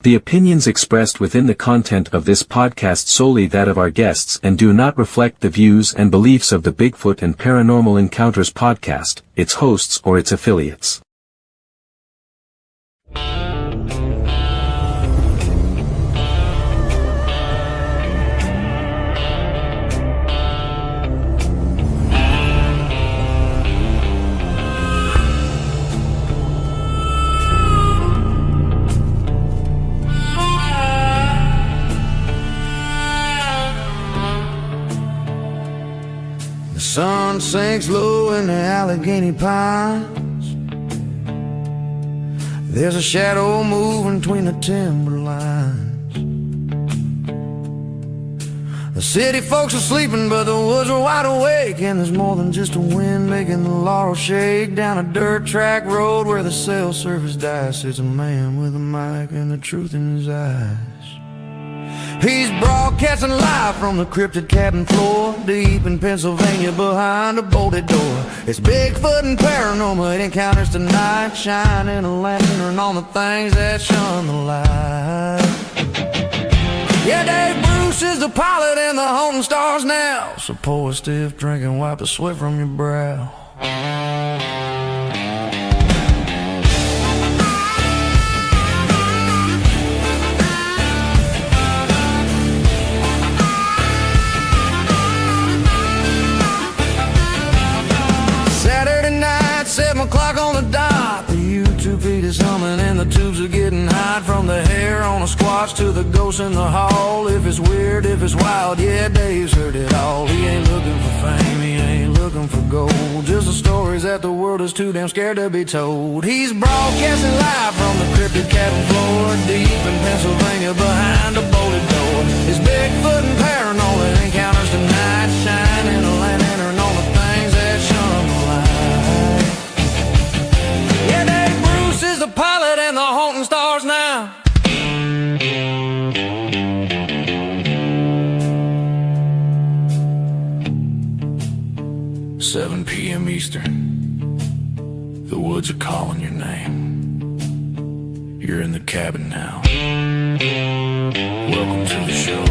The opinions expressed within the content of this podcast solely that of our guests and do not reflect the views and beliefs of the Bigfoot and Paranormal Encounters podcast, its hosts or its affiliates. The sun sinks low in the Allegheny Pines. There's a shadow moving between the timberlines. The city folks are sleeping, but the woods are wide awake. And there's more than just a wind making the laurel shake. Down a dirt track road where the cell service dies sits a man with a mic and the truth in his eyes. He's broadcasting live from the cryptid cabin floor, deep in Pennsylvania behind a bolted door. It's Bigfoot and Paranormal Encounters tonight, shining a lantern on the things that shun the light. Yeah, Dave Bruce is the pilot and the haunting stars now, so pour a stiff drink and wipe the sweat from your brow. Saturday night, 7 o'clock on the dot. The YouTube feed is humming and the tubes are getting hot. From the hair on a squatch to the ghost in the hall. If it's weird, if it's wild, yeah, Dave's heard it all. He ain't looking for fame, he ain't looking for gold. Just the stories that the world is too damn scared to be told. He's broadcasting live from the cryptid cabin floor, deep in Pennsylvania behind a bolted door. It's Bigfoot and Paranormal Encounters tonight, shining a lantern on the things that shun the light. Yeah, Dave Bruce is the pilot and the haunting stars now. 7 p.m. Eastern. The woods are calling your name. You're in the cabin now. Welcome to the show.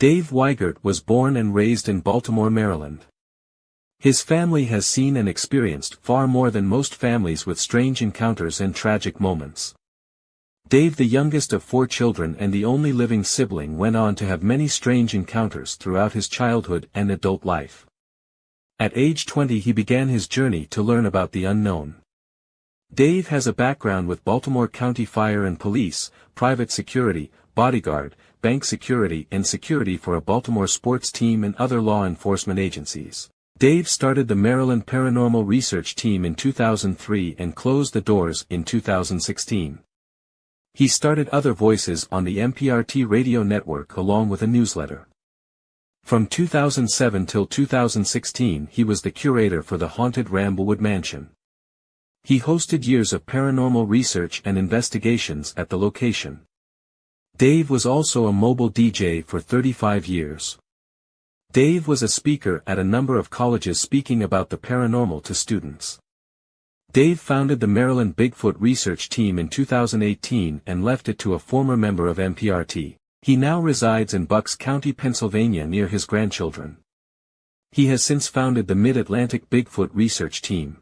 Dave Weigert was born and raised in Baltimore, Maryland. His family has seen and experienced far more than most families with strange encounters and tragic moments. Dave, the youngest of 4 children and the only living sibling, went on to have many strange encounters throughout his childhood and adult life. At age 20 he began his journey to learn about the unknown. Dave has a background with Baltimore County Fire and Police, private security, bodyguard, bank security and security for a Baltimore sports team and other law enforcement agencies. Dave started the Maryland Paranormal Research Team in 2003 and closed the doors in 2016. He started Other Voices on the MPRT radio network along with a newsletter. From 2007 till 2016 he was the curator for the haunted Ramblewood Mansion. He hosted years of paranormal research and investigations at the location. Dave was also a mobile DJ for 35 years. Dave was a speaker at a number of colleges speaking about the paranormal to students. Dave founded the Maryland Bigfoot Research Team in 2018 and left it to a former member of MPRT. He now resides in Bucks County, Pennsylvania near his grandchildren. He has since founded the Mid-Atlantic Bigfoot Research Team.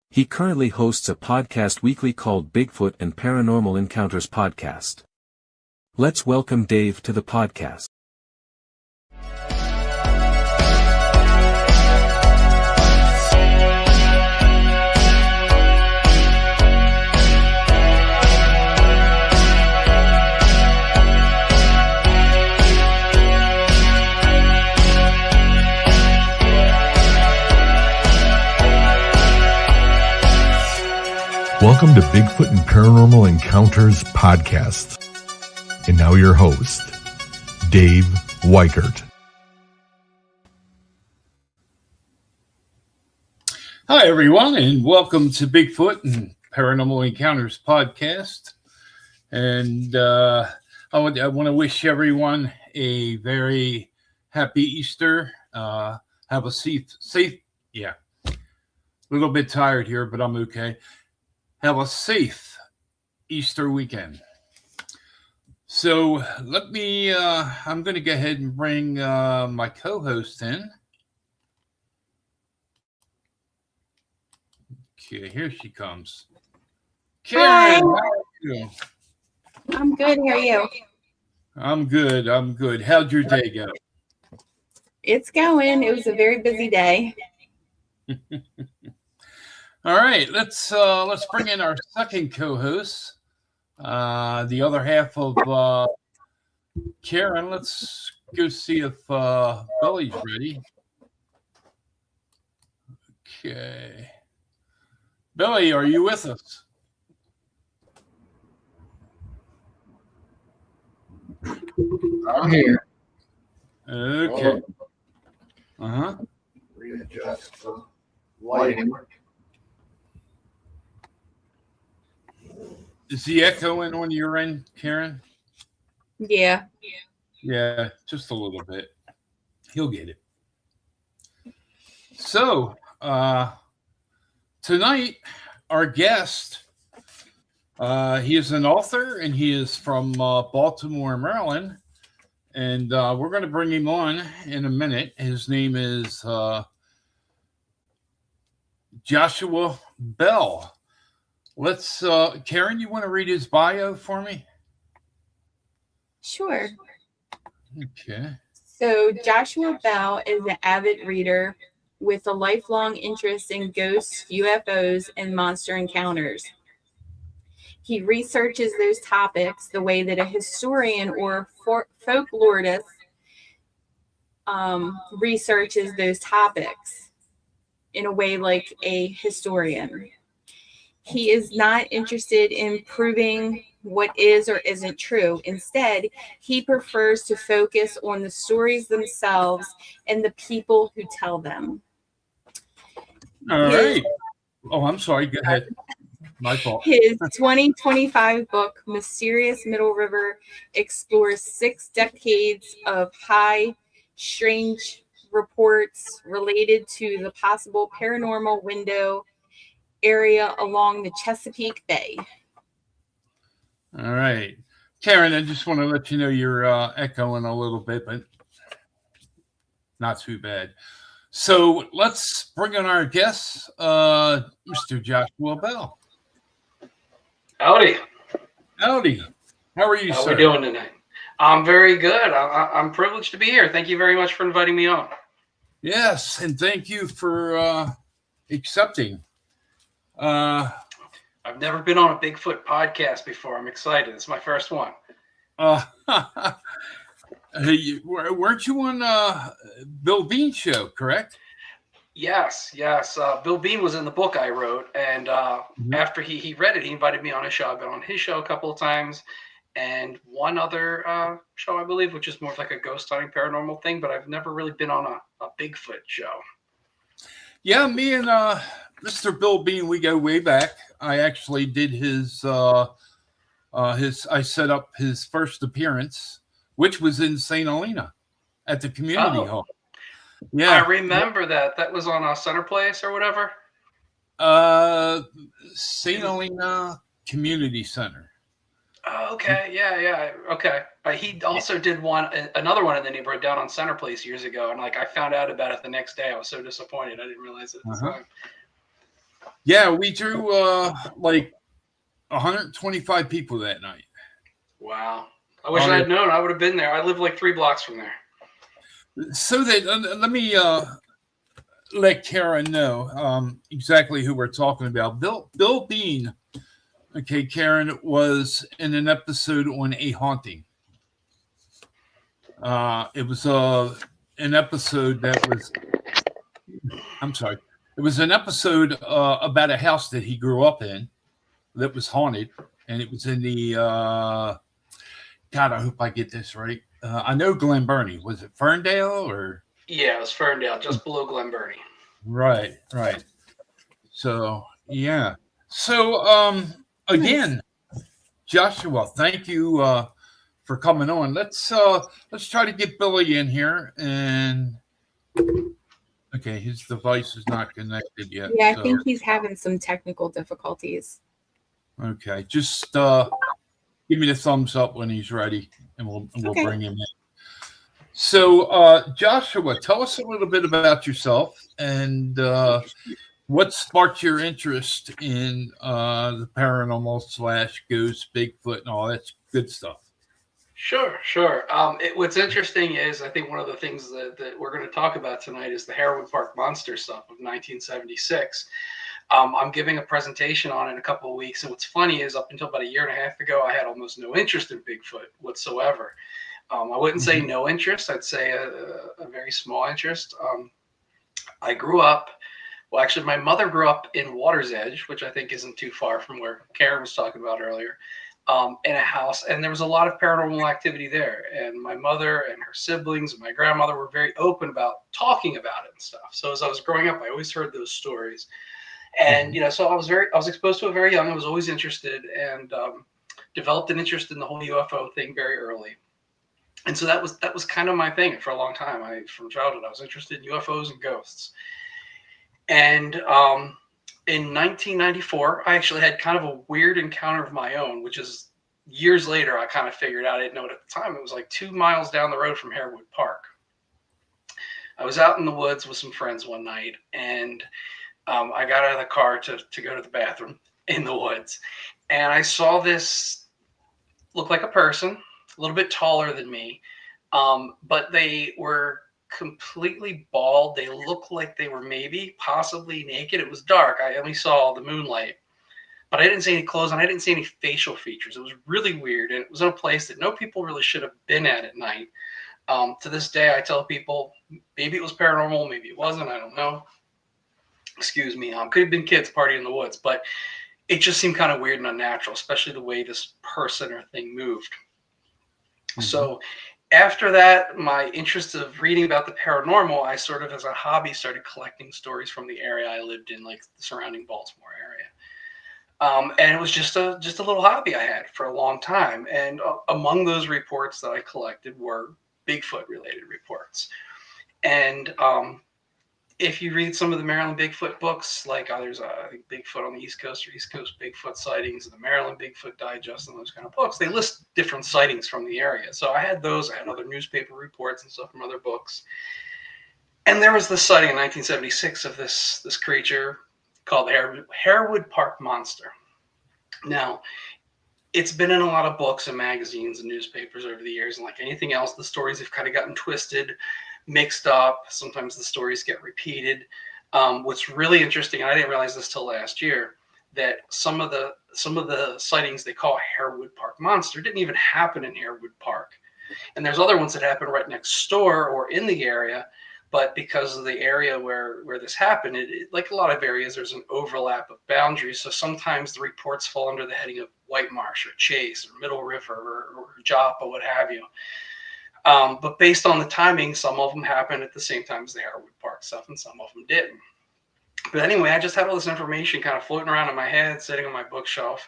He currently hosts a podcast weekly called Bigfoot and Paranormal Encounters Podcast. Let's welcome Dave to the podcast. Welcome to Bigfoot and Paranormal Encounters podcast. And now your host, Dave Weichert. Hi, everyone, and welcome to Bigfoot and Paranormal Encounters podcast. And I want to wish everyone a very happy Easter. Have a safe, a little bit tired here, but I'm okay. Have a safe Easter weekend. So let me, I'm going to go ahead and bring my co-host in. Okay, here she comes. Karen, Hi. how are you? I'm good. How are you? I'm good. How'd your day go? It's going. It was a very busy day. All right, let's bring in our second co-host, the other half of Karen. Let's go see if Billy's ready. Okay. Billy, are you with us? I'm here. Okay. Uh-huh. Readjust the lighting. Is the echoing on your end, Karen? Yeah. Yeah, just a little bit. He'll get it. So, tonight, our guest, he is an author, and he is from Baltimore, Maryland. And we're going to bring him on in a minute. His name is Joshua Bell. Let's, Karen, you want to read his bio for me? Sure. Okay. So Joshua Bell is an avid reader with a lifelong interest in ghosts, UFOs, and monster encounters. He researches those topics the way that a historian or folklorist researches those topics, in a way like a historian. He is not interested in proving what is or isn't true. Instead, he prefers to focus on the stories themselves and the people who tell them. All right. Oh, I'm sorry. Go ahead. My fault. His 2025 book, Mysterious Middle River, explores 6 decades of strange reports related to the possible paranormal window area along the Chesapeake Bay. All right. Karen, I just want to let you know you're echoing a little bit, but not too bad. So let's bring on our guest, Mr. Joshua Bell. Howdy. Howdy. How are you, How sir? we doing tonight? I'm very good. I'm privileged to be here. Thank you very much for inviting me on. Yes, and thank you for accepting. I've never been on a Bigfoot podcast before. I'm excited. It's my first one. Hey, weren't you on Bill Bean's show, correct? Yes. Bill Bean was in the book I wrote, and after he read it, he invited me on his show. I've been on his show a couple of times, and one other show, I believe, which is more of like a ghost hunting paranormal thing, but I've never really been on a Bigfoot show. Yeah, me and Mr. Bill Bean, we go way back. I actually did I set up his first appearance, which was in St. Helena at the community hall. Yeah, I remember that. That was on Center Place or whatever. St. Helena Community Center. Oh, okay. Yeah. Okay. He also did another one in the neighborhood down on Center Place years ago, and I found out about it the next day. I was so disappointed. I didn't realize it at the time. Yeah, we drew 125 people that night. Wow. I wish I had known. I would have been there. I live 3 blocks from there. So that let me let Karen know exactly who we're talking about. Bill Bean, okay, Karen, was in an episode on a haunting. It was an episode that was, I'm sorry, it was an episode about a house that he grew up in. that was haunted, and it was in the God, I hope I get this right. I know Glen Burnie. Was it Ferndale or? Yeah, it was Ferndale, just below Glen Burnie. Right, right. So yeah. So again, Joshua, thank you for coming on. Let's try to get Billy in here. And okay, his device is not connected yet. Yeah, I so. think he's having some technical difficulties. Okay, just give me the thumbs up when he's ready, and we'll Okay. bring him in. So, Joshua, tell us a little bit about yourself and what sparked your interest in the paranormal / ghost, Bigfoot, and all that good stuff. Sure. What's interesting is I think one of the things that we're going to talk about tonight is the Harewood Park Monster stuff of 1976. I'm giving a presentation on it in a couple of weeks. And what's funny is up until about a year and a half ago, I had almost no interest in Bigfoot whatsoever. I wouldn't say no interest. I'd say a very small interest. I grew up, well, actually, my mother grew up in Water's Edge, which I think isn't too far from where Karen was talking about earlier, in a house. And there was a lot of paranormal activity there. And my mother and her siblings and my grandmother were very open about talking about it and stuff. So as I was growing up, I always heard those stories. And, so I was exposed to it very young. I was always interested and developed an interest in the whole UFO thing very early. And so that was kind of my thing for a long time. From childhood, I was interested in UFOs and ghosts. And in 1994, I actually had kind of a weird encounter of my own, which is years later, I kind of figured out. I didn't know it at the time. It was like 2 miles down the road from Harewood Park. I was out in the woods with some friends one night, and I got out of the car to go to the bathroom in the woods. And I saw this look like a person, a little bit taller than me, but they were completely bald. They looked like they were possibly naked. It was dark. I only saw the moonlight, but I didn't see any clothes and I didn't see any facial features. It was really weird. And it was in a place that no people really should have been at night. To this day, I tell people maybe it was paranormal, maybe it wasn't. I don't know. Excuse me. Could have been kids partying in the woods, but it just seemed kind of weird and unnatural, especially the way this person or thing moved. So after that, my interest of reading about the paranormal, I sort of as a hobby started collecting stories from the area I lived in, like the surrounding Baltimore area. And it was just a little hobby I had for a long time. And among those reports that I collected were Bigfoot related reports. And if you read some of the Maryland Bigfoot books, like there's I think Bigfoot on the East Coast or East Coast Bigfoot sightings, and the Maryland Bigfoot Digest, and those kind of books, they list different sightings from the area. So I had those. I had other newspaper reports and stuff from other books. And there was this sighting in 1976 of this creature called the Harewood Park Monster. Now, it's been in a lot of books and magazines and newspapers over the years, and like anything else, the stories have kind of gotten twisted, mixed up. Sometimes the stories get repeated. What's really interesting, and I didn't realize this till last year, that some of the sightings they call Harewood Park Monster didn't even happen in Harewood Park. And there's other ones that happen right next door or in the area, but because of the area where this happened, like a lot of areas, there's an overlap of boundaries. So sometimes the reports fall under the heading of White Marsh or Chase or Middle River or Joppa, what have you. But based on the timing, some of them happened at the same time as the Harewood Park stuff, and some of them didn't. But anyway, I just had all this information kind of floating around in my head, sitting on my bookshelf.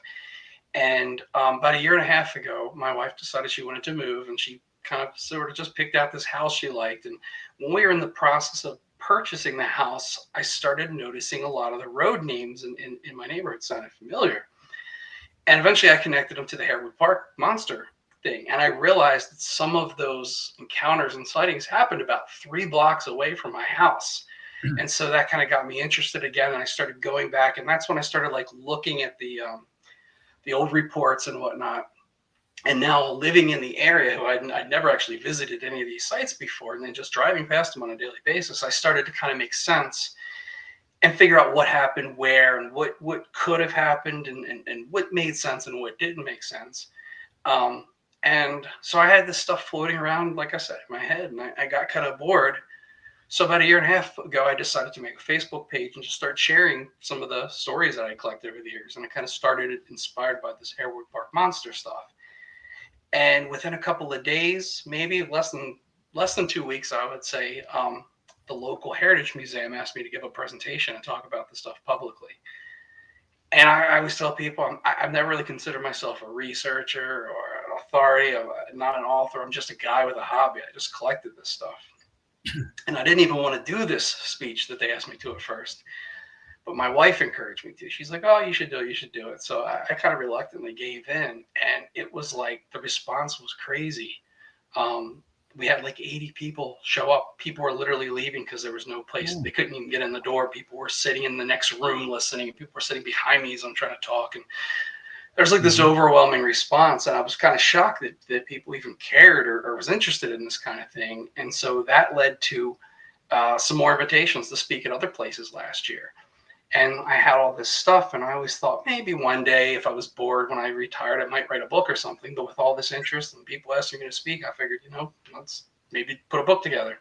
And about a year and a half ago, my wife decided she wanted to move, and she kind of sort of just picked out this house she liked. And when we were in the process of purchasing the house, I started noticing a lot of the road names in my neighborhood sounded familiar. And eventually I connected them to the Harewood Park Monster thing. And I realized that some of those encounters and sightings happened about 3 blocks away from my house. And so that kind of got me interested again. And I started going back, and that's when I started like looking at the old reports and whatnot. And now living in the area, I'd never actually visited any of these sites before, and then just driving past them on a daily basis, I started to kind of make sense and figure out what happened where and what could have happened and what made sense and what didn't make sense. And so I had this stuff floating around, like I said, in my head, and I got kind of bored. So about a year and a half ago, I decided to make a Facebook page and just start sharing some of the stories that I collected over the years. And I kind of started it inspired by this Harewood Park monster stuff. And within a couple of days, maybe less than 2 weeks, I would say, the local Heritage Museum asked me to give a presentation and talk about this stuff publicly. And I always tell people I've never really considered myself a researcher or an authority. I'm not an author. I'm just a guy with a hobby. I just collected this stuff. And I didn't even want to do this speech that they asked me to at first. But my wife encouraged me to. She's like, oh, you should do it. You should do it. So I kind of reluctantly gave in. And it was like the response was crazy. We had like 80 people show up. People were literally leaving because there was no place. They couldn't even get in the door. People were sitting in the next room listening. People were sitting behind me as I'm trying to talk. And there's like this overwhelming response. And I was kind of shocked that people even cared or was interested in this kind of thing. And so that led to some more invitations to speak at other places last year. And I had all this stuff, and I always thought maybe one day if I was bored when I retired, I might write a book or something. But with all this interest and people asking me to speak, I figured, let's maybe put a book together.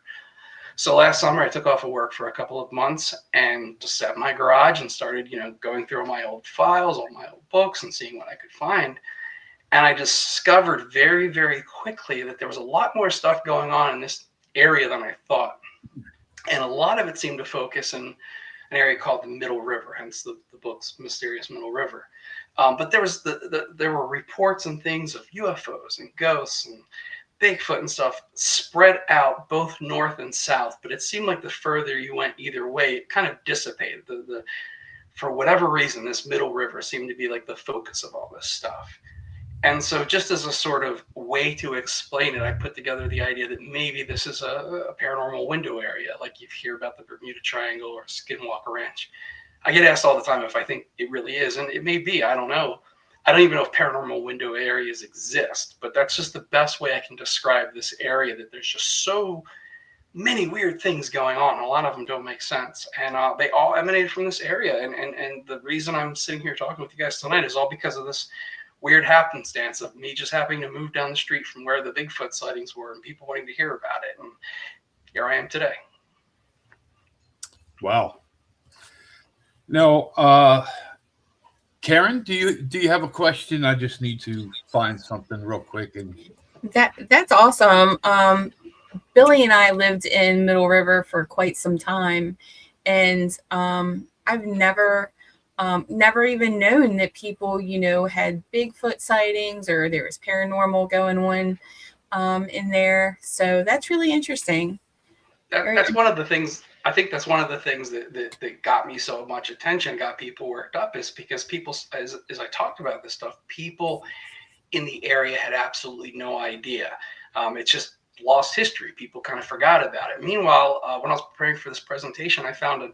So last summer, I took off of work for a couple of months and just sat in my garage and started, going through all my old files, all my old books, and seeing what I could find. And I discovered very, very quickly that there was a lot more stuff going on in this area than I thought. And a lot of it seemed to focus in an area called the Middle River, hence the book's Mysterious Middle River. But there was there were reports and things of UFOs and ghosts and Bigfoot and stuff spread out both north and south. But it seemed like the further you went either way, it kind of dissipated. For whatever reason, this Middle River seemed to be like the focus of all this stuff. And so just as a sort of way to explain it, I put together the idea that maybe this is a paranormal window area, like you hear about the Bermuda Triangle or Skinwalker Ranch. I get asked all the time if I think it really is, and it may be. I don't know. I don't even know if paranormal window areas exist, but that's just the best way I can describe this area, that there's just so many weird things going on. A lot of them don't make sense, and they all emanated from this area. And the reason I'm sitting here talking with you guys tonight is all because of this weird happenstance of me just happening to move down the street from where the Bigfoot sightings were and people wanting to hear about it. And here I am today. Wow. Now, Karen, do you have a question? I just need to find something real quick. And that's awesome. Billy and I lived in Middle River for quite some time, and I've never even known that people, had Bigfoot sightings or there was paranormal going on in there. So that's really interesting. That's one of the things. I think that's one of the things that got me so much attention, got people worked up, is because people, as I talked about this stuff, people in the area had absolutely no idea. It's just lost history. People kind of forgot about it. Meanwhile, when I was preparing for this presentation, I found an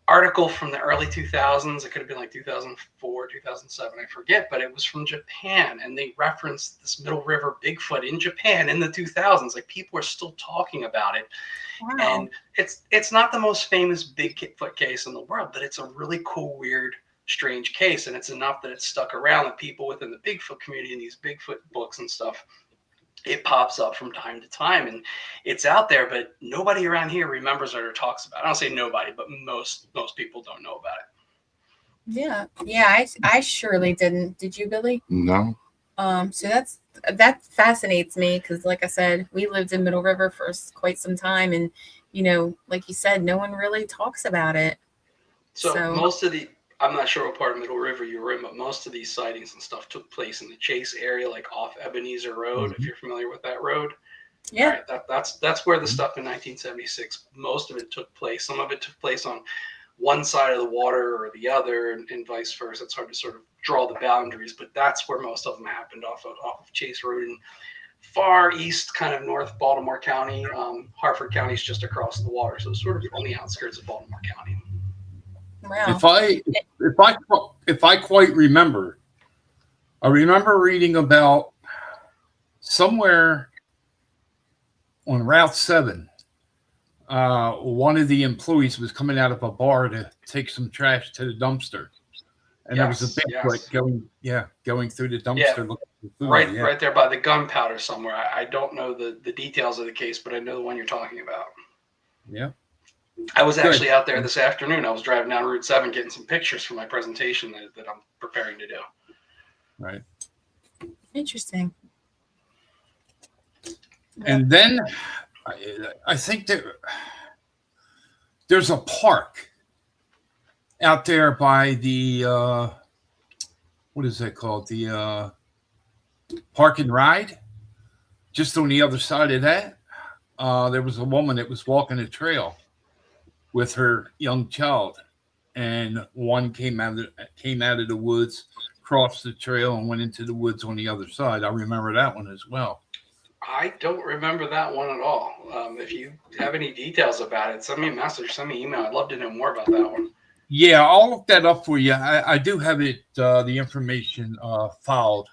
article from the early 2000s. It could have been like 2004, 2007, I forget, but it was from Japan, and they referenced this Middle River Bigfoot in Japan in the 2000s. Like, people are still talking about it. Wow. And it's not the most famous Bigfoot case in the world, but it's a really cool, weird, strange case, and it's enough that it's stuck around, that people within the Bigfoot community and these Bigfoot books and stuff, it pops up from time to time, and it's out there, but nobody around here remembers it or talks about it. I don't say nobody, but most people don't know about it. Yeah. I surely didn't. Did you, Billy? No. So that fascinates me, because like I said, we lived in Middle River for quite some time, and like you said, no one really talks about it. So most of I'm not sure what part of Middle River you were in, but most of these sightings and stuff took place in the Chase area, like off Ebenezer Road, if you're familiar with that road. Yeah. Right, that's where the stuff in 1976, most of it took place. Some of it took place on one side of the water or the other, and vice versa. It's hard to sort of draw the boundaries, but that's where most of them happened, off of Chase Road in far east, kind of North Baltimore County. Harford County is just across the water, so sort of on the outskirts of Baltimore County. Wow. If I quite remember, I remember reading about somewhere on Route 7, one of the employees was coming out of a bar to take some trash to the dumpster, and there was a Bigfoot going through the dumpster looking for food. Right there by the gunpowder somewhere. I don't know the details of the case, but I know the one you're talking about. Yeah. I was Good. actually out there this afternoon. I was driving down Route 7 getting some pictures for my presentation that I'm preparing to do. Right. Interesting. And then I think there's a park out there by the what is that called? The Park and Ride. Just on the other side of that, there was a woman that was walking a trail with her young child, and one came out of the woods, crossed the trail, and went into the woods on the other side. I remember that one as well. I don't remember that one at all. If you have any details about it, send me a message, send me an email. I'd love to know more about that one. Yeah, I'll look that up for you. I do have it, the information filed,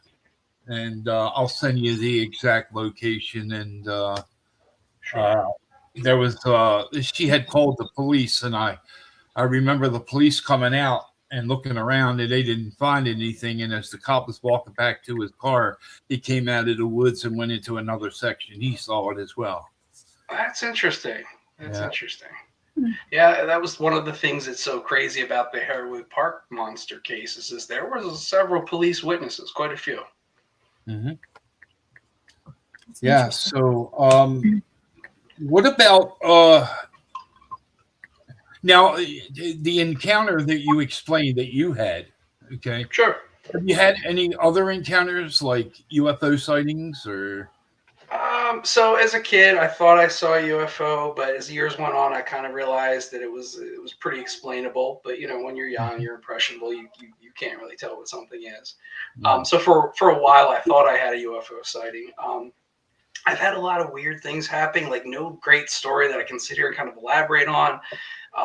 and I'll send you the exact location. And there was she had called the police, and I remember the police coming out and looking around, and they didn't find anything. And as the cop was walking back to his car, he came out of the woods and went into another section. He saw it as well. That's interesting. That's interesting. Yeah, that was one of the things that's so crazy about the Harewood Park monster cases is there was several police witnesses, quite a few. Mm-hmm. Yeah. So, what about now the encounter that you explained that you had? Okay. Sure. Have you had any other encounters like UFO sightings or? So as a kid, I thought I saw a UFO, but as years went on, I kind of realized that it was pretty explainable. But you know, when you're young, you're impressionable. You can't really tell what something is. So for a while, I thought I had a UFO sighting. I've had a lot of weird things happening, like no great story that I can sit here and kind of elaborate on.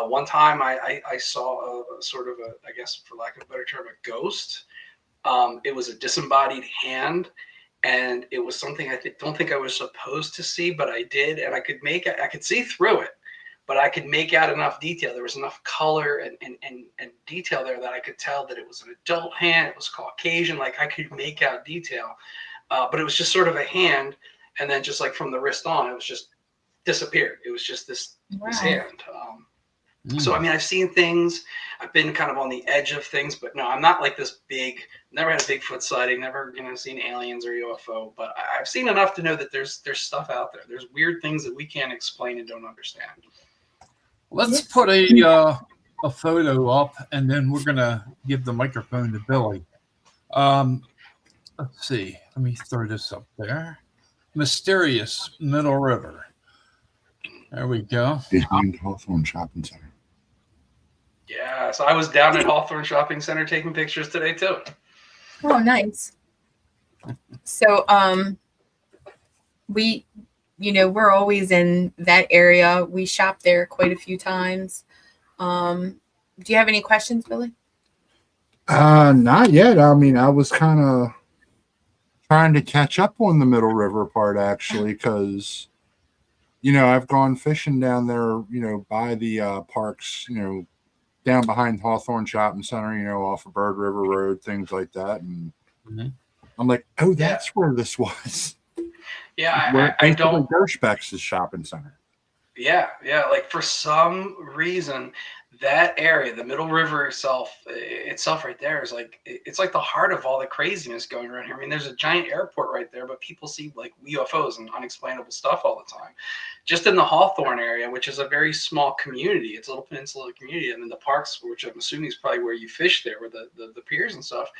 One time, I saw a sort of a, I guess for lack of a better term, a ghost. It was a disembodied hand. And it was something I don't think I was supposed to see, but I did, and I could see through it, but I could make out enough detail. There was enough color and detail there that I could tell that it was an adult hand. It was Caucasian, like I could make out detail, but it was just sort of a hand, and then just like from the wrist on, it was just disappeared. It was just this hand. So I mean, I've seen things. I've been kind of on the edge of things, but no, I'm not like this big. Never had a Bigfoot sighting. Never, seen aliens or UFO. But I've seen enough to know that there's stuff out there. There's weird things that we can't explain and don't understand. Let's put a photo up, and then we're gonna give the microphone to Billy. Let's see. Let me throw this up there. Mysterious Middle River. There we go. Behind Hawthorne Shopping Center. Yeah, so I was down at Hawthorne Shopping Center taking pictures today too. Oh, nice. So, we're always in that area. We shop there quite a few times. Do you have any questions, Billy? Not yet. I mean, I was kind of trying to catch up on the Middle River part actually, because I've gone fishing down there, by the parks, down behind Hawthorne Shopping Center, off of Bird River Road, things like that. And I'm like, oh, that's where this was. Yeah, I don't. Gershbeck's shopping center. Yeah. Like for some reason, that area, the Middle River itself right there is like, it's like the heart of all the craziness going around here. I mean, there's a giant airport right there, but people see like UFOs and unexplainable stuff all the time. Just in the Hawthorne area, which is a very small community, it's a little peninsula community, and then the parks, which I'm assuming is probably where you fish there, where the piers and stuff.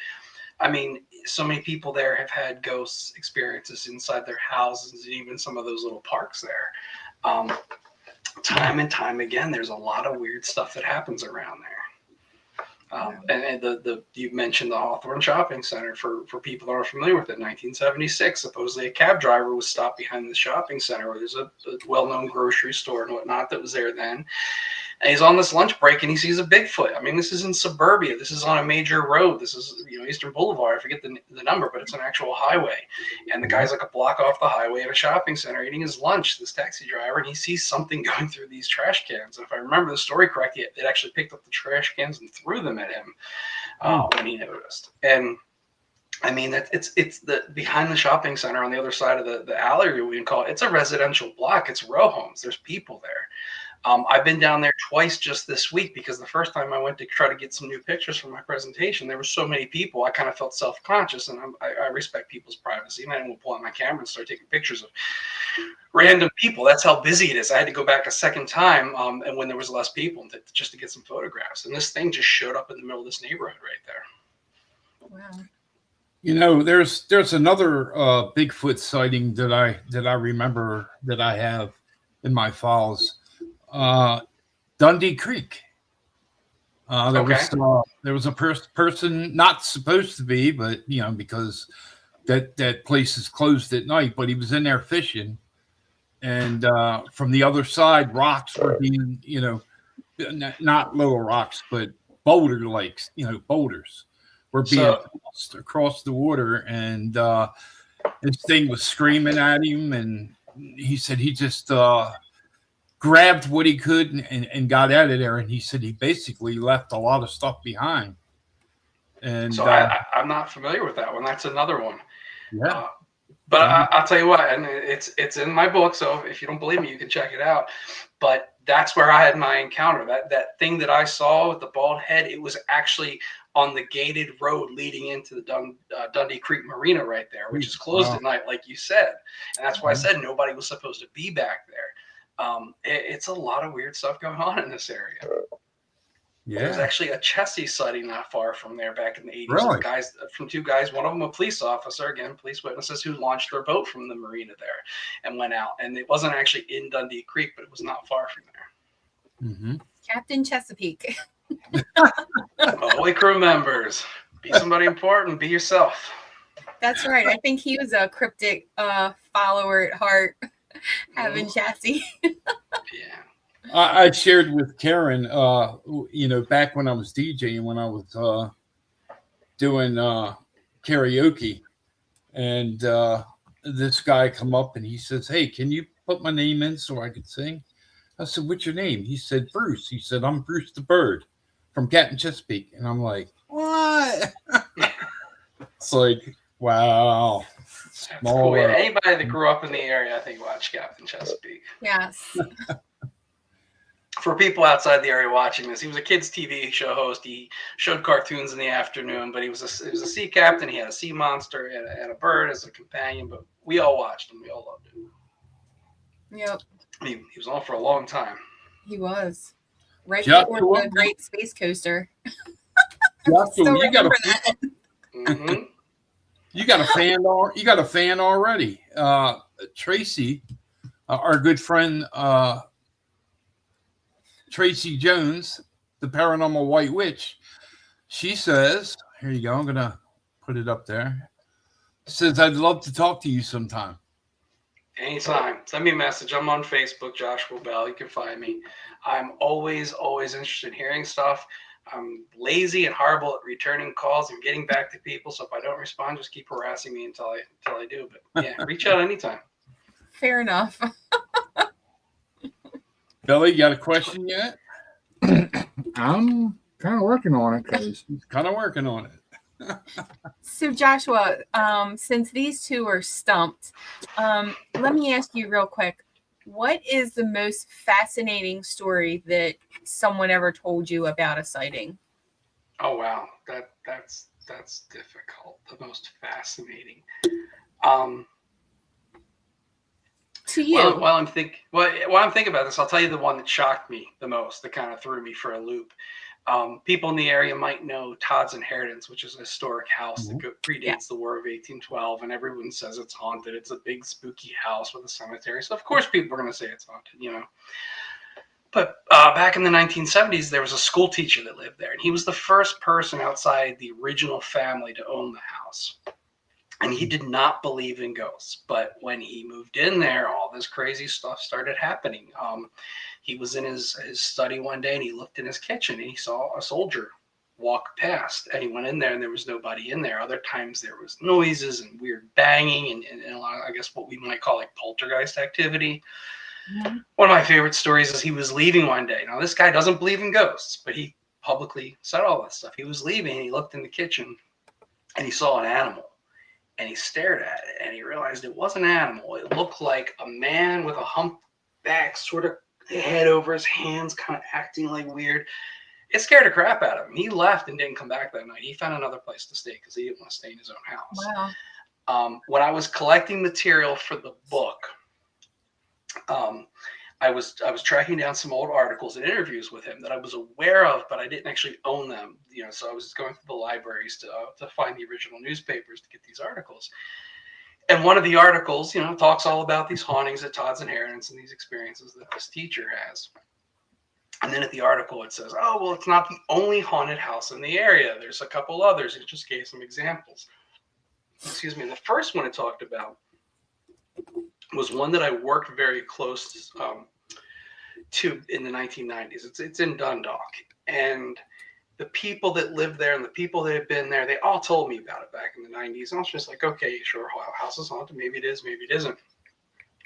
I mean, so many people there have had ghost experiences inside their houses, and even some of those little parks there. Time and time again, there's a lot of weird stuff that happens around there. And you mentioned the Hawthorne Shopping Center. For people that are familiar with it, 1976, supposedly a cab driver was stopped behind the shopping center where there's a well-known grocery store and whatnot that was there then. And he's on this lunch break and he sees a Bigfoot. I mean, this is in suburbia. This is on a major road. This is, Eastern Boulevard. I forget the number, but it's an actual highway. And the guy's like a block off the highway at a shopping center eating his lunch, this taxi driver, and he sees something going through these trash cans. And if I remember the story correctly, it actually picked up the trash cans and threw them at him when he noticed. And I mean, it's the behind the shopping center on the other side of the alley, we can call it. It's a residential block. It's row homes. There's people there. I've been down there twice just this week because the first time I went to try to get some new pictures for my presentation, there were so many people. I kind of felt self-conscious, and I respect people's privacy. And I didn't pull out my camera and start taking pictures of random people. That's how busy it is. I had to go back a second time, and when there was less people, just to get some photographs. And this thing just showed up in the middle of this neighborhood right there. Wow. You know, there's another Bigfoot sighting that I remember that I have in my files. Dundee Creek. There was a person not supposed to be, but you know, because that place is closed at night. But he was in there fishing, and from the other side, rocks were being, you know, not little rocks, but boulder lakes, you know, boulders were being tossed across the water, and this thing was screaming at him, and he said he just grabbed what he could and got out of there. And he said he basically left a lot of stuff behind. And so I'm not familiar with that one. That's another one. Yeah. But I'll tell you what, and it's in my book. So if you don't believe me, you can check it out. But that's where I had my encounter. That thing that I saw with the bald head, it was actually on the gated road leading into the Dundee Creek Marina right there, which is closed at night, like you said. And that's why I said nobody was supposed to be back there. It's a lot of weird stuff going on in this area. Yeah. There's actually a Chessie sighting not far from there back in the 80s. Really? Two guys, one of them a police officer, again, police witnesses, who launched their boat from the marina there and went out. And it wasn't actually in Dundee Creek, but it was not far from there. Mm-hmm. Captain Chesapeake. Ahoy, crew members. Be somebody important. Be yourself. That's right. I think he was a cryptic follower at heart, having Chassis. Yeah. I shared with Karen, you know, back when I was DJing, when I was doing karaoke, and this guy come up and he says, "Hey, can you put my name in so I could sing?" I said, "What's your name?" He said, "Bruce." He said, "I'm Bruce the Bird from Captain Chesapeake." And I'm like, "What?" It's like, wow. Cool. Yeah, anybody that grew up in the area, I think, watched Captain Chesapeake. Yes. For people outside the area watching this, he was a kids' TV show host. He showed cartoons in the afternoon, but he was a sea captain. He had a sea monster and a bird as a companion. But we all watched him. We all loved him. Yep. He was on for a long time. He was. Right before the Great Space Coaster. Still you remember that. Mm-hmm. You got a fan already. Tracy, our good friend Tracy Jones, the Paranormal White Witch, she says, here you go, I'm gonna put it up there. Says, "I'd love to talk to you sometime." Anytime. Send me a message. I'm on Facebook, Joshua Bell. You can find me. I'm always interested in hearing stuff. I'm lazy and horrible at returning calls and getting back to people. So if I don't respond, just keep harassing me until I do. But yeah, reach out anytime. Fair enough. Billy, you got a question yet? I'm kind of working on it because kind of working on it. So Joshua, since these two are stumped, let me ask you real quick. What is the most fascinating story that someone ever told you about a sighting? Oh wow, that's difficult. The most fascinating. To you. While I'm thinking about this, I'll tell you the one that shocked me the most, that kind of threw me for a loop. People in the area might know Todd's Inheritance, which is a historic house that predates the War of 1812, and everyone says it's haunted. It's a big spooky house with a cemetery, so of course people are going to say it's haunted, you know. But back in the 1970s, there was a school teacher that lived there, and he was the first person outside the original family to own the house. And he did not believe in ghosts. But when he moved in there, all this crazy stuff started happening. He was in his study one day, and he looked in his kitchen, and he saw a soldier walk past. And he went in there, and there was nobody in there. Other times there was noises and weird banging and a lot of, I guess, what we might call like poltergeist activity. Mm-hmm. One of my favorite stories is he was leaving one day. Now, this guy doesn't believe in ghosts, but he publicly said all that stuff. He was leaving, and he looked in the kitchen, and he saw an animal. And he stared at it, and he realized it wasn't an animal. It looked like a man with a humpback sort of head over his hands, kind of acting like weird. It scared the crap out of him. He left and didn't come back that night. He found another place to stay because he didn't want to stay in his own house. Wow. When I was collecting material for the book, I was tracking down some old articles and interviews with him that I was aware of, but I didn't actually own them. So I was going through the libraries to find the original newspapers to get these articles. And one of the articles, talks all about these hauntings at Todd's Inheritance and these experiences that this teacher has. And then at the article, it says, oh, well, it's not the only haunted house in the area. There's a couple others. It just gave some examples. Excuse me. The first one it talked about was one that I worked very close to in the 1990s. It's in Dundalk. And the people that lived there and the people that had been there, they all told me about it back in the 90s. And I was just like, okay, sure, house is haunted. Maybe it is, maybe it isn't.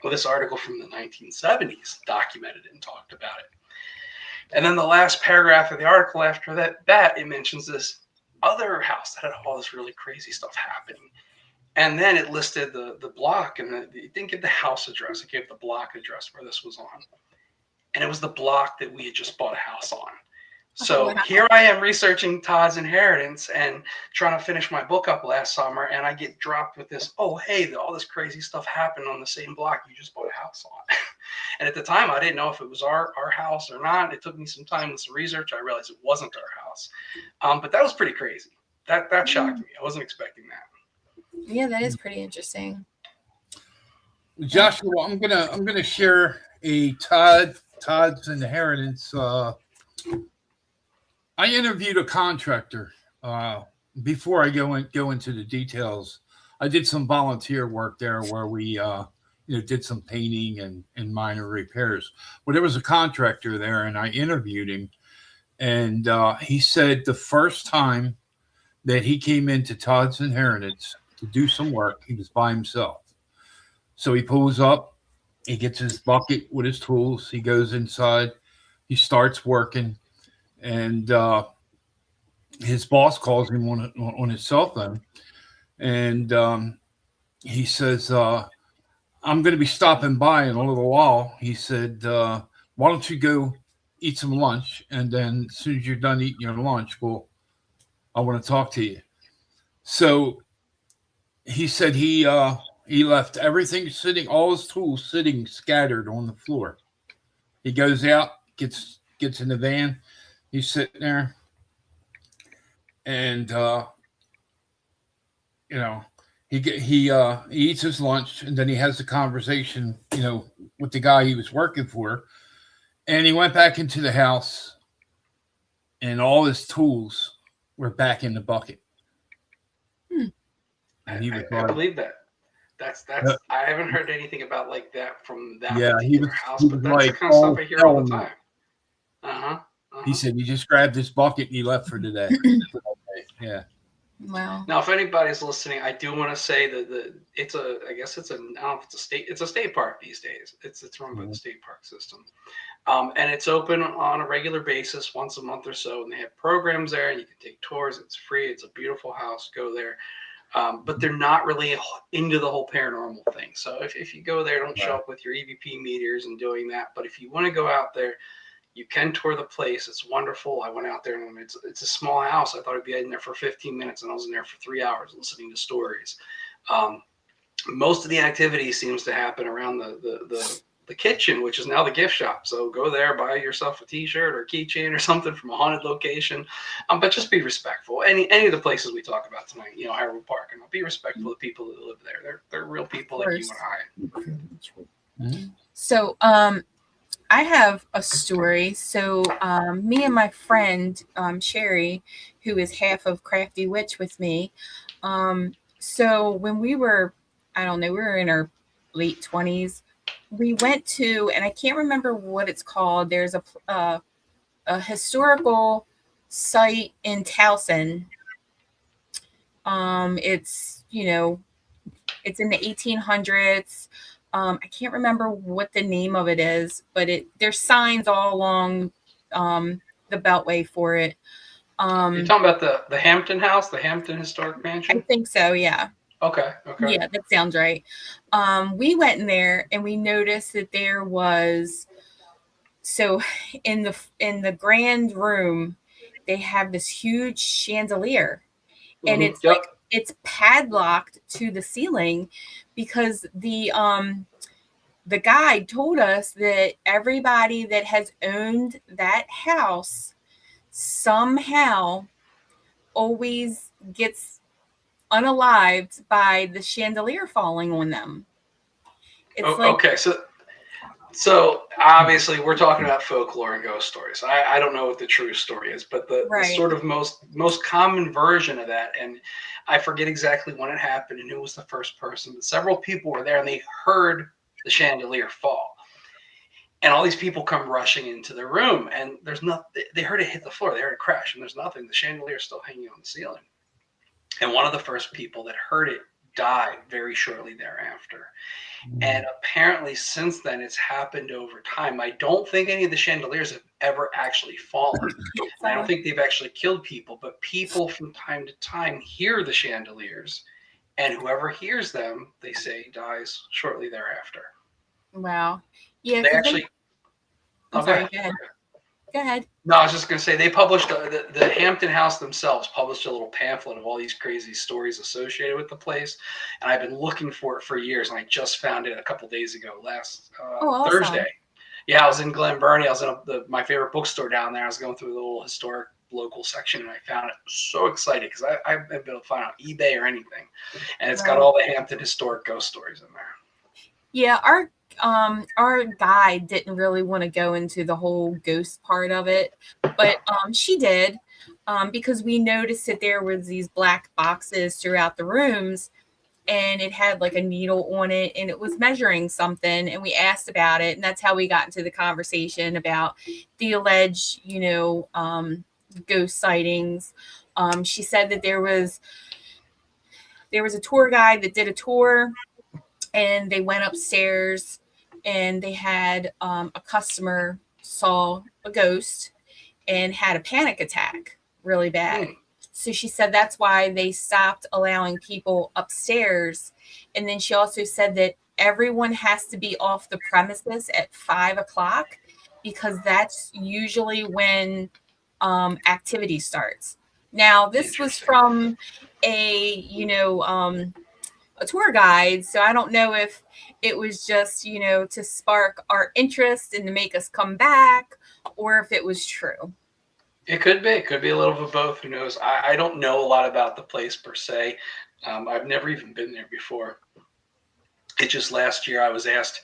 Well, this article from the 1970s documented it and talked about it. And then the last paragraph of the article after that it mentions this other house that had all this really crazy stuff happening. And then it listed the block, and it didn't give the house address. It gave the block address where this was on. And it was the block that we had just bought a house on. So here I am researching Todd's Inheritance and trying to finish my book up last summer, and I get dropped with this, oh, hey, all this crazy stuff happened on the same block you just bought a house on. And at the time, I didn't know if it was our house or not. It took me some time and some research. I realized it wasn't our house. But that was pretty crazy. That shocked me. I wasn't expecting that. Yeah, that is pretty interesting. Joshua, I'm gonna share a Todd's Inheritance. I interviewed a contractor before I go into the details. I did some volunteer work there where we did some painting and minor repairs. Well, there was a contractor there, and I interviewed him, and he said the first time that he came into Todd's Inheritance to do some work, he was by himself. So he pulls up, he gets his bucket with his tools, he goes inside, he starts working, and his boss calls him on his cell phone, and he says, I'm going to be stopping by in a little while. He said, why don't you go eat some lunch, and then as soon as you're done eating your lunch, I want to talk to you. So he said he left everything sitting, all his tools sitting scattered on the floor. He goes out, gets in the van. He's sitting there, and he eats his lunch, and then he has the conversation, with the guy he was working for, and he went back into the house, and all his tools were back in the bucket. And he was I believe that. That's I haven't heard anything about like that from that particular house, but that's like, the kind of stuff I hear all the time. He said he just grabbed his bucket and he left for today. Yeah. Wow. Now, if anybody's listening, I do want to say that it's a state park these days. It's run by the state park system, and it's open on a regular basis once a month or so. And they have programs there, and you can take tours. It's free. It's a beautiful house. Go there. But they're not really into the whole paranormal thing. So if you go there, don't show up with your EVP meters and doing that. But if you want to go out there, you can tour the place. It's wonderful. I went out there, and it's a small house. I thought I'd be in there for 15 minutes, and I was in there for 3 hours listening to stories. Most of the activity seems to happen around the kitchen, which is now the gift shop. So go there, buy yourself a T-shirt or keychain or something from a haunted location. But just be respectful. Any of the places we talk about tonight, Highwood Park, and be respectful of the people that live there. They're real people like you and I. So, I have a story. So, me and my friend Sherry, who is half of Crafty Witch with me. So when we were, we were in our late 20s. We went to, and I can't remember what it's called. There's a historical site in Towson. It's it's in the 1800s. I can't remember what the name of it is, but there's signs all along the Beltway for it. You're talking about the Hampton House, the Hampton Historic Mansion? I think so, yeah. Okay. Yeah, that sounds right. We went in there and we noticed that there was So in the grand room, they have this huge chandelier, and it's Yep. like it's padlocked to the ceiling because the guide told us that everybody that has owned that house somehow always gets unalived by the chandelier falling on them. It's like, Okay, so obviously we're talking about folklore and ghost stories. I don't know what the true story is, but the right. sort of most common version of that, and I forget exactly when it happened and who was the first person, but several people were there and they heard the chandelier fall. And all these people come rushing into the room, and there's nothing. They heard it hit the floor. They heard it crash, and there's nothing. The chandelier is still hanging on the ceiling. And one of the first people that heard it died very shortly thereafter. And apparently, since then, it's happened over time. I don't think any of the chandeliers have ever actually fallen. I don't think they've actually killed people, but people from time to time hear the chandeliers, and whoever hears them, they say, dies shortly thereafter. Wow. Yeah. They actually. I'm sorry. Go ahead. Go ahead. No, I was just going to say they published the Hampton House themselves published a little pamphlet of all these crazy stories associated with the place, and I've been looking for it for years, and I just found it a couple days ago, last awesome. Thursday. Yeah, I was in Glen Burnie. I was in my favorite bookstore down there. I was going through the little historic local section, and I found it. So excited because I haven't been able to find it on eBay or anything, and it's got all the Hampton historic ghost stories in there. Yeah, our guide didn't really want to go into the whole ghost part of it, but she did, because we noticed that there was these black boxes throughout the rooms, and it had like a needle on it, and it was measuring something, and we asked about it, and that's how we got into the conversation about the alleged, ghost sightings. She said that there was a tour guide that did a tour, and they went upstairs, and they had a customer saw a ghost and had a panic attack really bad. So she said that's why they stopped allowing people upstairs. And then she also said that everyone has to be off the premises at 5:00 because that's usually when activity starts. Now, this was from a tour guide, so I don't know if it was just to spark our interest and to make us come back, or if it was true. It could be a little bit of both. Who knows? I don't know a lot about the place per se. I've never even been there before. It just last year I was asked.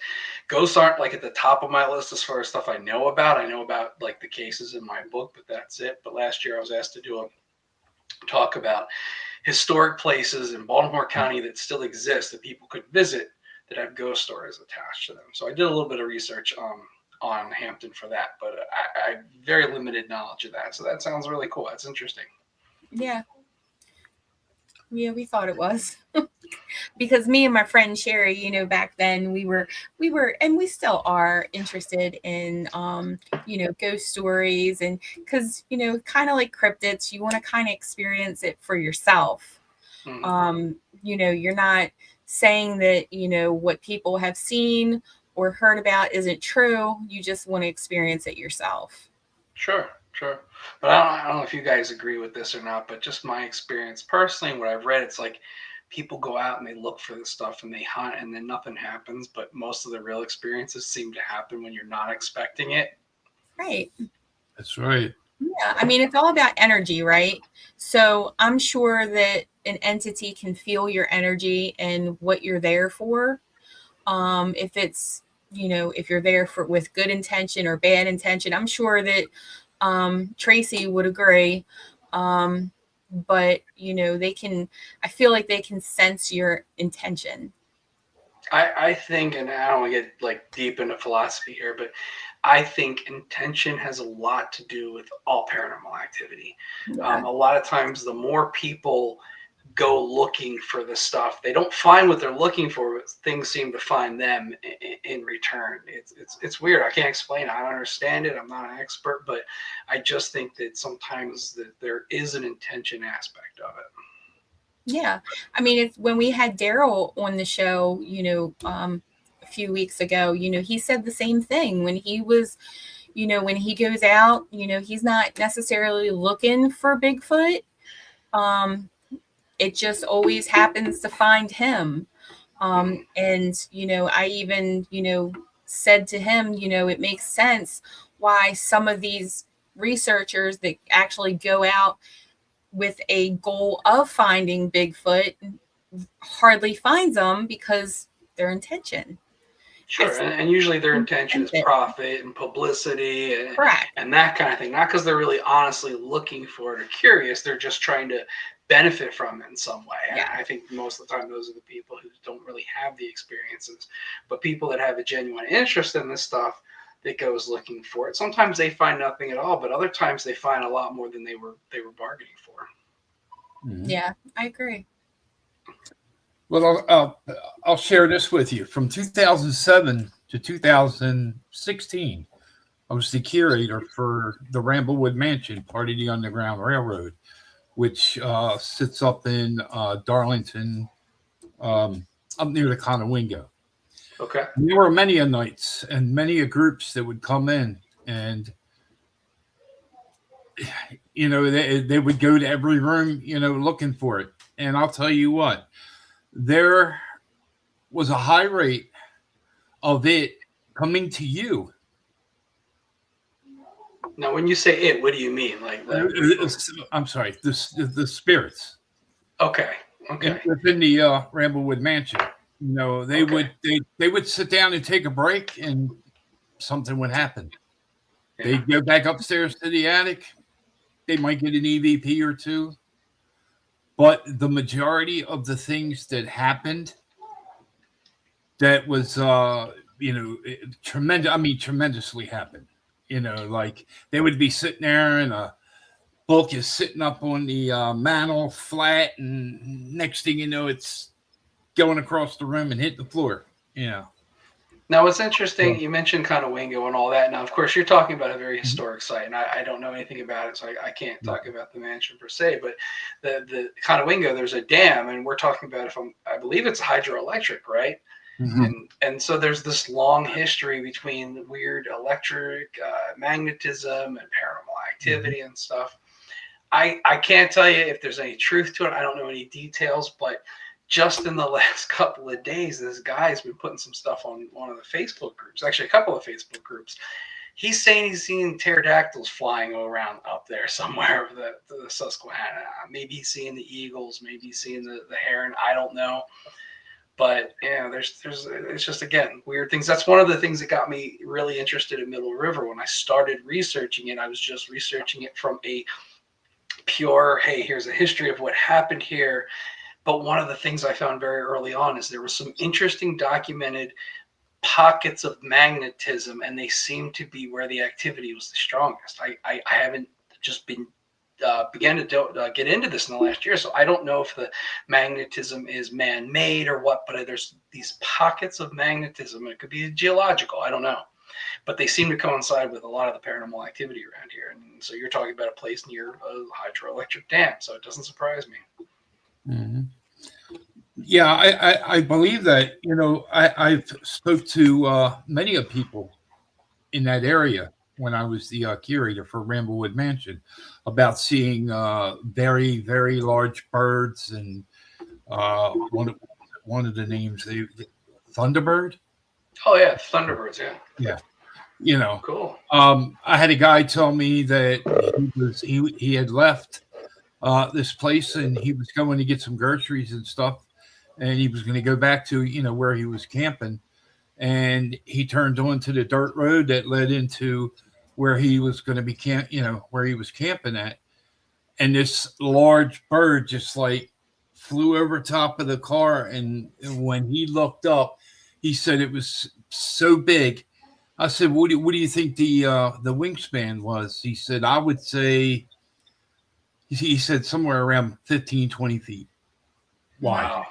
Ghosts aren't like at the top of my list as far as stuff I know about. I know about like the cases in my book, but that's it. But last year I was asked to do a talk about historic places in Baltimore County that still exist that people could visit that have ghost stories attached to them. So I did a little bit of research on Hampton for that, but I have very limited knowledge of that. So that sounds really cool. That's interesting. Yeah, we thought it was because me and my friend Sherry, back then we were, and we still are interested in, ghost stories, and because, kind of like cryptids, you want to kind of experience it for yourself. Mm-hmm. You're not saying that, what people have seen or heard about isn't true. You just want to experience it yourself. Sure. But I don't know if you guys agree with this or not, but just my experience personally, what I've read, it's like people go out and they look for this stuff and they hunt and then nothing happens. But most of the real experiences seem to happen when you're not expecting it. Right. That's right. Yeah. I mean, it's all about energy, right? So I'm sure that an entity can feel your energy and what you're there for. If it's, if you're there with good intention or bad intention, I'm sure that Tracy would agree. But I feel like they can sense your intention. I think, and I don't want to get like deep into philosophy here, but I think intention has a lot to do with all paranormal activity. Yeah. A lot of times the more people go looking for the stuff, they don't find what they're looking for, but things seem to find them in return. It's weird. I can't explain it. I don't understand it. I'm not an expert, but I just think that sometimes that there is an intention aspect of it. Yeah. I mean, it's when we had Daryl on the show, a few weeks ago, he said the same thing when he was, when he goes out, he's not necessarily looking for Bigfoot. It just always happens to find him. And, I even, said to him, it makes sense why some of these researchers that actually go out with a goal of finding Bigfoot hardly finds them, because their intention. Sure, and usually their intention is profit and publicity and, Correct. and that kind of thing. Not because they're really honestly looking for it or curious. They're just trying to benefit from it in some way. Yeah. And I think most of the time those are the people who don't really have the experiences. But people that have a genuine interest in this stuff that goes looking for it, sometimes they find nothing at all, but other times they find a lot more than they were bargaining for. Mhm. Yeah, I agree. Well, I'll share this with you. From 2007 to 2016, I was the curator for the Ramblewood Mansion, part of the Underground Railroad, which sits up in Darlington, up near the Conowingo. Okay. And there were many a nights and many a groups that would come in, and they would go to every room, looking for it. And I'll tell you what, there was a high rate of it coming to you. Now, when you say it, what do you mean? Like, I'm sorry, the spirits. Okay. Within the Ramblewood Mansion, they would sit down and take a break, and something would happen. Yeah. They'd go back upstairs to the attic. They might get an EVP or two, but the majority of the things that happened, that was tremendous. I mean, tremendously happened. Like they would be sitting there, and a book is sitting up on the mantle flat, and next thing you know, it's going across the room and hit the floor. Now, what's interesting, you mentioned Conowingo and all that. Now, of course, you're talking about a very historic site, and I don't know anything about it, so I can't talk about the mansion per se. But the Conowingo, there's a dam, and we're talking about, I believe it's hydroelectric, right? Mm-hmm. And so there's this long history between weird electric magnetism and paranormal activity and stuff. I can't tell you if there's any truth to it. I don't know any details, but just in the last couple of days, this guy's been putting some stuff on one of the Facebook groups, actually a couple of Facebook groups. He's saying he's seen pterodactyls flying around up there somewhere, the Susquehanna. Maybe he's seeing the eagles, maybe he's seeing the heron. I don't know. But it's just, again, weird things. That's one of the things that got me really interested in Middle River. When I started researching it, I was just researching it from a pure, hey, here's a history of what happened here. But one of the things I found very early on is there was some interesting documented pockets of magnetism, and they seem to be where the activity was the strongest. I haven't just began to get into this in the last year, so I don't know if the magnetism is man-made or what, but there's these pockets of magnetism. It could be geological, I don't know, but they seem to coincide with a lot of the paranormal activity around here. And so you're talking about a place near a hydroelectric dam, so it doesn't surprise me. Mm-hmm. Yeah, I believe that. I've spoke to many of people in that area when I was the curator for Ramblewood Mansion about seeing very, very large birds, and one of the names, Thunderbird. Oh yeah, Thunderbirds. Yeah. Cool. I had a guy tell me that he had left this place, and he was going to get some groceries and stuff, and he was going to go back to where he was camping, and he turned onto the dirt road that led into where he was going to be where he was camping at, and this large bird just like flew over top of the car, and when he looked up, he said it was so big. I said, what do you think the wingspan was? He said, I would say, he said somewhere around 15, 20 feet wide. Wow.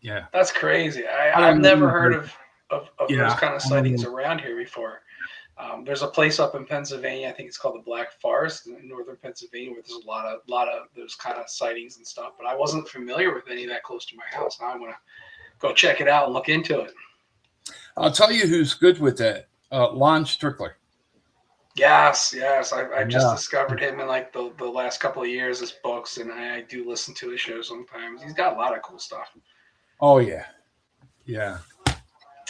Yeah. That's crazy. I've never heard of those kind of sightings around here before. There's a place up in Pennsylvania, I think it's called the Black Forest in northern Pennsylvania, where there's a lot of those kind of sightings and stuff, but I wasn't familiar with any that close to my house. Now I want to go check it out and look into it. I'll tell you who's good with that. Lon Strickler. Yes, yes. I just Yeah. discovered him in like the last couple of years, his books, and I do listen to his show sometimes. He's got a lot of cool stuff. Oh yeah. Yeah.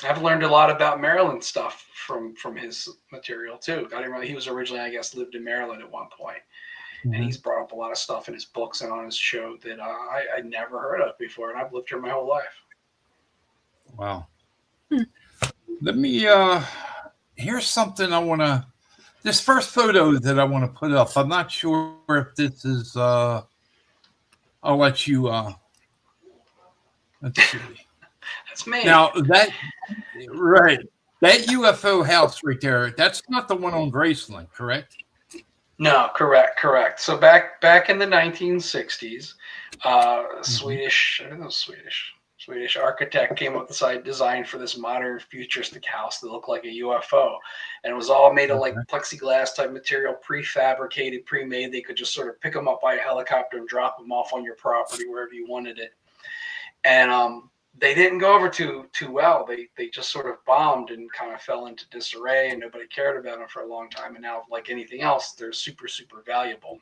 I've learned a lot about Maryland stuff from his material too. I didn't really, he was originally, I guess, lived in Maryland at one point, and he's brought up a lot of stuff in his books and on his show that I never heard of before, and I've lived here my whole life. Wow. Let me here's something I want to. This first photo that I want to put up. I'm not sure if this is. I'll let you. Let's see. That's me. Now that right, that UFO house right there. That's not the one on Graceland, correct? No, correct. So back in the 1960s, Swedish, I don't know, Swedish architect came up with the design for this modern futuristic house that looked like a UFO, and it was all made of like plexiglass type material, prefabricated, pre-made. They could just sort of pick them up by a helicopter and drop them off on your property wherever you wanted it. And they didn't go over too well. They just sort of bombed and kind of fell into disarray, and nobody cared about them for a long time. And now, like anything else, they're super valuable.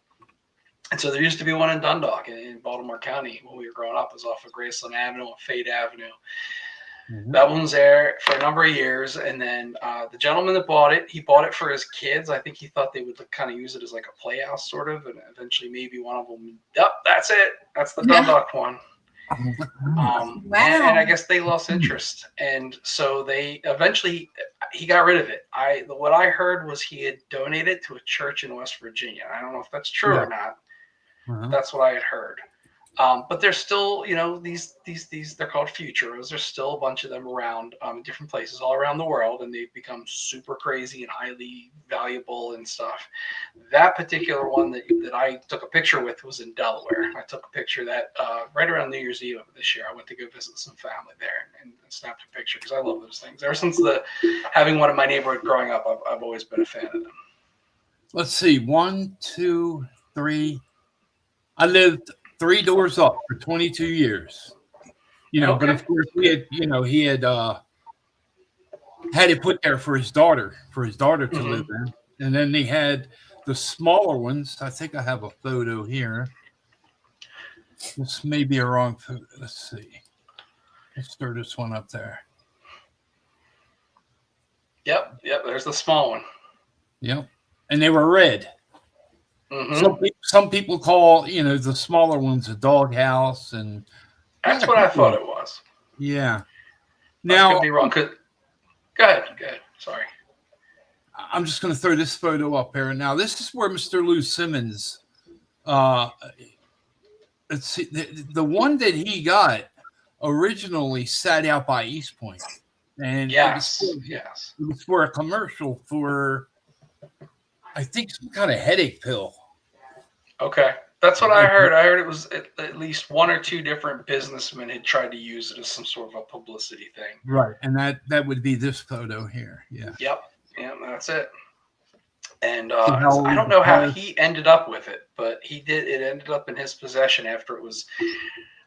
And so there used to be one in Dundalk in Baltimore County when we were growing up. It was off of Graceland Avenue and Fade Avenue. That one was there for a number of years. And then the gentleman that bought it, he bought it for his kids. I think he thought they would kind of use it as like a playhouse sort of. And eventually maybe one of them, yep, that's it. That's the Dundalk one. Wow. And I guess they lost interest. And so they eventually, he got rid of it. What I heard was he had donated to a church in West Virginia. I don't know if that's true or not. That's what I had heard. But there's still, these they're called Futuros. There's still a bunch of them around in different places all around the world, and they've become super crazy and highly valuable and stuff. That particular one that I took a picture with was in Delaware. I took a picture that right around New Year's Eve of this year. I went to go visit some family there and snapped a picture because I love those things. Ever since having one in my neighborhood growing up, I've always been a fan of them. Let's see, 1, 2, 3. I lived 3 doors up for 22 years, Okay. But of course he had had it put there for his daughter to live in. And then they had the smaller ones. I think I have a photo here. This may be a wrong photo. Let's see. Let's throw this one up there. Yep. There's the small one. Yep. And they were red. Some people call the smaller ones a doghouse, and that's what I thought it was. Yeah. Now I could be wrong. Go ahead. Sorry. I'm just going to throw this photo up here. Now this is where Mr. Lou Simmons. Let's see, the one that he got originally sat out by East Point, and yes, it was for a commercial for, I think, some kind of headache pill. Okay. That's what I heard. I heard it was at least 1 or 2 different businessmen had tried to use it as some sort of a publicity thing. Right. And that would be this photo here. Yeah. Yep. Yeah, that's it. And I don't know how he ended up with it, but he did. It ended up in his possession after it was,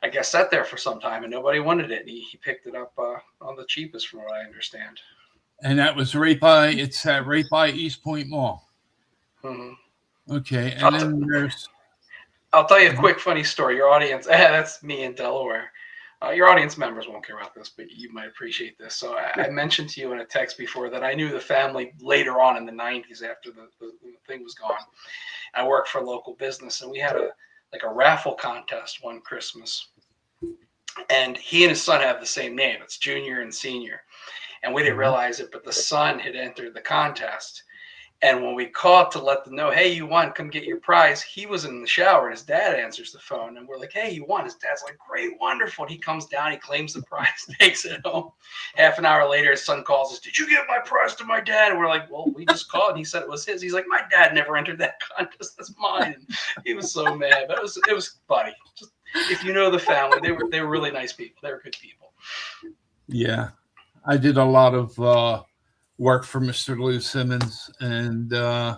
I guess, sat there for some time and nobody wanted it. And he picked it up on the cheapest, from what I understand. And that was right by East Point Mall. Okay, and then there's. I'll tell you a quick funny story. Your audience, that's me in Delaware. Your audience members won't care about this, but you might appreciate this. So I mentioned to you in a text before that I knew the family later on in the 90s after the thing was gone. I worked for a local business, and we had a raffle contest one Christmas. And he and his son have the same name. It's Junior and Senior. And we didn't realize it, but the son had entered the contest. And when we called to let them know, hey, you won, come get your prize, he was in the shower and his dad answers the phone. And we're like, hey, you won. His dad's like, great, wonderful. And he comes down, he claims the prize, takes it home. Half an hour later, his son calls us, did you give my prize to my dad? And we're like, well, we just called. And he said it was his. He's like, my dad never entered that contest. That's mine. And he was so mad. But it was funny. Just, if you know the family, they were really nice people. They were good people. Yeah. I did a lot of work for Mr. Lou Simmons, and I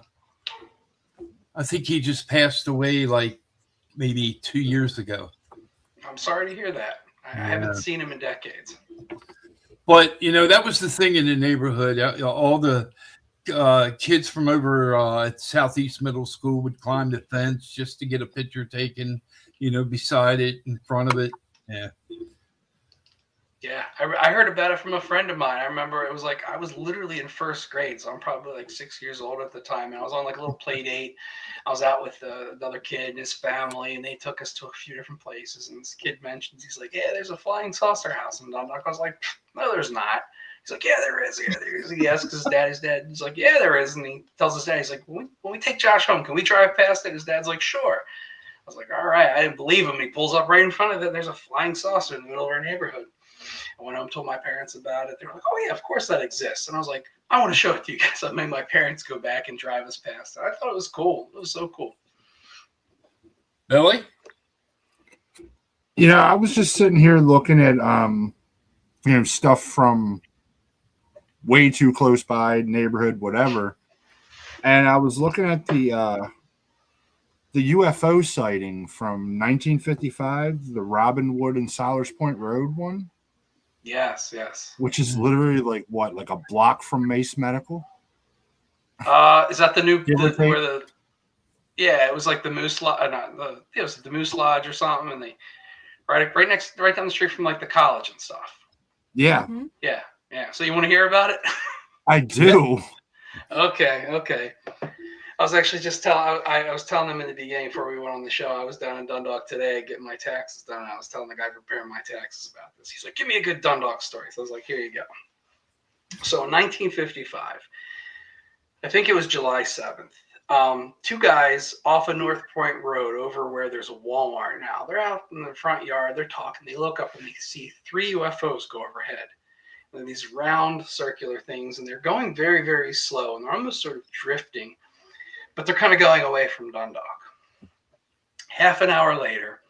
think he just passed away like maybe 2 years ago. I'm sorry to hear that. I haven't seen him in decades. But that was the thing in the neighborhood. All the kids from over at Southeast Middle School would climb the fence just to get a picture taken, beside it, in front of it. Yeah. Yeah, I heard about it from a friend of mine. I remember it was like I was literally in first grade, so I'm probably like 6 years old at the time, and I was on like a little play date. I was out with another kid and his family, and they took us to a few different places. And this kid mentions, he's like, "Yeah, there's a flying saucer house in Dundalk." I was like, "No, there's not." He's like, "Yeah, there is. Yeah, there is." He asks his dad. His dad, he's like, "Yeah, there is." And he tells his dad, he's like, "When we take Josh home, can we drive past it?" His dad's like, "Sure." I was like, "All right." I didn't believe him. He pulls up right in front of it. There's a flying saucer in the middle of our neighborhood. I went home, told my parents about it. They were like, "Oh yeah, of course that exists." And I was like, "I want to show it to you guys." I made my parents go back and drive us past it. I thought it was cool. It was so cool. Billy? I was just sitting here looking at stuff from way too close by, neighborhood, whatever. And I was looking at the UFO sighting from 1955, the Robinwood and Solars Point Road one. Yes, yes. Which is literally like a block from Mace Medical? Is that the new Yeah, it was like the Moose Lodge, it was the Moose Lodge or something, and they right down the street from like the college and stuff. Yeah. Mm-hmm. Yeah. So you want to hear about it? I do. Okay. I was actually just telling them in the beginning before we went on the show. I was down in Dundalk today getting my taxes done. And I was telling the guy preparing my taxes about this. He's like, "Give me a good Dundalk story." So I was like, "Here you go." So in 1955, I think it was July 7th, two guys off of North Point Road over where there's a Walmart now. They're out in the front yard. They're talking. They look up and they see 3 UFOs go overhead. And these round circular things, and they're going very, very slow, and they're almost sort of drifting. But they're kind of going away from Dundalk. Half an hour later,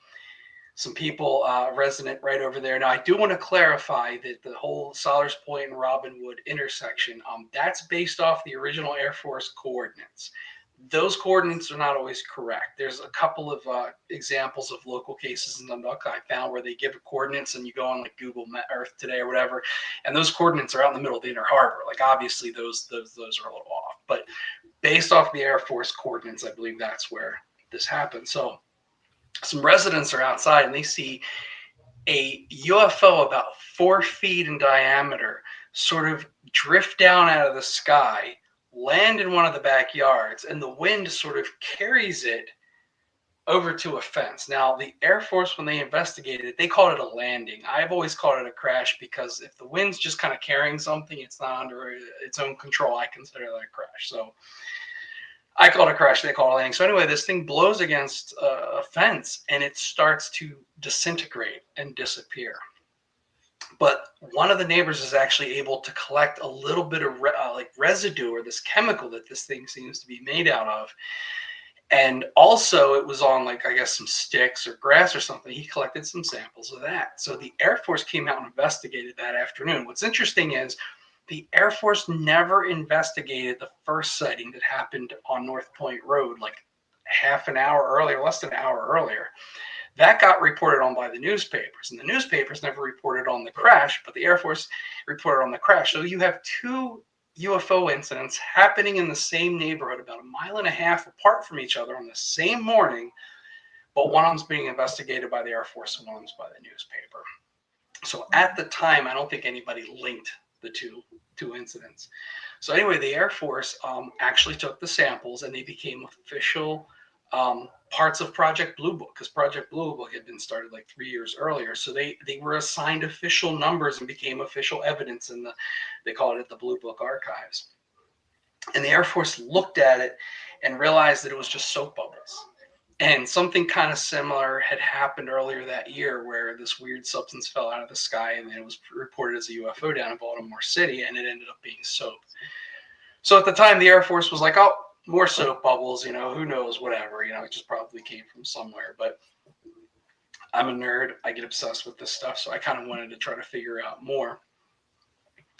some people resident right over there. Now, I do want to clarify that the whole Solars Point and Robinwood intersection, that's based off the original Air Force coordinates. Those coordinates are not always correct. There's a couple of examples of local cases in Dundalk I found where they give coordinates and you go on like Google Earth today or whatever, and those coordinates are out in the middle of the Inner Harbor. Like obviously those are a little off, but based off the Air Force coordinates, I believe that's where this happened. So some residents are outside and they see a UFO about 4 feet in diameter sort of drift down out of the sky, land in one of the backyards, and the wind sort of carries it over to a fence. Now, the Air Force, when they investigated it, they called it a landing. I've always called it a crash because if the wind's just kind of carrying something, it's not under its own control. I consider that a crash. So I call it a crash. They call it a landing. So anyway, this thing blows against a fence and it starts to disintegrate and disappear. But one of the neighbors is actually able to collect a little bit of residue or this chemical that this thing seems to be made out of. And also it was on like, I guess, some sticks or grass or something. He collected some samples of that. So the Air Force came out and investigated that afternoon. What's interesting is the Air Force never investigated the first sighting that happened on North Point Road like half an hour earlier, less than an hour earlier. That got reported on by the newspapers, and the newspapers never reported on the crash, but the Air Force reported on the crash. So you have 2 UFO incidents happening in the same neighborhood, about 1.5 miles apart from each other on the same morning, but one of them's being investigated by the Air Force and one of them's by the newspaper. So at the time, I don't think anybody linked the two incidents. So anyway, the Air Force actually took the samples and they became official parts of Project Blue Book, because Project Blue Book had been started like 3 years earlier. So they were assigned official numbers and became official evidence in they called it the Blue Book archives. And the Air Force looked at it and realized that it was just soap bubbles. And something kind of similar had happened earlier that year where this weird substance fell out of the sky and it was reported as a UFO down in Baltimore City, and it ended up being soap. So at the time, the Air Force was like, "Oh, more soap bubbles, who knows, whatever, it just probably came from somewhere." But I'm a nerd. I get obsessed with this stuff. So I kind of wanted to try to figure out more.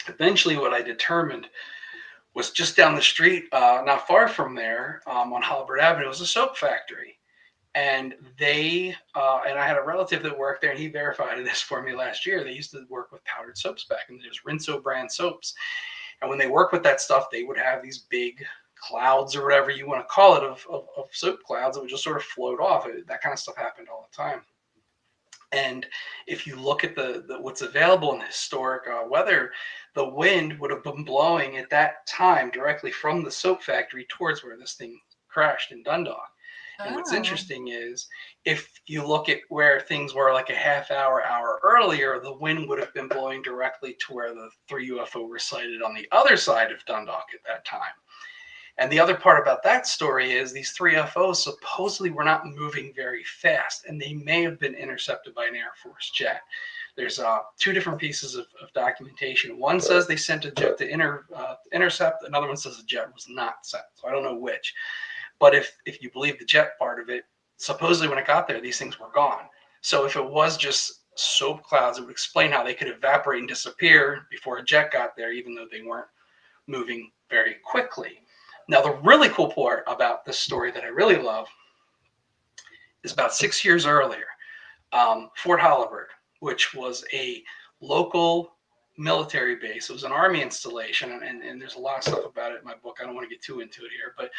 Eventually, what I determined was just down the street, not far from there, on Halbert Avenue, was a soap factory. And and I had a relative that worked there, and he verified this for me last year. They used to work with powdered soaps back in the days, Rinso brand soaps. And when they work with that stuff, they would have these big clouds or whatever you want to call it of soap clouds that would just sort of float off. That kind of stuff happened all the time. And if you look at the what's available in historic weather, the wind would have been blowing at that time directly from the soap factory towards where this thing crashed in Dundalk. And what's interesting is if you look at where things were like a hour earlier, the wind would have been blowing directly to where the 3 UFO were sighted on the other side of Dundalk at that time. And the other part about that story is these 3 UFOs supposedly were not moving very fast, and they may have been intercepted by an Air Force jet. There's 2 different pieces of documentation. One says they sent a jet to intercept. Another one says the jet was not sent. So I don't know which. But if you believe the jet part of it, supposedly when it got there, these things were gone. So if it was just soap clouds, it would explain how they could evaporate and disappear before a jet got there, even though they weren't moving very quickly. Now, the really cool part about this story that I really love is about 6 years earlier, Fort Holabird, which was a local military base. It was an army installation, and there's a lot of stuff about it in my book. I don't want to get too into it here, but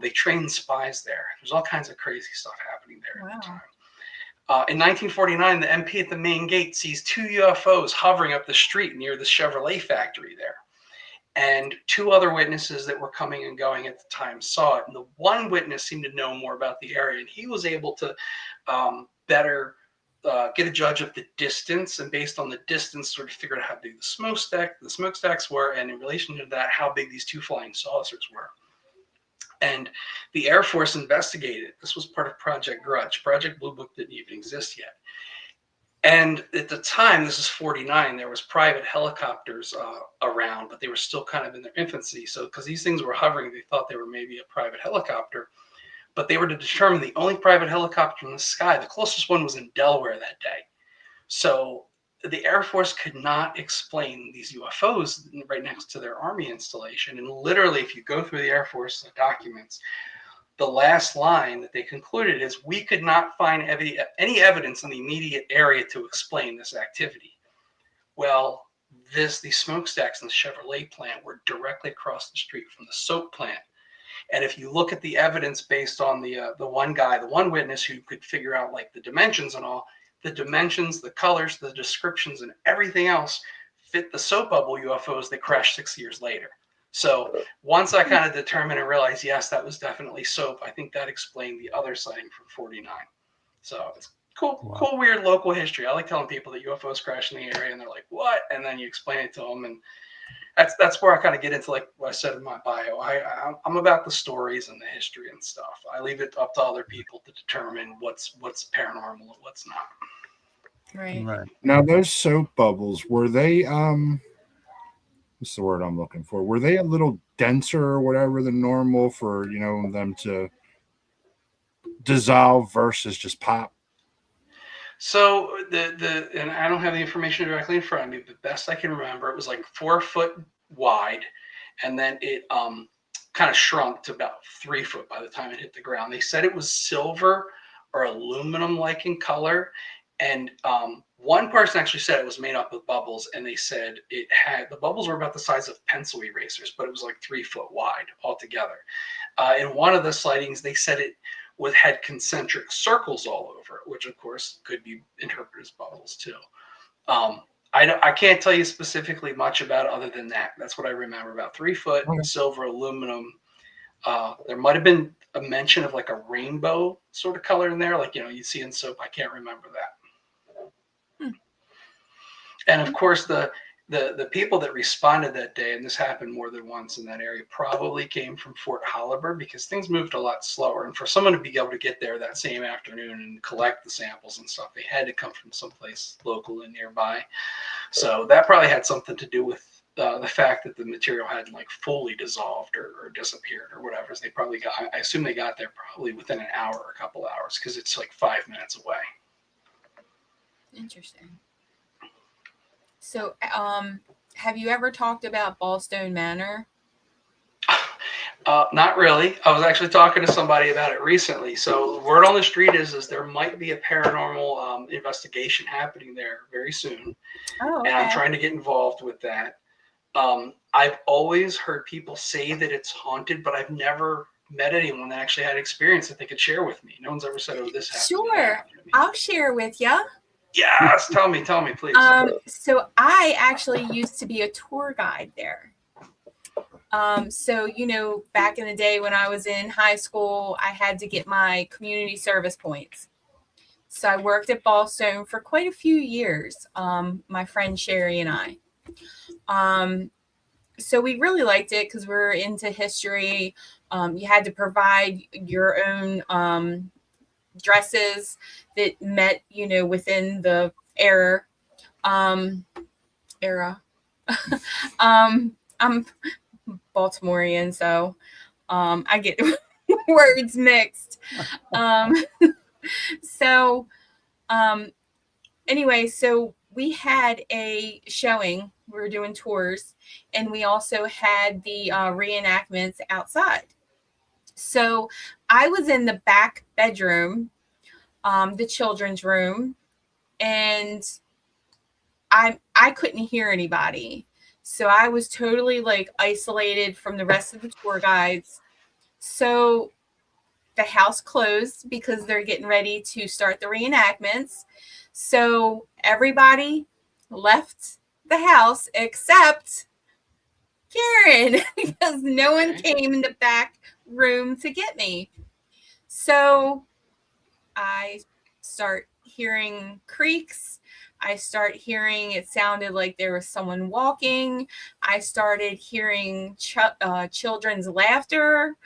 they trained spies there. There's all kinds of crazy stuff happening there at the time. In 1949, the MP at the main gate sees 2 UFOs hovering up the street near the Chevrolet factory there. And 2 other witnesses that were coming and going at the time saw it. And the one witness seemed to know more about the area, and he was able to better get a judge of the distance, and based on the distance, sort of figure out how big the smokestacks were, and in relation to that, how big these 2 flying saucers were. And the Air Force investigated. This was part of Project Grudge. Project Blue Book didn't even exist yet. And at the time, this is 49, there was private helicopters around, but they were still kind of in their infancy. So because these things were hovering, they thought they were maybe a private helicopter. But they were to determine the only private helicopter in the sky. The closest one was in Delaware that day. So the Air Force could not explain these UFOs right next to their army installation. And literally, if you go through the Air Force documents, the last line that they concluded is, we could not find any evidence in the immediate area to explain this activity. Well, these smokestacks in the Chevrolet plant were directly across the street from the soap plant. And if you look at the evidence based on the one witness who could figure out like the dimensions and all, the dimensions, the colors, the descriptions, and everything else fit the soap bubble UFOs that crashed 6 years later. So once I kind of determined and realized, yes, that was definitely soap, I think that explained the other sighting from 49. So it's cool, Wow. Cool, weird local history. I like telling people that UFOs crash in the area, and they're like, what? And then you explain it to them, and that's where I kind of get into like what I said in my bio. I'm about the stories and the history and stuff. I leave it up to other people to determine what's paranormal and what's not. Right. Now, those soap bubbles, were they what's the word I'm looking for? Were they a little denser or whatever than normal for, them to dissolve versus just pop? So and I don't have the information directly in front of me, but best I can remember, it was like 4 foot wide, and then it kind of shrunk to about 3 foot by the time it hit the ground. They said it was silver or aluminum-like in color, and one person actually said it was made up of bubbles, and they said the bubbles were about the size of pencil erasers, but it was like 3 foot wide altogether. In one of the sightings, they said it had concentric circles all over it, which of course could be interpreted as bubbles too. I can't tell you specifically much about it other than that. That's what I remember, about 3 foot, silver, aluminum. There might have been a mention of like a rainbow sort of color in there, like you see in soap. I can't remember that. And of course, the people that responded that day, and this happened more than once in that area, probably came from Fort Holabird, because things moved a lot slower. And for someone to be able to get there that same afternoon and collect the samples and stuff, they had to come from someplace local and nearby. So that probably had something to do with the fact that the material hadn't like fully dissolved or disappeared or whatever. So I assume they got there probably within an hour or a couple hours, because it's like 5 minutes away. Interesting. So, have you ever talked about Ballstone Manor? Not really. I was actually talking to somebody about it recently. So word on the street is there might be a paranormal investigation happening there very soon. Oh, okay. And I'm trying to get involved with that. I've always heard people say that it's haunted, but I've never met anyone that actually had experience that they could share with me. No one's ever said, "Oh, this happened." Sure, I'll share with you. Yes, tell me, please. So I actually used to be a tour guide there. So, back in the day when I was in high school, I had to get my community service points. So I worked at Ballstone for quite a few years, my friend Sherry and I. So we really liked it because we were into history. You had to provide your own dresses that met, within the era. I'm Baltimorean, so I get words mixed. So anyway, so we had a showing. We were doing tours, and we also had the reenactments outside. So I was in the back bedroom, the children's room, and I couldn't hear anybody. So I was totally like isolated from the rest of the tour guides. So the house closed because they're getting ready to start the reenactments. So everybody left the house except Karen because no one came in the back room to get me. So I start hearing creaks. I start hearing, it sounded like there was someone walking. I started hearing children's laughter.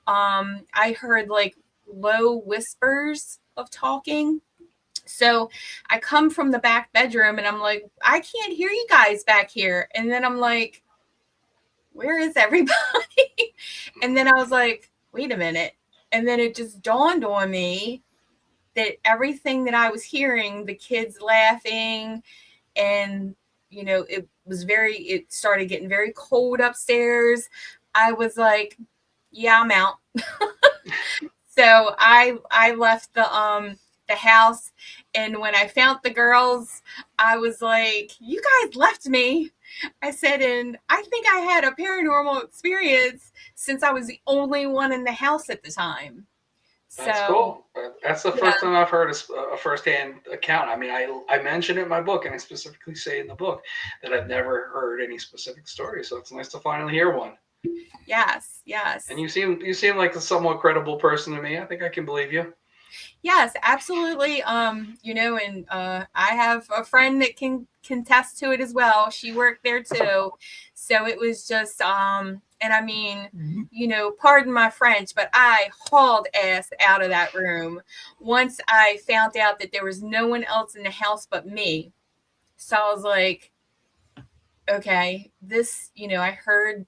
I heard like low whispers of talking. So I come from the back bedroom and I'm like, I can't hear you guys back here. And then I'm like, where is everybody? And then I was like, wait a minute. And then it just dawned on me that everything that I was hearing, the kids laughing, and it started getting very cold upstairs. I was like, yeah, I'm out. So I left the house, and when I found the girls, I was like, you guys left me. I said, and I think I had a paranormal experience since I was the only one in the house at the time. That's cool. That's the first time I've heard a firsthand account. I mean, I mention it in my book, and I specifically say in the book that I've never heard any specific story. So it's nice to finally hear one. Yes. And you seem like a somewhat credible person to me. I think I can believe you. Yes, absolutely. And I have a friend that can contest to it as well. She worked there too. So it was just and I mean, pardon my French, but I hauled ass out of that room once I found out that there was no one else in the house but me. So I was like, okay, this, I heard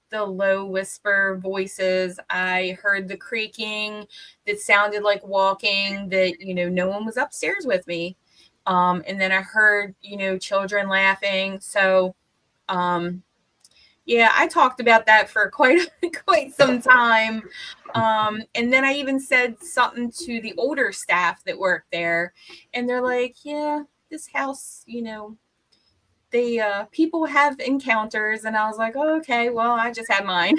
the low whisper voices. I heard the creaking that sounded like walking, that, no one was upstairs with me. And then I heard, children laughing. So, yeah, I talked about that for quite some time. And then I even said something to the older staff that worked there, and they're like, yeah, this house, people have encounters. And I was like, oh, okay, well, I just had mine.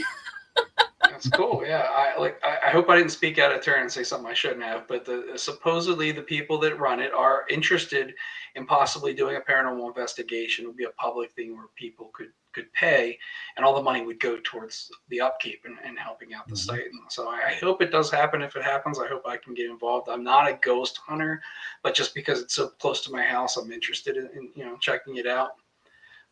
That's cool. Yeah, I hope I didn't speak out of turn and say something I shouldn't have. But supposedly the people that run it are interested in possibly doing a paranormal investigation. It would be a public thing where people could pay, and all the money would go towards the upkeep and helping out the site. And so I hope it does happen. If it happens, I hope I can get involved. I'm not a ghost hunter, but just because it's so close to my house, I'm interested in checking it out.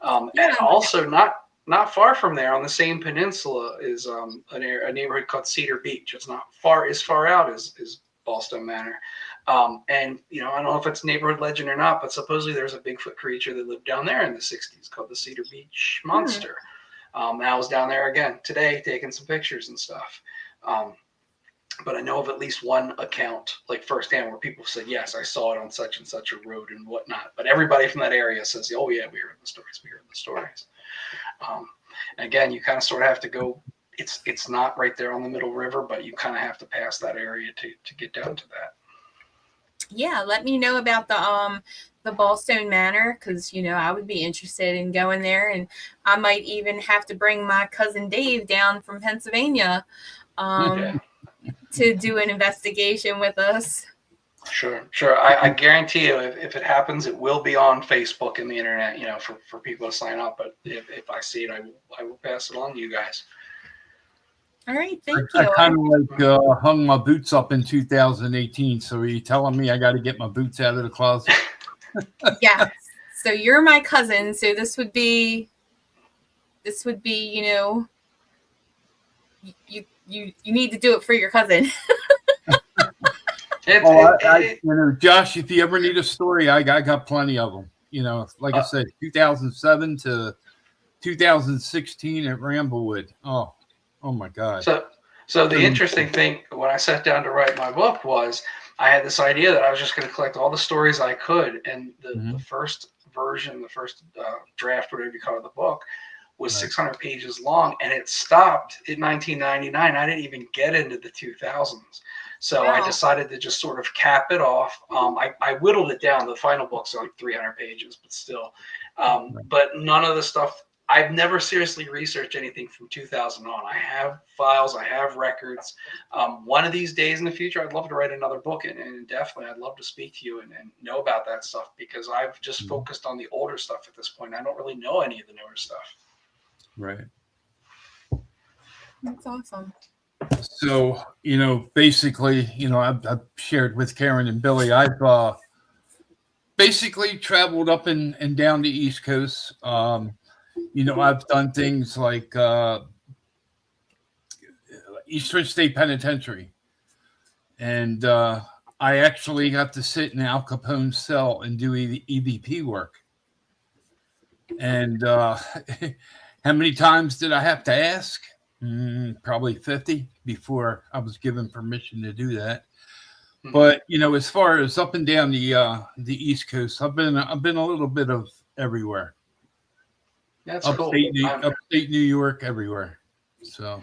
And also not far from there on the same peninsula is a neighborhood called Cedar Beach. It's not as far out as Ballstone Manor. And I don't know if it's neighborhood legend or not, but supposedly there's a Bigfoot creature that lived down there in the 60s called the Cedar Beach Monster. And I was down there again today taking some pictures and stuff. But I know of at least one account, like firsthand, where people said, yes, I saw it on such and such a road and whatnot. But everybody from that area says, oh, yeah, we heard the stories. And again, you kind of sort of have to go. It's not right there on the middle river, but you kind of have to pass that area to get down to that. Yeah, let me know about the Ballstone Manor, because I would be interested in going there, and I might even have to bring my cousin Dave down from Pennsylvania Yeah. to do an investigation with us. Sure. I guarantee you, if it happens, it will be on Facebook and the internet, for people to sign up. But if I see it, I will pass it on to you guys. All right, thank I you. kind of hung my boots up in 2018. So are you telling me I got to get my boots out of the closet? Yeah. So you're my cousin. So this would be, you need to do it for your cousin. Josh, if you ever need a story, I got plenty of them. Like I said, 2007 to 2016 at Ramblewood. Oh my God. So the interesting thing when I sat down to write my book was I had this idea that I was just going to collect all the stories I could, and the first version, the first draft, whatever you call it, the book, was 600 pages long, and it stopped in 1999. I didn't even get into the 2000s. So I decided to just sort of cap it off. I whittled it down. The final book's like 300 pages, but still. But none of the stuff, I've never seriously researched anything from 2000 on. I have files, I have records. One of these days in the future, I'd love to write another book, and definitely I'd love to speak to you and know about that stuff, because I've just focused on the older stuff at this point. I don't really know any of the newer stuff. Right. That's awesome. So, basically, I've shared with Karen and Billy, I've basically traveled up and down the East Coast. I've done things like Eastern State Penitentiary. And I actually got to sit in Al Capone's cell and do EVP work. And how many times did I have to ask? Probably 50 before I was given permission to do that. But as far as up and down the East Coast, I've been a little bit of everywhere. That's upstate cool. Upstate New York, everywhere. So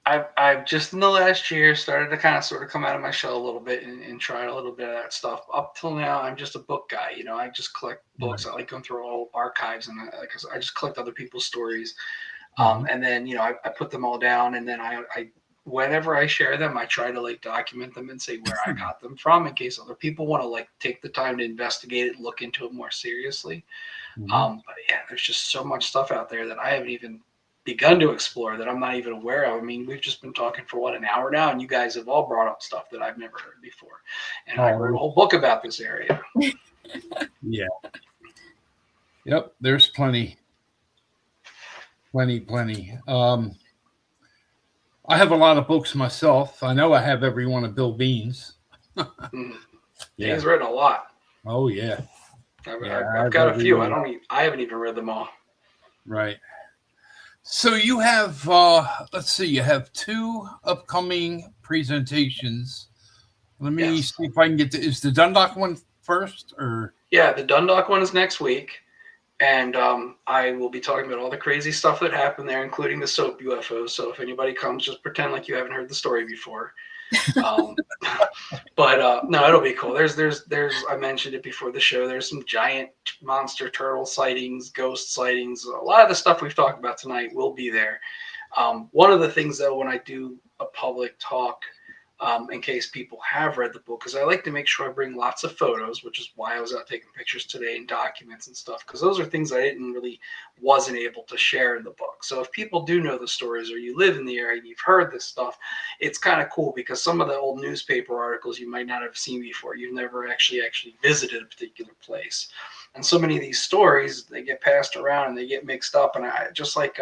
I've just in the last year started to kind of sort of come out of my shell a little bit and try a little bit of that stuff. Up till now, I'm just a book guy. I just collect books. Right. I like going through all archives, and I just collect other people's stories. And then, I put them all down, and then I whenever I share them, I try to document them and say where I got them from, in case other people want to take the time to investigate it, look into it more seriously. But yeah, there's just so much stuff out there that I haven't even begun to explore, that I'm not even aware of. I mean, we've just been talking for an hour now, and you guys have all brought up stuff that I've never heard before. And I wrote a whole book about this area. Yeah. Yep. There's plenty. I have a lot of books myself. I know I have every one of Bill Bean's. Yeah. He's written a lot. Oh yeah. I've got a few. I haven't even read them all. Right. So you have, let's see, you have 2 upcoming presentations. Let me see if I can get is the Dundalk one first, or? Yeah, the Dundalk one is next week. And I will be talking about all the crazy stuff that happened there, including the soap UFO. So if anybody comes, just pretend like you haven't heard the story before. But no, it'll be cool. There's I mentioned it before the show. There's some giant monster turtle sightings, ghost sightings. A lot of the stuff we've talked about tonight will be there. One of the things, though, when I do a public talk, in case people have read the book, because I like to make sure I bring lots of photos, which is why I was out taking pictures today and documents and stuff, because those are things I wasn't able to share in the book. So if people do know the stories, or you live in the area and you've heard this stuff, it's kind of cool, because some of the old newspaper articles you might not have seen before. You've never actually visited a particular place. And so many of these stories, they get passed around and they get mixed up. And I just like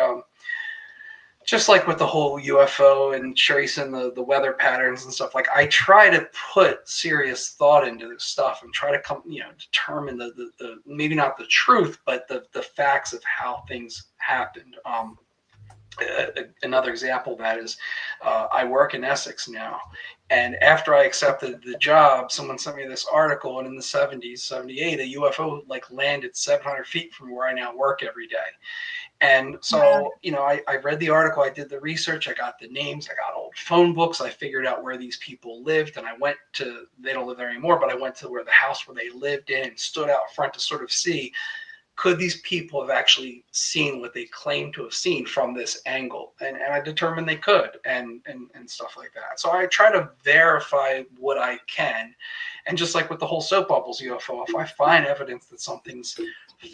with the whole UFO and tracing the weather patterns and stuff, I try to put serious thought into this stuff and try to determine the maybe not the truth, but the facts of how things happened. another example of that is I work in Essex now. And after I accepted the job, someone sent me this article, and in the 70s, 78, a UFO like landed 700 feet from where I now work every day. And so, you know, I read the article, I did the research, I got the names, I got old phone books, I figured out where these people lived, and I went to, they don't live there anymore, but I went to where the house where they lived in and stood out front to sort of see, could these people have actually seen what they claim to have seen from this angle? And I determined they could, and stuff like that. So I try to verify what I can. And just like with the whole soap bubbles UFO, if I find evidence that something's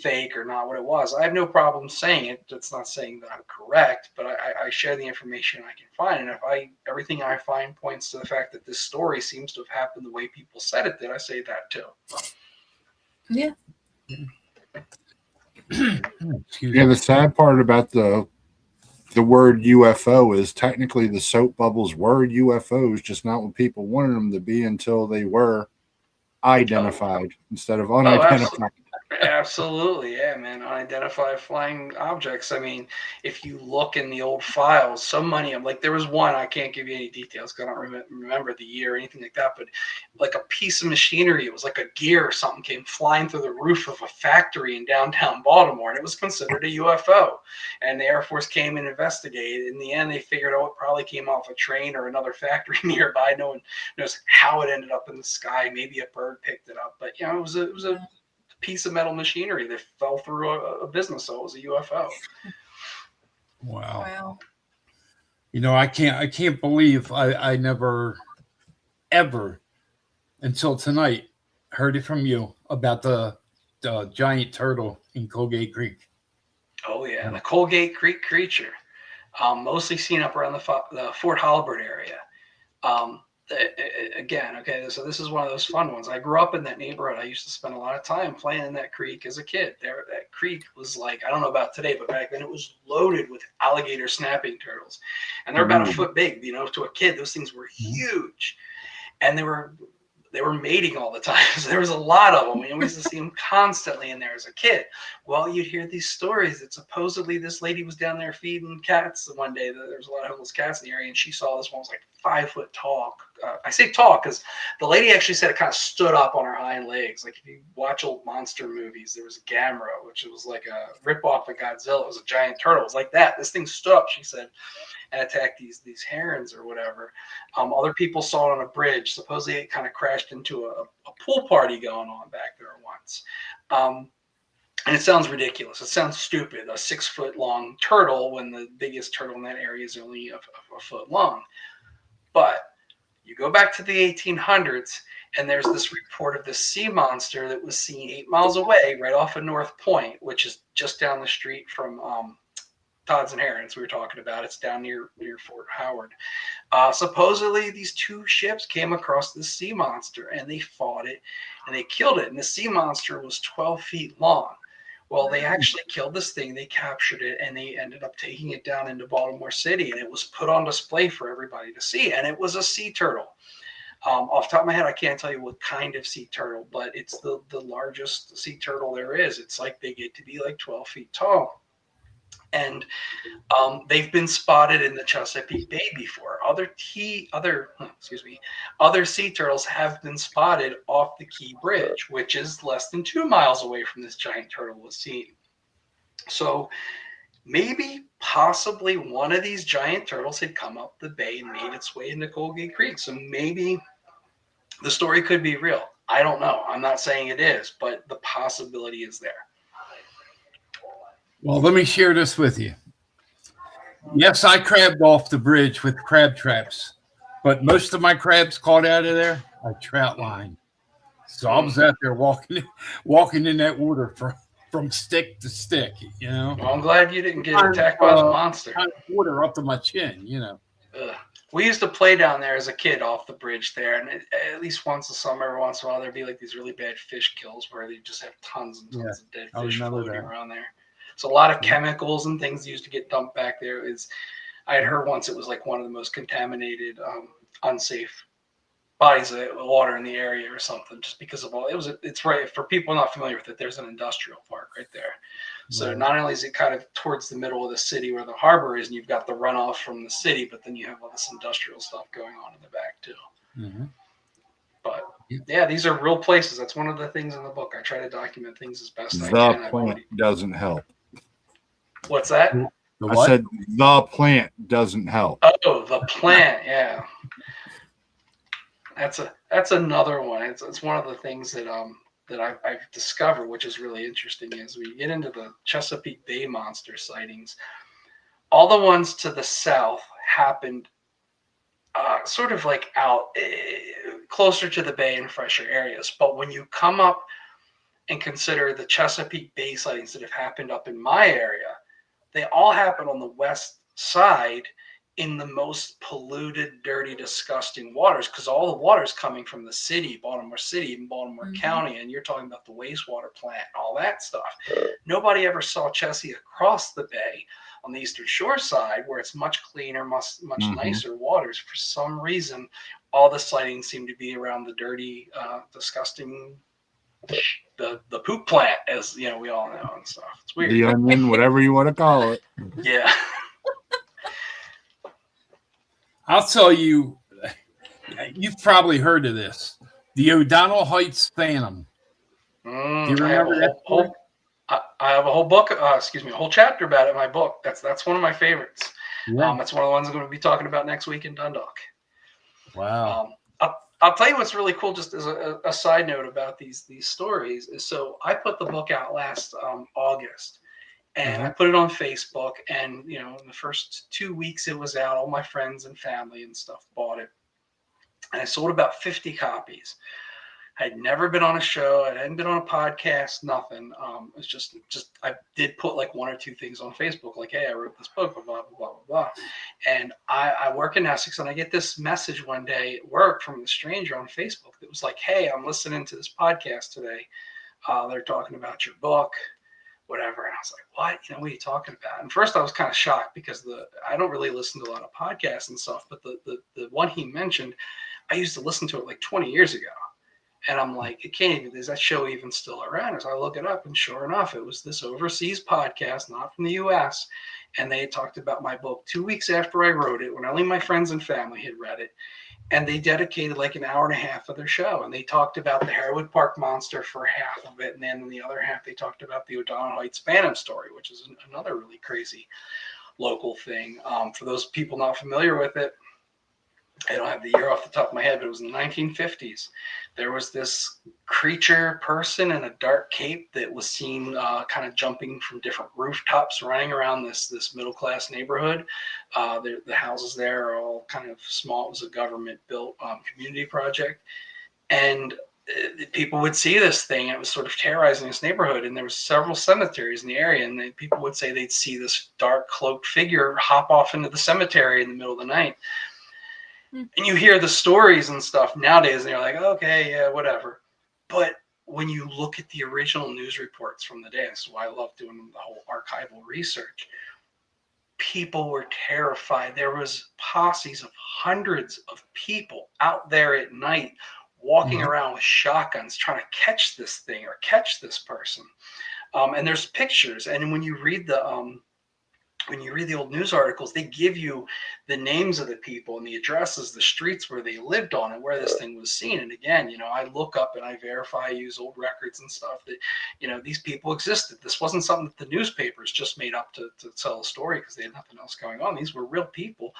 fake or not what it was, I have no problem saying it. It's not saying that I'm correct, but I share the information I can find. And if everything I find points to the fact that this story seems to have happened the way people said it did, I say that too. Yeah. Yeah, the sad part about the word UFO is technically the soap bubbles were UFOs, just not what people wanted them to be until they were identified instead of unidentified. Absolutely, yeah, man. Unidentified flying objects. I mean, if you look in the old files, so many of them, like there was one, I can't give you any details because I don't remember the year or anything like that, but like a piece of machinery, it was like a gear or something came flying through the roof of a factory in downtown Baltimore, and it was considered a UFO. And the Air Force came and investigated. In the end, they figured out it probably came off a train or another factory nearby. No one knows how it ended up in the sky. Maybe a bird picked it up, but you know, it was a piece of metal machinery that fell through a business, so it was a UFO. Wow. You know, I can't believe I never ever until tonight heard it from you about the giant turtle in Colgate Creek. Oh yeah, the Colgate Creek creature, mostly seen up around the Fort Halbert area. Again, okay, so this is one of those fun ones. I grew up in that neighborhood. I used to spend a lot of time playing in that creek as a kid. That creek was like, I don't know about today, but back then it was loaded with alligator snapping turtles. And they're about a foot big, you know, to a kid. Those things were huge. And they were mating all the time. So there was a lot of them. We used to see them constantly in there as a kid. Well, you'd hear these stories that supposedly this lady was down there feeding cats one day. There was a lot of homeless cats in the area, and she saw this one was like 5 foot tall. I say tall because the lady actually said it kind of stood up on her hind legs. Like if you watch old monster movies, there was a Gamera, which was like a ripoff of Godzilla. It was a giant turtle. It was like that. This thing stood up, she said, and attacked these herons or whatever. Other people saw it on a bridge. Supposedly it kind of crashed into a pool party going on back there once. And it sounds ridiculous. It sounds stupid. A 6 foot long turtle when the biggest turtle in that area is only a foot long. But you go back to the 1800s, and there's this report of this sea monster that was seen 8 miles away, right off of North Point, which is just down the street from Todd's and Herons we were talking about. It's down near Fort Howard. Supposedly, these 2 ships came across this sea monster, and they fought it, and they killed it. And the sea monster was 12 feet long. Well, they actually killed this thing. They captured it, and they ended up taking it down into Baltimore City, and it was put on display for everybody to see. And it was a sea turtle. Off the top of my head, I can't tell you what kind of sea turtle, but it's the largest sea turtle there is. It's like they get to be like 12 feet tall. And they've been spotted in the Chesapeake Bay before. Other sea turtles have been spotted off the Key Bridge, which is less than 2 miles away from this giant turtle was seen. So maybe, possibly, one of these giant turtles had come up the bay and made its way into Colgate Creek. So maybe the story could be real. I don't know. I'm not saying it is, but the possibility is there. Well, let me share this with you. Yes, I crabbed off the bridge with crab traps, but most of my crabs caught out of there are trout line. So I was out there walking in that water from stick to stick, you know. Well, I'm glad you didn't get attacked by the monster. Water up to my chin, you know. We used to play down there as a kid off the bridge there, and at least once a summer, every once in a while, there'd be like these really bad fish kills where they just have tons and tons of dead fish floating around there. So a lot of chemicals and things used to get dumped back there. I had heard once it was like one of the most contaminated, unsafe bodies of water in the area or something, just because of all it's right. For people not familiar with it, there's an industrial park right there. So Right. not only is it kind of towards the middle of the city where the harbor is, and you've got the runoff from the city, but then you have all this industrial stuff going on in the back too. Mhm. But Yeah. yeah, these are real places. That's one of the things in the book. I try to document things as best I The can. I've plant already. doesn't help. What's that? The I what? said the plant doesn't help. Oh, the plant. Yeah, that's another one. It's one of the things that I've discovered, which is really interesting, as we get into the Chesapeake Bay monster sightings. All the ones to the south happened sort of like out closer to the bay and fresher areas. But when you come up and consider the Chesapeake Bay sightings that have happened up in my area, they all happen on the west side in the most polluted, dirty, disgusting waters, because all the water is coming from the city, Baltimore City, and Baltimore County, and you're talking about the wastewater plant and all that stuff. Nobody ever saw Chessie across the bay on the Eastern Shore side, where it's much cleaner, much nicer waters. For some reason, all the sightings seem to be around the dirty, disgusting, the poop plant, as you know, we all know and stuff. It's weird. The onion, whatever you want to call it. Yeah. I'll tell you, you've probably heard of this. The O'Donnell Heights Phantom. Do you remember that? I have a whole book, a whole chapter about it in my book. That's one of my favorites. Yeah. That's one of the ones I'm going to be talking about next week in Dundalk. Wow. I'll tell you what's really cool, just as a side note about these stories, is so I put the book out last August, and I put it on Facebook, and in the first 2 weeks it was out, all my friends and family and stuff bought it, and I sold about 50 copies. I'd never been on a show. I hadn't been on a podcast, nothing. It's just I did put like one or two things on Facebook, like, hey, I wrote this book, blah, blah, blah, blah, blah. And I work in Essex, and I get this message one day at work from a stranger on Facebook that was like, hey, I'm listening to this podcast today. They're talking about your book, whatever. And I was like, what? What are you talking about? And first I was kind of shocked, because I don't really listen to a lot of podcasts and stuff, but the one he mentioned, I used to listen to it like 20 years ago. And I'm like, is that show even still around? So I look it up, and sure enough, it was this overseas podcast, not from the US. And they had talked about my book 2 weeks after I wrote it, when only my friends and family had read it. And they dedicated like an hour and a half of their show. And they talked about the Harewood Park Monster for half of it. And then in the other half, they talked about the O'Donnell Heights Phantom story, which is another really crazy local thing. For those people not familiar with it, I don't have the year off the top of my head, but it was in the 1950s. There was this creature person in a dark cape that was seen kind of jumping from different rooftops, running around this middle-class neighborhood. The houses there are all kind of small. It was a government-built community project. And people would see this thing, and it was sort of terrorizing this neighborhood. And there were several cemeteries in the area, and people would say they'd see this dark cloaked figure hop off into the cemetery in the middle of the night. And you hear the stories and stuff nowadays, and you're like, okay, yeah, whatever. But when you look at the original news reports from the day, that's why I love doing the whole archival research, people were terrified. There was posses of hundreds of people out there at night walking around with shotguns trying to catch this thing or catch this person. And there's pictures. And when you read the old news articles, they give you the names of the people and the addresses, the streets where they lived on, and where this thing was seen. And again, I look up and I verify, I use old records and stuff that, these people existed. This wasn't something that the newspapers just made up to tell a story because they had nothing else going on. These were real people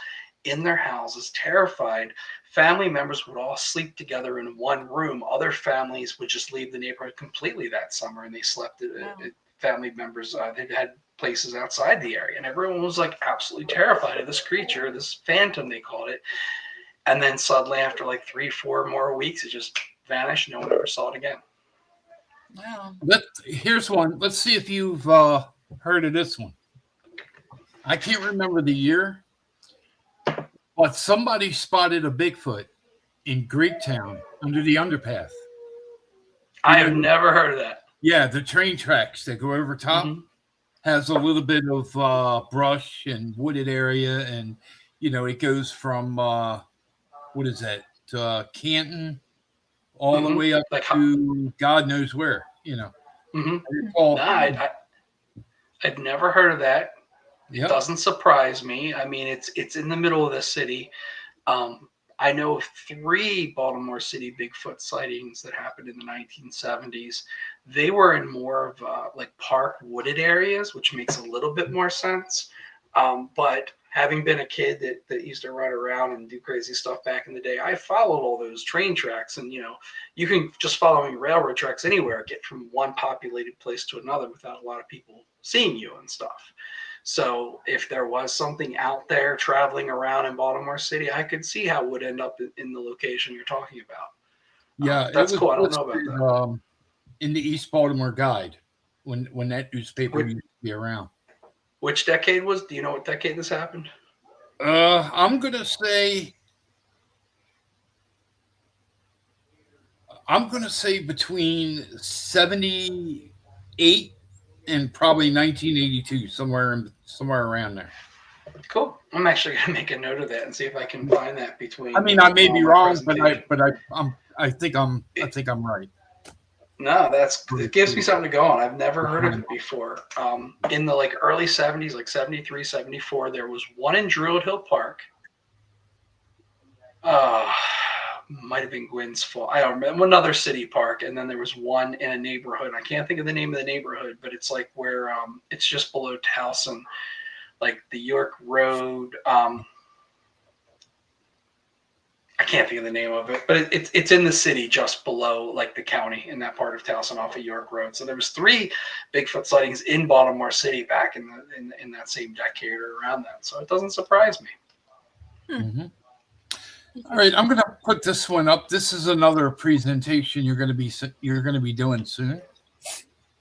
in their houses, terrified. Family members would all sleep together in one room. Other families would just leave the neighborhood completely that summer, and they slept at family members. They had places outside the area, and everyone was like absolutely terrified of this creature, this phantom they called it. And then suddenly, after like 3-4 more weeks, it just vanished. No one ever saw it again. Wow. Here's one. Let's see if you've heard of this one. I can't remember the year, but somebody spotted a Bigfoot in Greektown under the underpath. I have never heard of that. Yeah, the train tracks that go over top. Has a little bit of brush and wooded area, and it goes from what is that, Canton all the way up to God knows where. I'd never heard of that. Yep. It doesn't surprise me. I mean, it's in the middle of the city. I know of 3 Baltimore City Bigfoot sightings that happened in the 1970s. They were in more of like park wooded areas, which makes a little bit more sense. But having been a kid that used to run around and do crazy stuff back in the day, I followed all those train tracks. And, you can just following railroad tracks anywhere, get from one populated place to another without a lot of people seeing you and stuff. So if there was something out there traveling around in Baltimore City, I could see how it would end up in the location you're talking about. Yeah, that's cool. I don't know about that. In the East Baltimore Guide, when that newspaper used to be around. Which decade do you know what decade this happened? I'm gonna say between 78 and probably 1982, somewhere around there. Cool. I'm actually gonna make a note of that and see if I can find that between. I mean, I may be wrong, but I think I'm right. No, it gives me something to go on. I've never heard of it before. In the early 70s, like 73, 74, there was one in Druid Hill Park. Might have been Gwynn's Falls. I don't remember. Another city park, and then there was one in a neighborhood. I can't think of the name of the neighborhood, but it's like where it's just below Towson, like the York Road. I can't think of the name of it, but it's in the city just below like the county in that part of Towson off of York Road. So there was 3 Bigfoot sightings in Baltimore City back in that same decade or around that. So it doesn't surprise me. Mm-hmm. All right, I'm going to put this one up. This is another presentation you're going to be doing soon.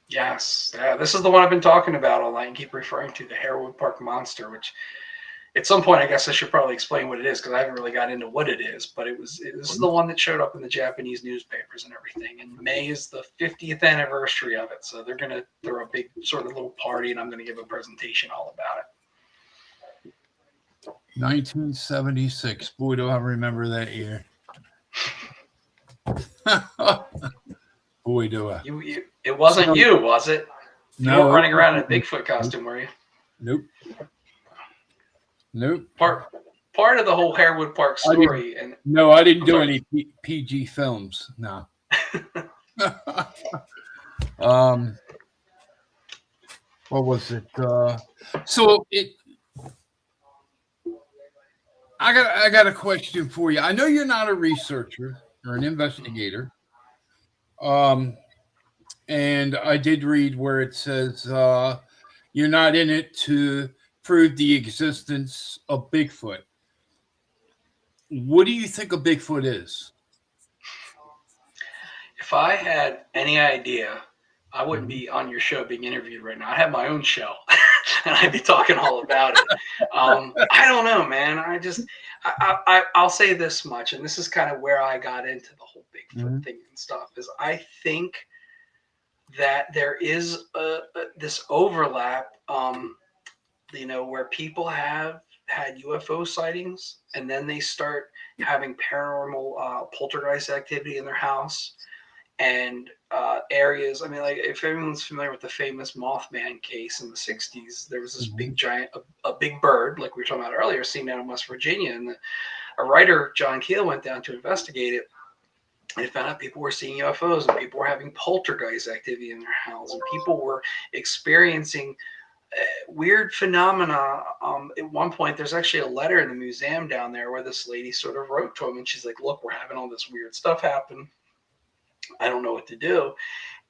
Yes, yeah, this is the one I've been talking about all night and keep referring to, the Harewood Park Monster, which at some point I guess I should probably explain what it is because I haven't really got into what it is. But this is the one that showed up in the Japanese newspapers and everything. And May is the 50th anniversary of it, so they're going to throw a big sort of little party, and I'm going to give a presentation all about it. 1976. Boy, do I remember that year. Boy, do I. It wasn't you, was it? No. You weren't running around in a Bigfoot costume, were you? Nope. Part of the whole Harewood Park story. I didn't do any PG films. No. What was it? I got a question for you. I know you're not a researcher or an investigator. And I did read where it says you're not in it to prove the existence of Bigfoot. What do you think a Bigfoot is? If I had any idea, I wouldn't be on your show being interviewed right now. I have my own show, and I'd be talking all about it. I don't know, man. I'll say this much, and this is kind of where I got into the whole Bigfoot thing and stuff, is I think that there is this overlap, where people have had UFO sightings, and then they start having paranormal poltergeist activity in their house. And areas, I mean, like if everyone's familiar with the famous Mothman case in the 60s, there was this big giant, a big bird, like we were talking about earlier, seen down in West Virginia. And a writer, John Keel, went down to investigate it. And found out people were seeing UFOs and people were having poltergeist activity in their house. And people were experiencing weird phenomena. At one point, there's actually a letter in the museum down there where this lady sort of wrote to him. And she's like, look, we're having all this weird stuff happen. I don't know what to do.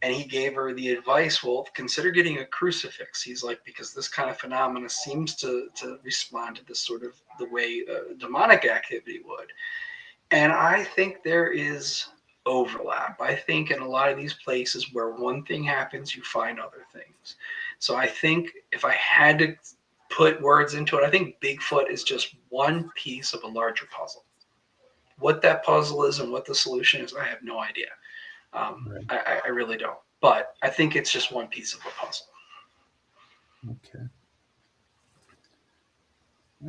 And he gave her the advice, well, consider getting a crucifix. He's like, because this kind of phenomena seems to respond to this sort of the way demonic activity would. And I think there is overlap. I think in a lot of these places where one thing happens, you find other things. So I think if I had to put words into it, I think Bigfoot is just one piece of a larger puzzle. What that puzzle is and what the solution is, I have no idea. I really don't. But I think it's just one piece of a puzzle. Okay.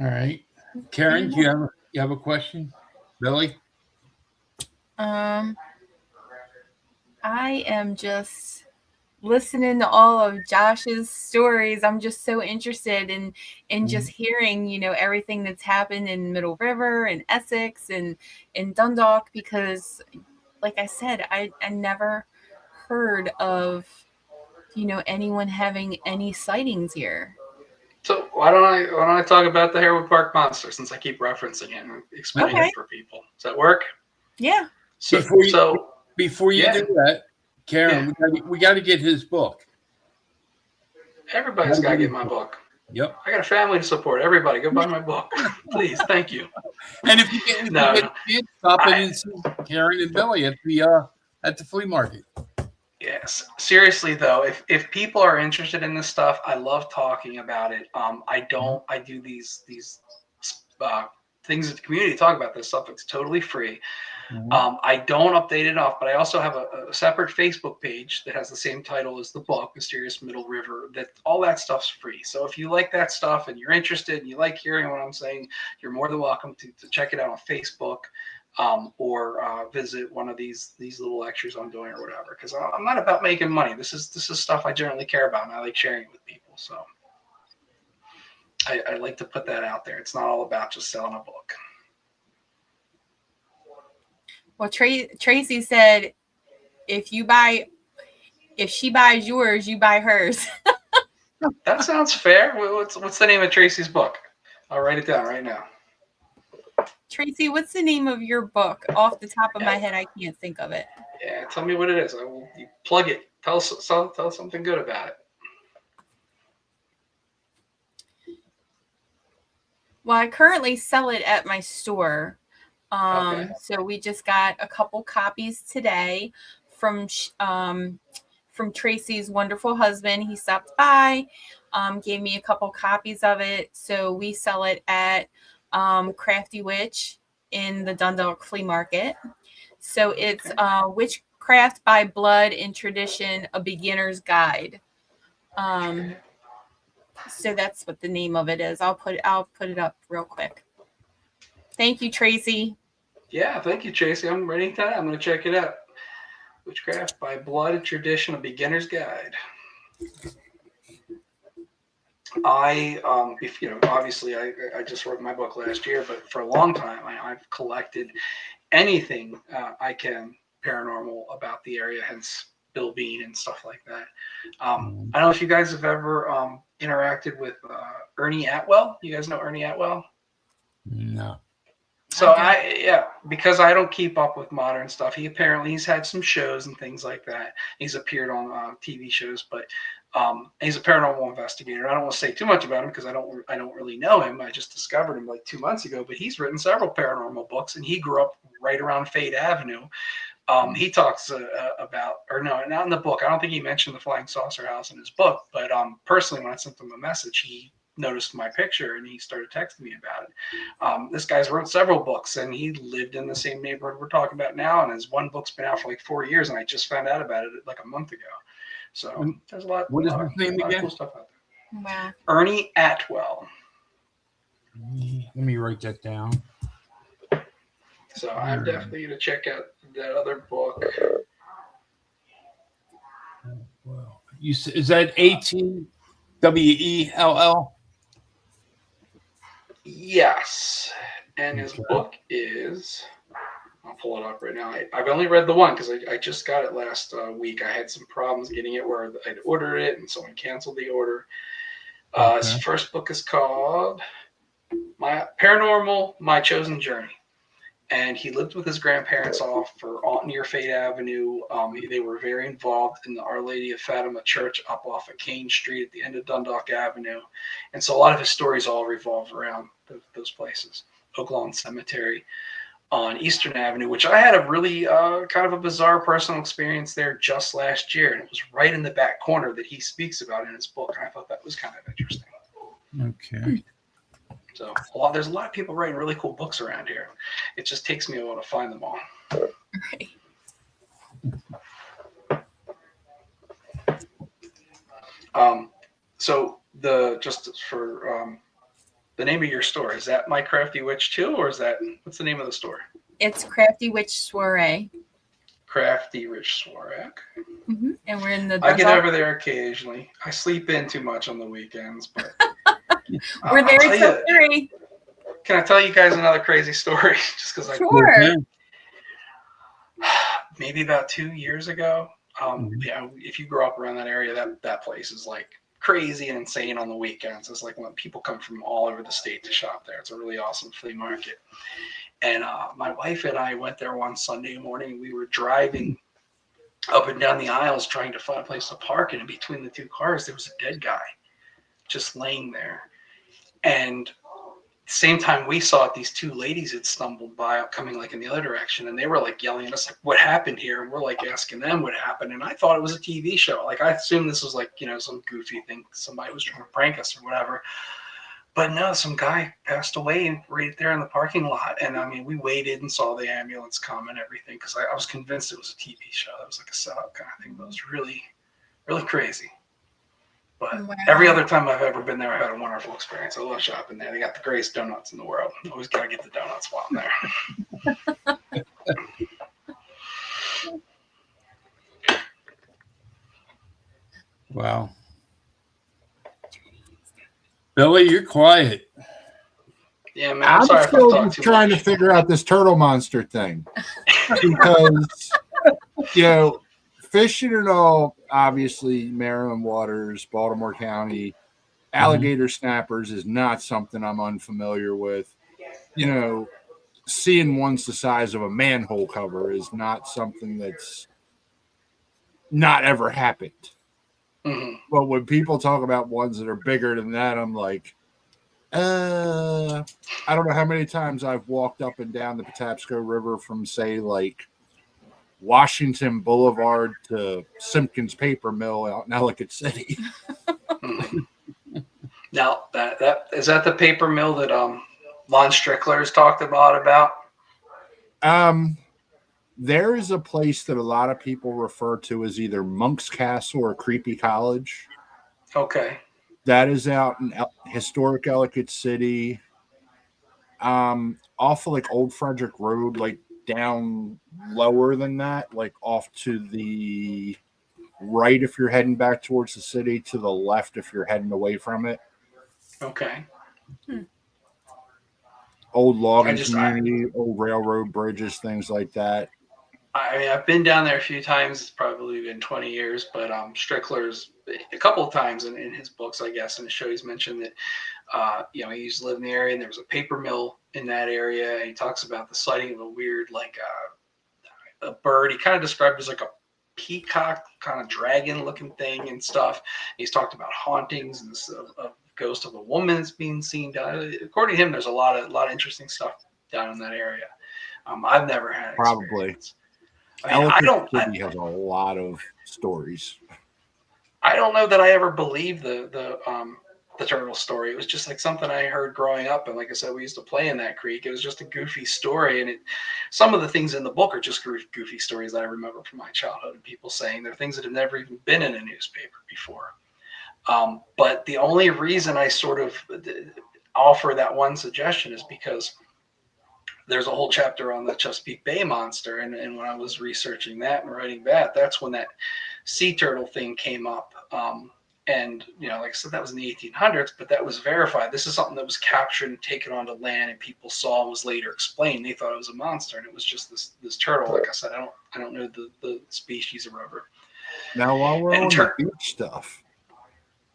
All right. Karen, do you have a question? Billy? I am just listening to all of Josh's stories, I'm just so interested in just hearing, everything that's happened in Middle River and Essex and in Dundalk, because like I said, I never heard of, anyone having any sightings here. So why don't I talk about the Harewood Park Monster, since I keep referencing it, and explain Okay. it for people? Does that work? Yeah. Before you do that, Karen, we got to get his book. Everybody's got to get my book. Yep. I got a family to support. Everybody, go buy my book, please. Thank you. And if you get stop in and see Karen and Billy at the flea market. Yes. Seriously though, if people are interested in this stuff, I love talking about it. I do these things at the community, talk about this stuff. It's totally free. I don't update it off, but I also have a separate Facebook page that has the same title as the book, Mysterious Middle River. That all that stuff's free. So if you like that stuff and you're interested and you like hearing what I'm saying, you're more than welcome to check it out on Facebook, or visit one of these little lectures I'm doing or whatever. Because I'm not about making money. This is stuff I generally care about, and I like sharing it with people. So I like to put that out there. It's not all about just selling a book. Well, Tracy said, if she buys yours, you buy hers. That sounds fair. What's the name of Tracy's book? I'll write it down right now. Tracy, what's the name of your book? Off the top of my head, I can't think of it. Yeah, tell me what it is. You plug it. Tell us something good about it. Well, I currently sell it at my store. Okay. So we just got a couple copies today from Tracy's wonderful husband. He stopped by, gave me a couple copies of it. So we sell it at Crafty Witch in the Dundalk Flea Market. So it's Witchcraft by Blood and Tradition, a Beginner's Guide. So that's what the name of it is. I'll put it up real quick. Thank you, Tracy. Yeah, thank you, Tracy. I'm ready to. I'm going to check it out. Witchcraft by Blood and Tradition, a Beginner's Guide. Obviously I just wrote my book last year, but for a long time I've collected anything I can paranormal about the area, hence Bill Bean and stuff like that. I don't know if you guys have ever interacted with Ernie Atwell. You guys know Ernie Atwell? No. So because I don't keep up with modern stuff. He's had some shows and things like that. He's appeared on TV shows, but he's a paranormal investigator. I don't want to say too much about him because I don't really know him. I just discovered him like 2 months ago, but he's written several paranormal books, and he grew up right around Fade Avenue. He talks about, or no, not in the book. I don't think he mentioned the Flying Saucer House in his book, but personally, when I sent him a message, he noticed my picture and he started texting me about it. This guy's wrote several books, and he lived in the same neighborhood we're talking about now, and his one book's been out for like 4 years, and I just found out about it like a month ago. So there's a lot. What is his name again? Cool stuff out there. Wow. Ernie Atwell. Let me write that down. So I'm definitely going to check out that other book. Well, is that ATWELL? Yes, and his book is. I'll pull it up right now. I've only read the one because I just got it last week. I had some problems getting it where I'd ordered it and someone canceled the order. His first book is called My Paranormal, My Chosen Journey. And he lived with his grandparents near Fade Avenue. They were very involved in the Our Lady of Fatima Church up off of Kane Street at the end of Dundalk Avenue. And so a lot of his stories all revolve around those places. Oak Lawn Cemetery on Eastern Avenue, which I had a really kind of a bizarre personal experience there just last year. And it was right in the back corner that he speaks about in his book. And I thought that was kind of interesting. Okay. So there's a lot of people writing really cool books around here. It just takes me a while to find them all. Right. So just for the name of your store, is that My Crafty Witch too, or what's the name of the store? It's Crafty Witch Soiree. Crafty Witch Soiree. Mm-hmm. And we're in the I get Dundalk. over there occasionally. I sleep in too much on the weekends, but We're there till 3. Can I tell you guys another crazy story? Just because Sure. maybe about 2 years ago. If you grow up around that area, that place is like crazy and insane on the weekends. It's like when people come from all over the state to shop there. It's a really awesome flea market. And my wife and I went there one Sunday morning. We were driving up and down the aisles trying to find a place to park, and in between the two cars there was a dead guy just laying there. And same time we saw it, these two ladies had stumbled by coming like in the other direction, and they were like yelling at us like, what happened here? And we're like asking them what happened, and I thought it was a TV show. Like I assumed this was like, some goofy thing, somebody was trying to prank us or whatever. But no, some guy passed away right there in the parking lot. And I mean, we waited and saw the ambulance come and everything, because I was convinced it was a TV show. It was like a setup kind of thing, but it was really, really crazy. But every other time I've ever been there, I had a wonderful experience. I love shopping there. They got the greatest donuts in the world. Always got to get the donuts while I'm there. Wow. Billy, you're quiet. Yeah, man. I'm sorry still if I just trying to figure out this turtle monster thing. Because, fishing and all, obviously, Maryland waters, Baltimore County, alligator snappers is not something I'm unfamiliar with. Seeing ones the size of a manhole cover is not something that's not ever happened. Mm-hmm. But when people talk about ones that are bigger than that, I'm like, I don't know how many times I've walked up and down the Patapsco River from, say, like Washington Boulevard to Simpkins Paper Mill out in Ellicott City. Mm-hmm. Now, that is that the paper mill that Lon Strickler's talked about? There is a place that a lot of people refer to as either Monk's Castle or Creepy College. Okay. That is out in historic Ellicott City. Off of like Old Frederick Road, like down lower than that, like off to the right if you're heading back towards the city, to the left if you're heading away from it. Okay. Old logging community, old railroad bridges, things like that. I mean, I've been down there a few times. It's probably been 20 years, but Strickler's a couple of times in his books, I guess, in his show, he's mentioned that, he used to live in the area, and there was a paper mill in that area. And he talks about the sighting of a weird, like a bird. He kind of described it as like a peacock, kind of dragon-looking thing and stuff. He's talked about hauntings and a ghost of a woman that's being seen down. According to him, there's a lot of interesting stuff down in that area. I've never had experience. Ellicott City has a lot of stories. I don't know that I ever believed the turtle story. It was just like something I heard growing up, and like I said, we used to play in that creek. It was just a goofy story, and some of the things in the book are just goofy stories that I remember from my childhood, and people saying they're things that have never even been in a newspaper before. But the only reason I sort of offer that one suggestion is because there's a whole chapter on the Chesapeake Bay monster. And when I was researching that and writing that, that's when that sea turtle thing came up. And, like I said, that was in the 1800s, but that was verified. This is something that was captured and taken onto land, and people saw and was later explained. They thought it was a monster, and it was just this turtle. Like I said, I don't know the species or whatever. Now, while we're on the beach stuff,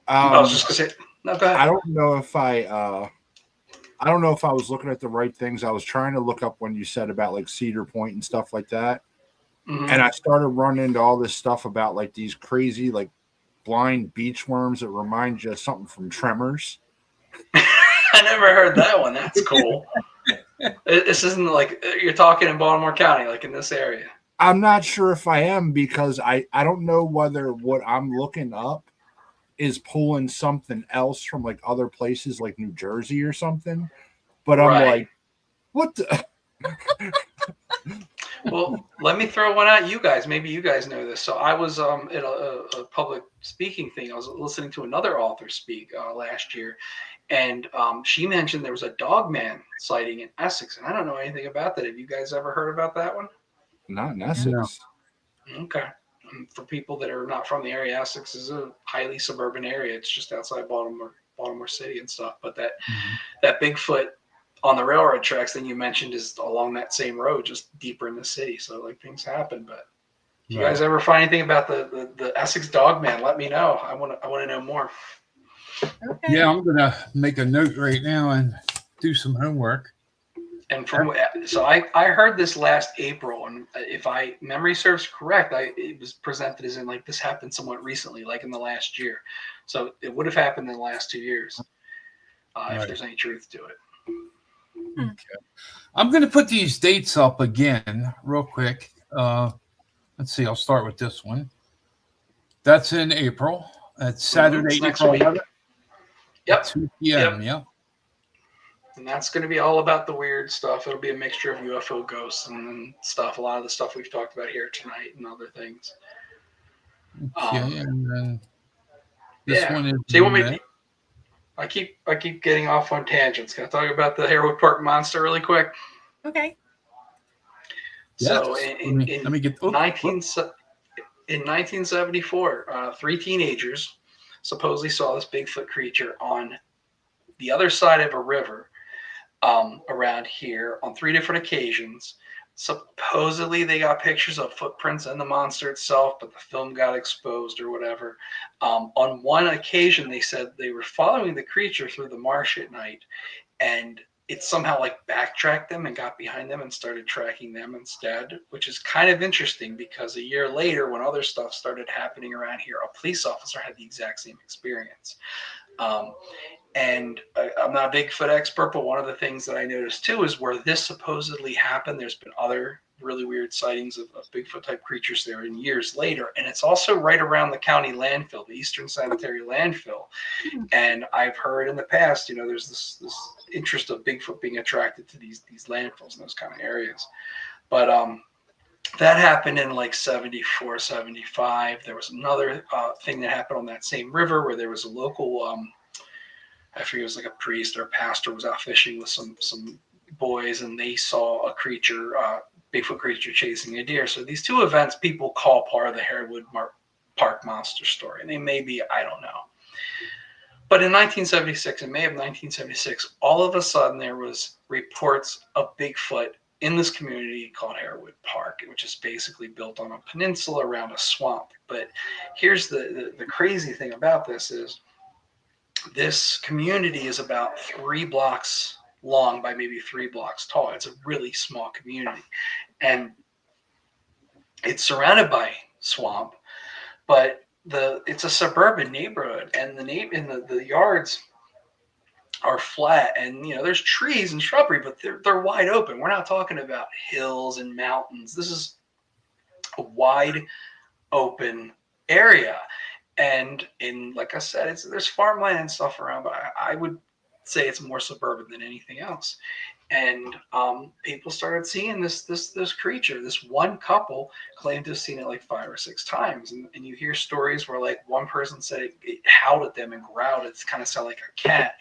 I was just gonna say, no, go ahead. I don't know if I was looking at the right things. I was trying to look up when you said about like Cedar Point and stuff like that. Mm-hmm. And I started running into all this stuff about like these crazy, like blind beach worms that remind you of something from Tremors. I never heard that one. That's cool. This isn't like you're talking in Baltimore County, like in this area. I'm not sure if I am, because I don't know whether what I'm looking up is pulling something else from like other places like New Jersey or something. But I'm like, what the? Well, let me throw one at you guys. Maybe you guys know this. So I was at a public speaking thing. I was listening to another author speak last year, and she mentioned there was a dogman sighting in Essex. And I don't know anything about that. Have you guys ever heard about that one? Not in Essex. No. Okay. For people that are not from the area, Essex is a highly suburban area. It's just outside Baltimore City and stuff. But that Bigfoot on the railroad tracks that you mentioned is along that same road, just deeper in the city. So like things happen. But if you guys ever find anything about the Essex Dogman, let me know. I want to know more. Okay. Yeah, I'm gonna make a note right now and do some homework. And so I heard this last April, and if memory serves correct, it was presented as in like this happened somewhat recently, like in the last year. So it would have happened in the last 2 years, if there's any truth to it. Okay. I'm going to put these dates up again real quick. Let's see. I'll start with this one. That's in April. That's Saturday, April 11th. Yep. 2 p.m. Yeah. And that's going to be all about the weird stuff. It'll be a mixture of UFO ghosts and stuff. A lot of the stuff we've talked about here tonight and other things. Okay, and then this one is. So you want me? I keep getting off on tangents. Can I talk about the Harewood Park monster really quick? Okay. So Yes. in Let me get. 1974, 3 teenagers supposedly saw this Bigfoot creature on the other side of a river around here on 3 different occasions. Supposedly they got pictures of footprints and the monster itself, but the film got exposed or whatever. On one occasion, they said they were following the creature through the marsh at night, and it somehow like backtracked them and got behind them and started tracking them instead, which is kind of interesting because a year later, when other stuff started happening around here, a police officer had the exact same experience. And I'm not a Bigfoot expert, but one of the things that I noticed too is where this supposedly happened, there's been other really weird sightings of Bigfoot type creatures there in years later. And it's also right around the county landfill, the Eastern Sanitary Landfill. And I've heard in the past, there's this interest of Bigfoot being attracted to these landfills in those kind of areas. But that happened in like 74, 75. There was another thing that happened on that same river where there was a local I forget, it was like a priest or a pastor was out fishing with some boys, and they saw a creature, Bigfoot creature chasing a deer. So these 2 events people call part of the Harewood Park monster story, and they may be, I don't know. But in 1976, in May of 1976, all of a sudden there was reports of Bigfoot in this community called Harewood Park, which is basically built on a peninsula around a swamp. But here's the crazy thing about this is, this community is about 3 blocks long by maybe 3 blocks tall. It's a really small community, and it's surrounded by swamp, but it's a suburban neighborhood, and the yards are flat, and there's trees and shrubbery, but they're wide open. We're not talking about hills and mountains. This is a wide open area. And like I said, there's farmland and stuff around, but I would say it's more suburban than anything else. And people started seeing this creature. This one couple claimed to have seen it like 5 or 6 times. And you hear stories where like one person said it howled at them and growled. It kind of sounded like a cat.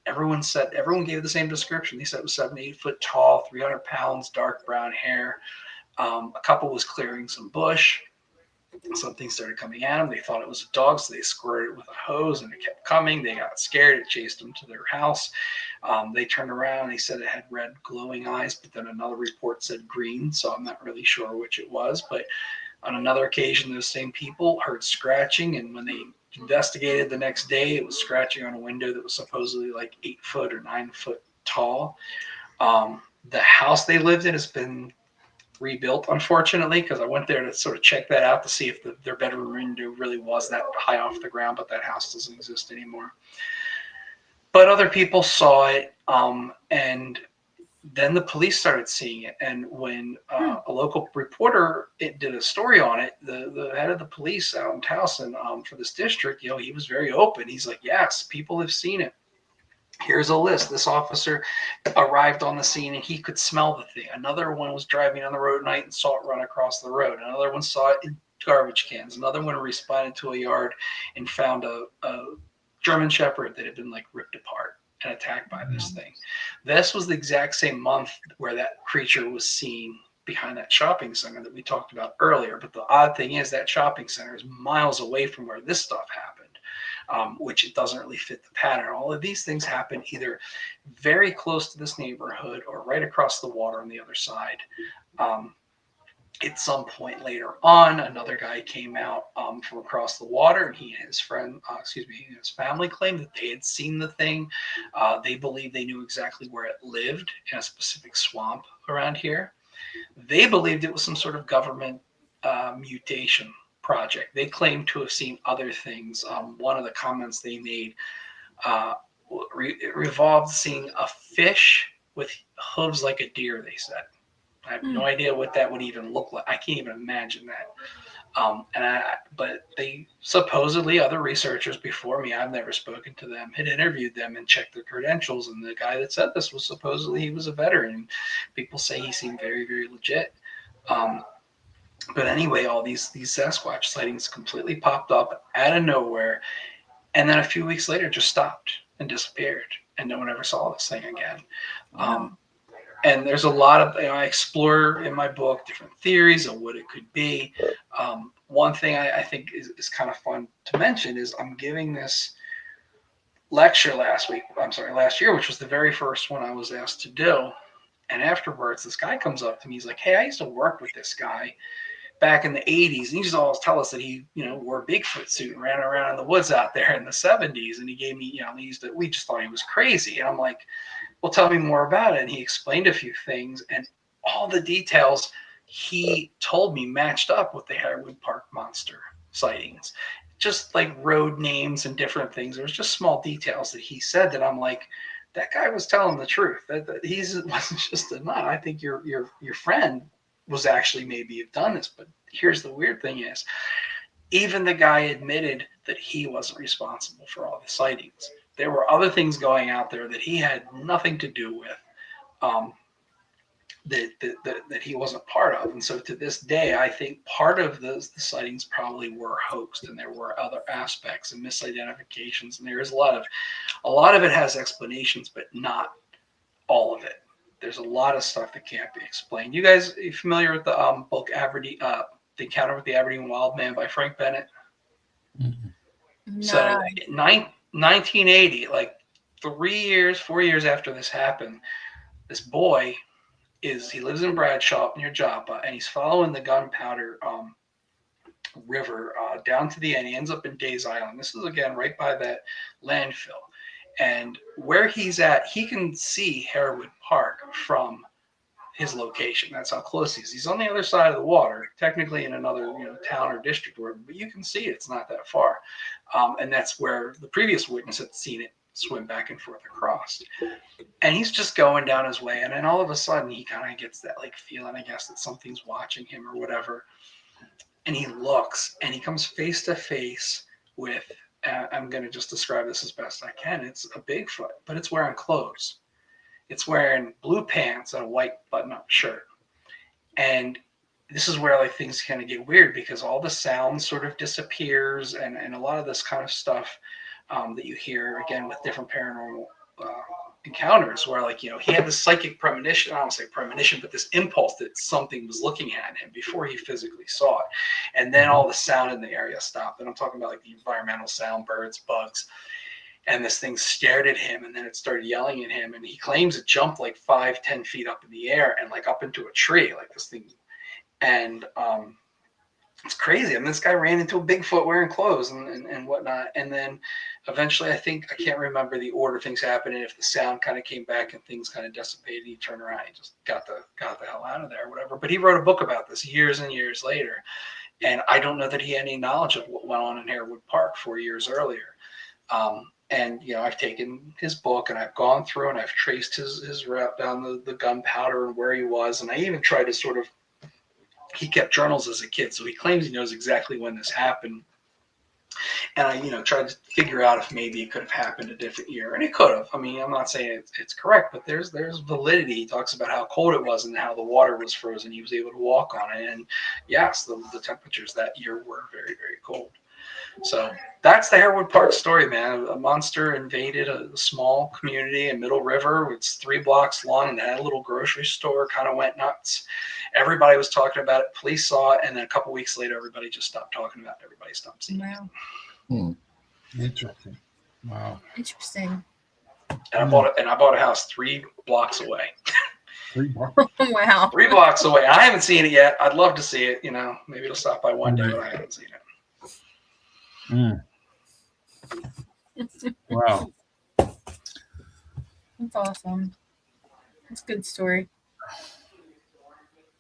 Everyone gave the same description. They said it was 7 to 8 foot tall, 300 pounds, dark brown hair. A couple was clearing some bush. Something started coming at them. They thought it was a dog, so they squirted it with a hose, and it kept coming. They got scared. It chased them to their house. They turned around. They said it had red glowing eyes, but then another report said green, so I'm not really sure which it was. But on another occasion, those same people heard scratching, and when they investigated the next day, it was scratching on a window that was supposedly like 8 foot or 9 foot tall. The house they lived in has been rebuilt, unfortunately, because I went there to sort of check that out to see if their bedroom window really was that high off the ground, but that house doesn't exist anymore. But other people saw it, and then the police started seeing it. And when a local reporter did a story on it, the head of the police out in Towson for this district, he was very open. He's like, yes, people have seen it. Here's a list. This officer arrived on the scene and he could smell the thing. Another one was driving on the road at night and saw it run across the road. Another one saw it in garbage cans. Another one responded to a yard and found a German Shepherd that had been like ripped apart and attacked by this thing. This was the exact same month where that creature was seen behind that shopping center that we talked about earlier. But the odd thing is that shopping center is miles away from where this stuff happened, which it doesn't really fit the pattern. All of these things happen either very close to this neighborhood or right across the water on the other side. At some point later on, another guy came out from across the water, and he and his friend, his family claimed that they had seen the thing. They believed they knew exactly where it lived in a specific swamp around here. They believed it was some sort of government mutation project. They claimed to have seen other things. One of the comments they made revolved seeing a fish with hooves like a deer, they said. I have no idea what that would even look like. I can't even imagine that. But they supposedly, other researchers before me, I've never spoken to them, had interviewed them and checked their credentials. And the guy that said this was supposedly, he was a veteran. People say he seemed very, very legit. But anyway, all these Sasquatch sightings completely popped up out of nowhere. And then a few weeks later, just stopped and disappeared. And no one ever saw this thing again. And there's a lot of, I explore in my book different theories of what it could be. One thing I think is kind of fun to mention is I'm giving this lecture last year, which was the very first one I was asked to do. And afterwards, this guy comes up to me. He's like, hey, I used to work with this guy back in the 80s. And he used to always tell us that he, wore a Bigfoot suit and ran around in the woods out there in the 70s. And he gave me, we just thought he was crazy. And I'm like, well, tell me more about it. And he explained a few things, and all the details he told me matched up with the Harewood Park monster sightings. Just like road names and different things. There was just small details that he said that I'm like, that guy was telling the truth. That he wasn't just a nut. I think your friend was actually maybe have done this. But here's the weird thing is, even the guy admitted that he wasn't responsible for all the sightings. There were other things going out there that he had nothing to do with, that he wasn't part of. And so to this day, I think part of the sightings probably were hoaxed, and there were other aspects and misidentifications. And there is a lot of it has explanations, but not all of it. There's a lot of stuff that can't be explained. You guys, are you familiar with the book Aberdeen, The Encounter with the Aberdeen Wild Man by Frank Bennett? Mm-hmm. No. So 1980, like 4 years after this happened, this boy he lives in Bradshaw near Joppa, and he's following the Gunpowder River down to the end. He ends up in Days Island. This is again right by that landfill, and where he's at, he can see Harewood Park from his location. That's how close he is. He's on the other side of the water, technically in another town or district, but you can see it. It's not that far. And that's where the previous witness had seen it swim back and forth across. And he's just going down his way. And then all of a sudden he kind of gets that like feeling, I guess, that something's watching him or whatever. And he looks, and he comes face to face with, I'm going to just describe this as best I can. It's a Bigfoot, but it's wearing clothes. It's wearing blue pants and a white button-up shirt. And this is where like things kind of get weird, because all the sound sort of disappears, and a lot of this kind of stuff that you hear again with different paranormal encounters, where like he had this psychic premonition. I don't want to say premonition, but this impulse that something was looking at him before he physically saw it. And then all the sound in the area stopped. And I'm talking about like the environmental sound, birds, bugs. And this thing stared at him, and then it started yelling at him. And he claims it jumped like 5-10 feet up in the air and like up into a tree, like this thing. And it's crazy. I mean, this guy ran into a Bigfoot wearing clothes and whatnot. And then eventually, I can't remember the order things happened, and if the sound kind of came back and things kind of dissipated, he turned around and just got the hell out of there or whatever. But he wrote a book about this years and years later. And I don't know that he had any knowledge of what went on in Harewood Park 4 years earlier. And, I've taken his book, and I've gone through, and I've traced his route down the Gunpowder and where he was. And I even tried to he kept journals as a kid, so he claims he knows exactly when this happened. And I, tried to figure out if maybe it could have happened a different year, and it could have. I mean, I'm not saying it's correct, but there's validity. He talks about how cold it was and how the water was frozen. He was able to walk on it, and yes, the temperatures that year were very, very cold. So that's the Harewood Park story, man. A monster invaded a small community in Middle River. It's 3 blocks long and had a little grocery store, kind of went nuts. Everybody was talking about it. Police saw it. And then a couple weeks later, everybody just stopped talking about it. Everybody stopped seeing it. Interesting. Wow. Interesting. And I bought a house 3 blocks away. 3 blocks. Wow. 3 blocks away. I haven't seen it yet. I'd love to see it. You know, maybe it'll stop by one day, but I haven't seen it. Wow. That's awesome. That's a good story.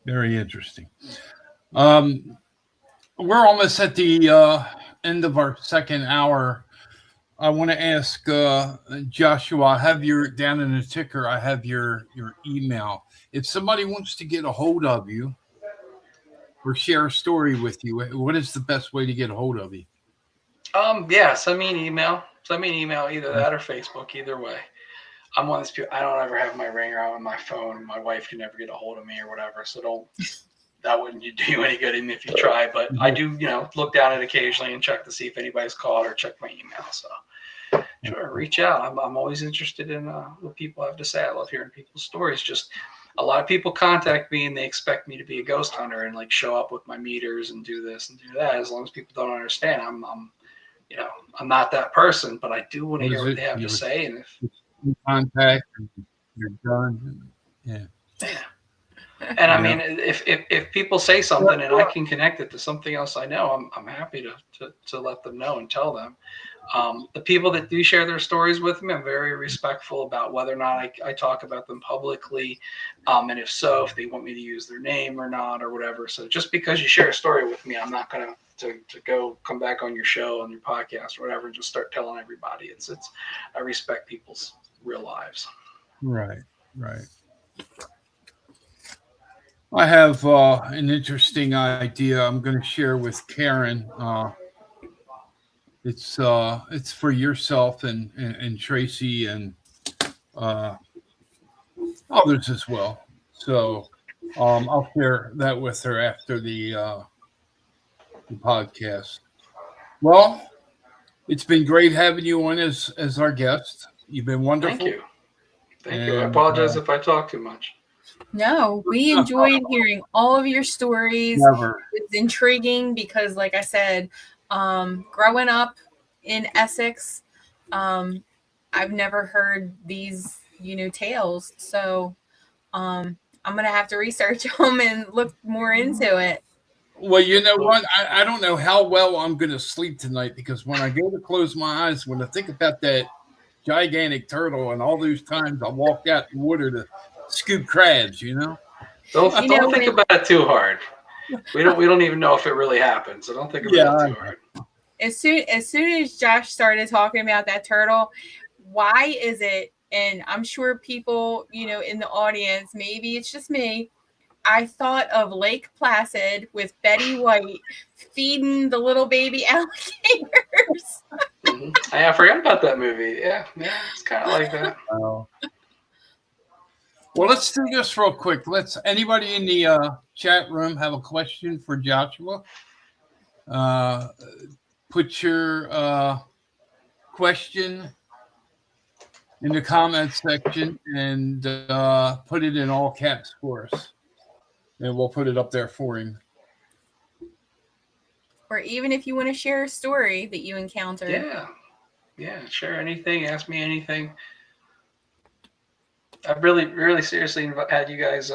Very interesting. We're almost at the end of our second hour. I want to ask Joshua, I have your down in the ticker, I have your email. If somebody wants to get a hold of you or share a story with you, what is the best way to get a hold of you? Yeah, send me an email. Send me an email, either that or Facebook, either way. I'm one of these people, I don't ever have my ringer out on my phone. My wife can never get a hold of me or whatever. So that wouldn't do you any good even if you try. But I do, look down at it occasionally and check to see if anybody's called or check my email. So sure, reach out. I'm always interested in what people have to say. I love hearing people's stories. Just a lot of people contact me and they expect me to be a ghost hunter and like show up with my meters and do this and do that. As long as people don't understand, I'm not that person, but I do want to hear what they have to say. And if contact, you're done. Yeah. And I mean, if people say something and I can connect it to something else I know, I'm happy to let them know and tell them. The people that do share their stories with me, I'm very respectful about whether or not I talk about them publicly. And if so, if they want me to use their name or not or whatever. So just because you share a story with me, I'm not going to go come back on your show, on your podcast or whatever, and just start telling everybody. I respect people's real lives. Right. I have an interesting idea I'm going to share with Karen. It's for yourself and Tracy and others as well. So I'll share that with her after the podcast. Well, it's been great having you on as our guest. You've been wonderful. Thank you. I apologize if I talk too much. No, we enjoyed hearing all of your stories. It's intriguing because, like I said, growing up in Essex, I've never heard these, tales. So I'm going to have to research them and look more into it. Well, you know what? I don't know how well I'm going to sleep tonight because when I go to close my eyes, when I think about that gigantic turtle and all those times I walked out in the water to scoop crabs, Don't think about it too hard. We don't even know if it really happened, so don't think about it too hard. As soon as Josh started talking about that turtle, why is it? And I'm sure people, in the audience, maybe it's just me. I thought of Lake Placid with Betty White feeding the little baby alligators. I forgot about that movie. Yeah, it's kind of like that. Well, let's do this real quick. Anybody in the chat room have a question for Joshua? Put your question in the comments section and put it in all caps for us. And we'll put it up there for him. Or even if you want to share a story that you encountered. Yeah, share anything. Ask me anything. I've really, really seriously had you guys,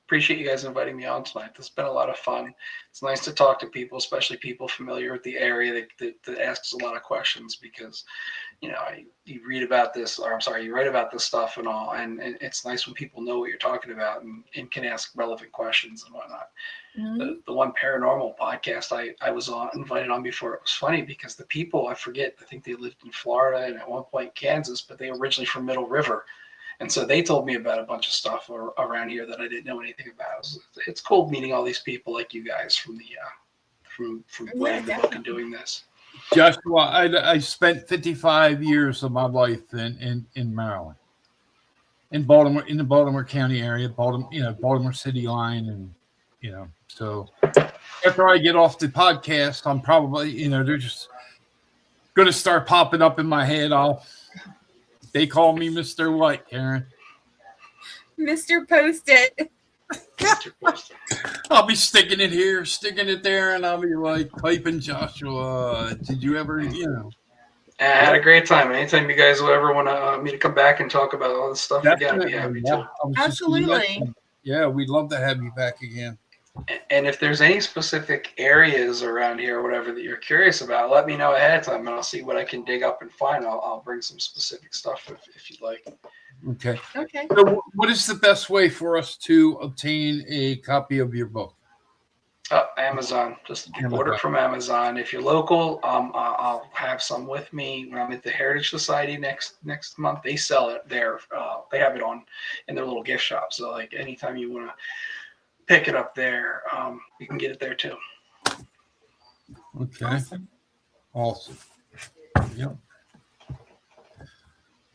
appreciate you guys inviting me on tonight. This has been a lot of fun. It's nice to talk to people, especially people familiar with the area that asks a lot of questions because, you read about this, you write about this stuff and all, and it's nice when people know what you're talking about and can ask relevant questions and whatnot. Mm-hmm. The one paranormal podcast I was invited on before, it was funny because the people, I think they lived in Florida and at one point Kansas, but they were originally from Middle River. And so they told me about a bunch of stuff around here that I didn't know anything about. It's cool meeting all these people like you guys from writing the book and doing this. Joshua, I spent 55 years of my life in Maryland, in Baltimore, in the Baltimore County area, Baltimore City line, and so after I get off the podcast, I'm probably going to start popping up in my head. They call me Mr. What, Karen? Mr. Post-it. I'll be sticking it here, sticking it there, and I'll be like typing Joshua. Did you ever, I had a great time. Anytime you guys will ever want me to come back and talk about all this stuff again, I'd be happy to. Absolutely. Yeah, we'd love to have you back again. And if there's any specific areas around here or whatever that you're curious about, let me know ahead of time, and I'll see what I can dig up and find. I'll bring some specific stuff if you'd like. Okay. Okay. So what is the best way for us to obtain a copy of your book? Amazon. Just order from Amazon. If you're local, I'll have some with me when I'm at the Heritage Society next month. They sell it there. They have it on in their little gift shop. So like anytime you want to pick it up there, you can get it there too. Okay. Awesome. Yep.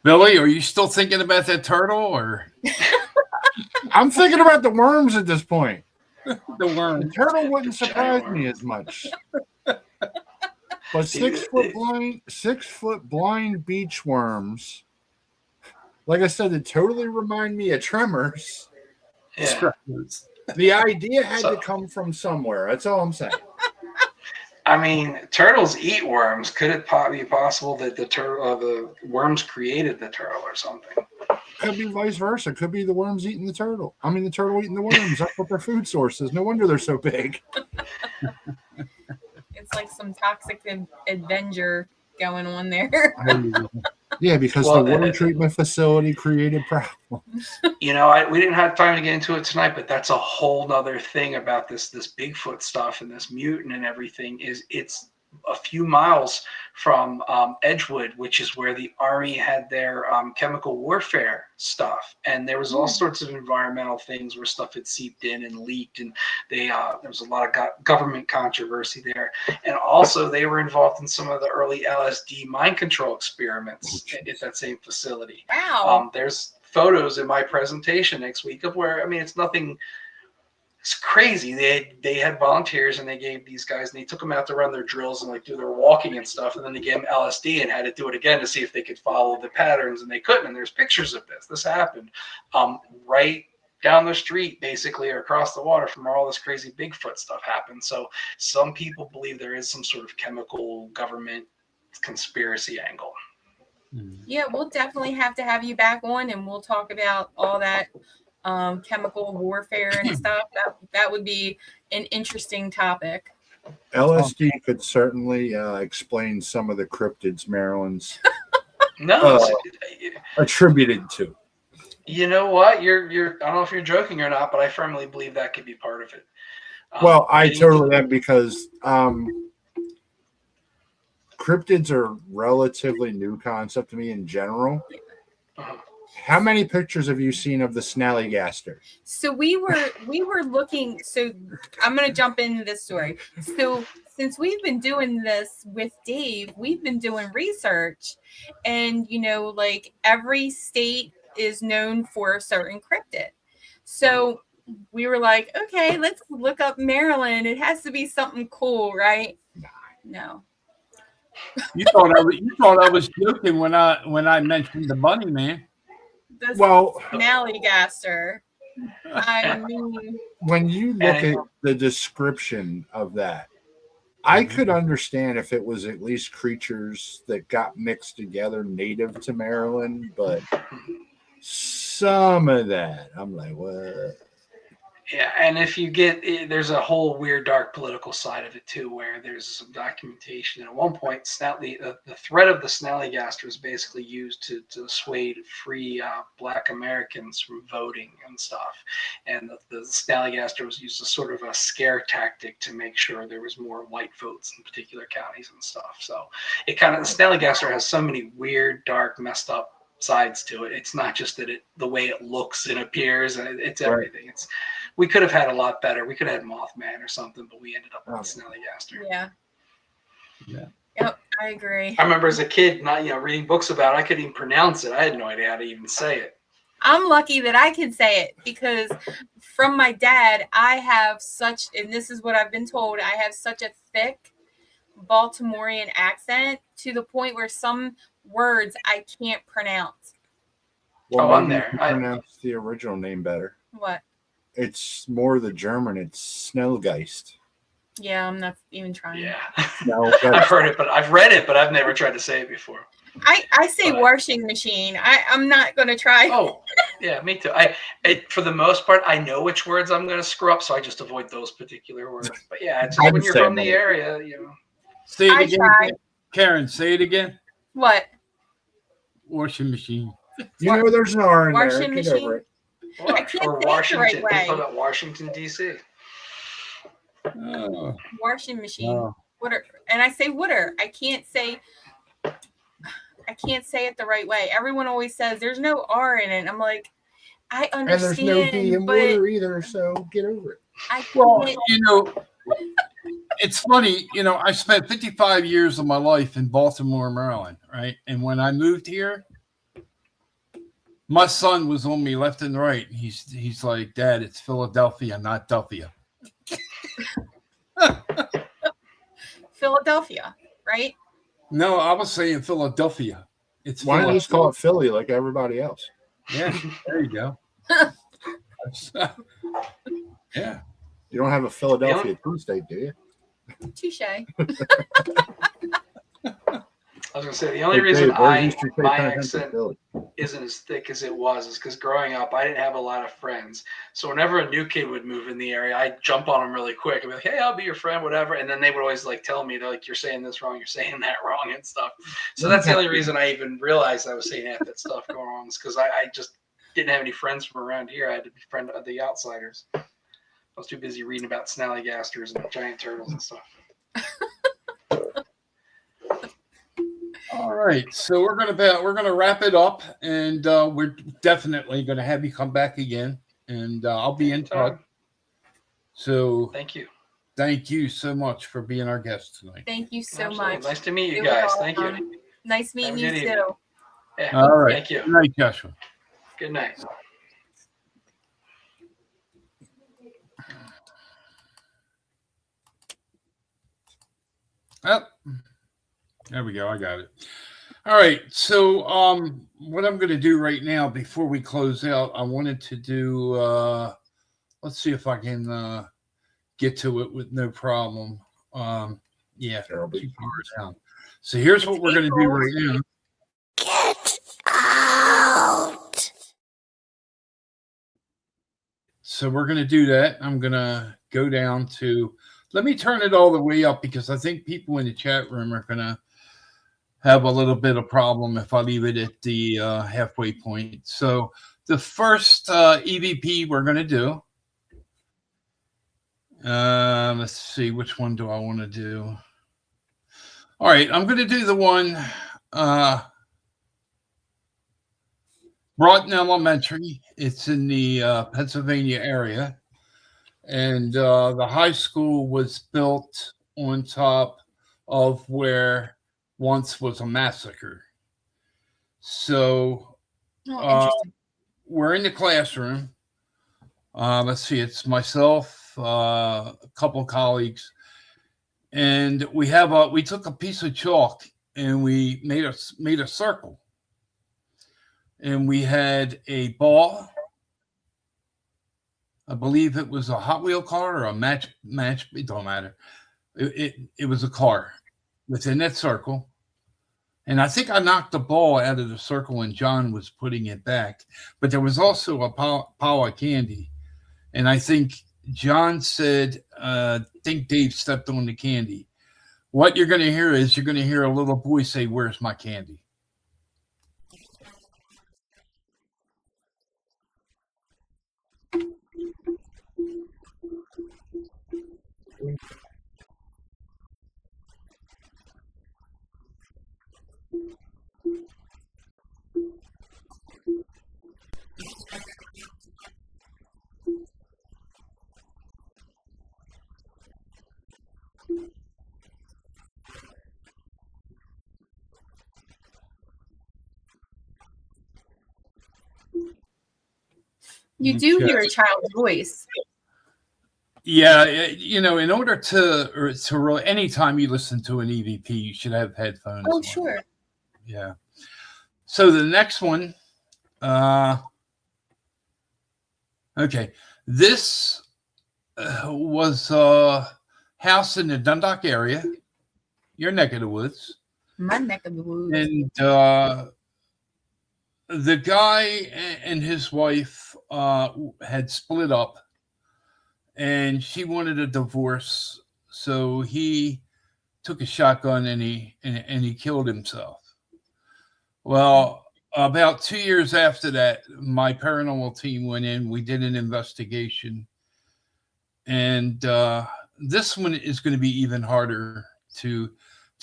Billy, are you still thinking about that turtle, or? I'm thinking about the worms at this point. The worm. The turtle wouldn't surprise me as much. But 6 foot blind beach worms, like I said, they totally remind me of Tremors. Yeah. The idea had to come from somewhere. That's all I'm saying. I mean, turtles eat worms. Could it be possible that the worms created the turtle or something? Could be vice versa. Could be the worms eating the turtle. I mean, the turtle eating the worms. That's what their food source is. No wonder they're so big. It's like some toxic Avenger going on there. Yeah, because the water treatment facility created problems. We didn't have time to get into it tonight, but that's a whole nother thing about this Bigfoot stuff and this mutant and everything. Is it's a few miles from Edgewood, which is where the Army had their chemical warfare stuff, and there was all sorts of environmental things where stuff had seeped in and leaked, and there was a lot of government controversy there, and also they were involved in some of the early LSD mind control experiments at that same facility. Wow. There's photos in my presentation next week of where, I mean, it's nothing. It's crazy. They had volunteers, and they gave these guys, and they took them out to run their drills and like do their walking and stuff, and then they gave them LSD and had to do it again to see if they could follow the patterns, and they couldn't. And there's pictures of this. This happened right down the street, basically, or across the water from where all this crazy Bigfoot stuff happened. So some people believe there is some sort of chemical government conspiracy angle. Yeah, we'll definitely have to have you back on, and we'll talk about all that chemical warfare and stuff. That would be an interesting topic. LSD could certainly explain some of the cryptids Maryland's attributed to. You know what? You're I don't know if you're joking or not, but I firmly believe that could be part of it. Well, I totally am, because cryptids are relatively new concept to me in general. How many pictures have you seen of the snallygaster? So we were looking. So I'm going to jump into this story. So since we've been doing this with Dave, we've been doing research, and like every state is known for a certain cryptid. So we were like, okay, let's look up Maryland. It has to be something cool, right? No. You thought I was joking when I mentioned the bunny man. Snallygaster. I mean, when you look at the description of that, I could understand if it was at least creatures that got mixed together native to Maryland, but some of that, I'm like, what? Yeah, and if you there's a whole weird, dark political side of it too, where there's some documentation. At one point, the threat of the snallygaster was basically used to dissuade free Black Americans from voting and stuff. And the snallygaster was used as sort of a scare tactic to make sure there was more white votes in particular counties and stuff. So the snallygaster has so many weird, dark, messed up sides to it. It's not just that the way it looks and appears, and it's everything. Right. We could have had a lot better. We could have had Mothman or something, but we ended up with snallygaster. Yeah. Yep, I agree. I remember as a kid, not reading books about it. I couldn't even pronounce it. I had no idea how to even say it. I'm lucky that I can say it, because from my dad, I have such, and this is what I've been told, I have such a thick Baltimorean accent to the point where some words I can't pronounce. Well, I'm maybe there. you can pronounce the original name better. What? It's more the German. It's Snellgeist. Yeah, I'm not even trying. Yeah. Snellgeist. I've heard it, but I've read it, but I've never tried to say it before. I say washing machine. I'm not going to try. Oh, yeah, me too. For the most part, I know which words I'm going to screw up, so I just avoid those particular words. But yeah, it's just when you're from the area, you know. Say it again, Karen. Say it again. What? Washing machine. You know, there's an R in there. Washing Get machine? over it. I can't Or say Washington. it the right They way. call it Washington, D.C. Oh. Washing machine. Oh. And I say water. I can't say it the right way. Everyone always says there's no R in it. I'm like, I understand. And there's no D in but water either, so get over it. Well, you know, it's funny. You know, I spent 55 years of my life in Baltimore, Maryland, right? And when I moved here, my son was on me left and right. He's like, Dad, it's Philadelphia, not Delphia. Philadelphia, right? No, I was saying Philadelphia. It's Why don't you just call it Philly like everybody else? Yeah, there you go. Yeah. You don't have a Philadelphia Tuesday, do you? Touche. I was going to say, the only reason my accent Philly? isn't as thick as it was is because growing up, I didn't have a lot of friends. So whenever a new kid would move in the area, I'd jump on them really quick. I'd be like, hey, I'll be your friend, whatever. And then they would always like tell me, they're like, you're saying this wrong, you're saying that wrong and stuff. So that's the only reason I even realized I was saying half that stuff going on, is because I just didn't have any friends from around here. I had to be friend of the outsiders. I was too busy reading about snallygasters and giant turtles and stuff. All right, so we're gonna wrap it up, and we're definitely gonna have you come back again, and I'll be in touch. So thank you so much for being our guest tonight. Thank you so Absolutely. much. Nice to meet you guys. Thank you. Nice meeting you evening. too. Yeah, All right. Thank you. Good night, Joshua. Good night. Oh, there we go. I got it. All right. So what I'm going to do right now before we close out, I wanted to do, let's see if I can get to it with no problem. Yeah. Down. So here's what we're going to do right now. Get out. So we're going to do that. I'm going to go down to, let me turn it all the way up because I think people in the chat room are going to have a little bit of problem if I leave it at the halfway point. So the first EVP we're going to do, let's see, which one do I want to do? All right, I'm going to do the one, Broughton Elementary. It's in the Pennsylvania area. And the high school was built on top of where once was a massacre. So we're in the classroom. Let's see, it's myself, a couple of colleagues, and we took a piece of chalk and we made a circle. And we had a ball. I believe it was a Hot Wheel car or a match. It don't matter. It was a car within that circle. And I think I knocked the ball out of the circle and John was putting it back. But there was also a pile of candy. And I think John said, I think Dave stepped on the candy. What you're going to hear is you're going to hear a little boy say, "Where's my candy?" You do hear a child's voice. Yeah, in order to really, anytime you listen to an EVP, you should have headphones. Oh, on. sure. Yeah. So the next one, okay, this was a house in the Dundalk area, your neck of the woods. My neck of the woods. And the guy and his wife had split up, and she wanted a divorce, so he took a shotgun and he killed himself. Well, about 2 years after that, my paranormal team went in. We did an investigation, and this one is going to be even harder to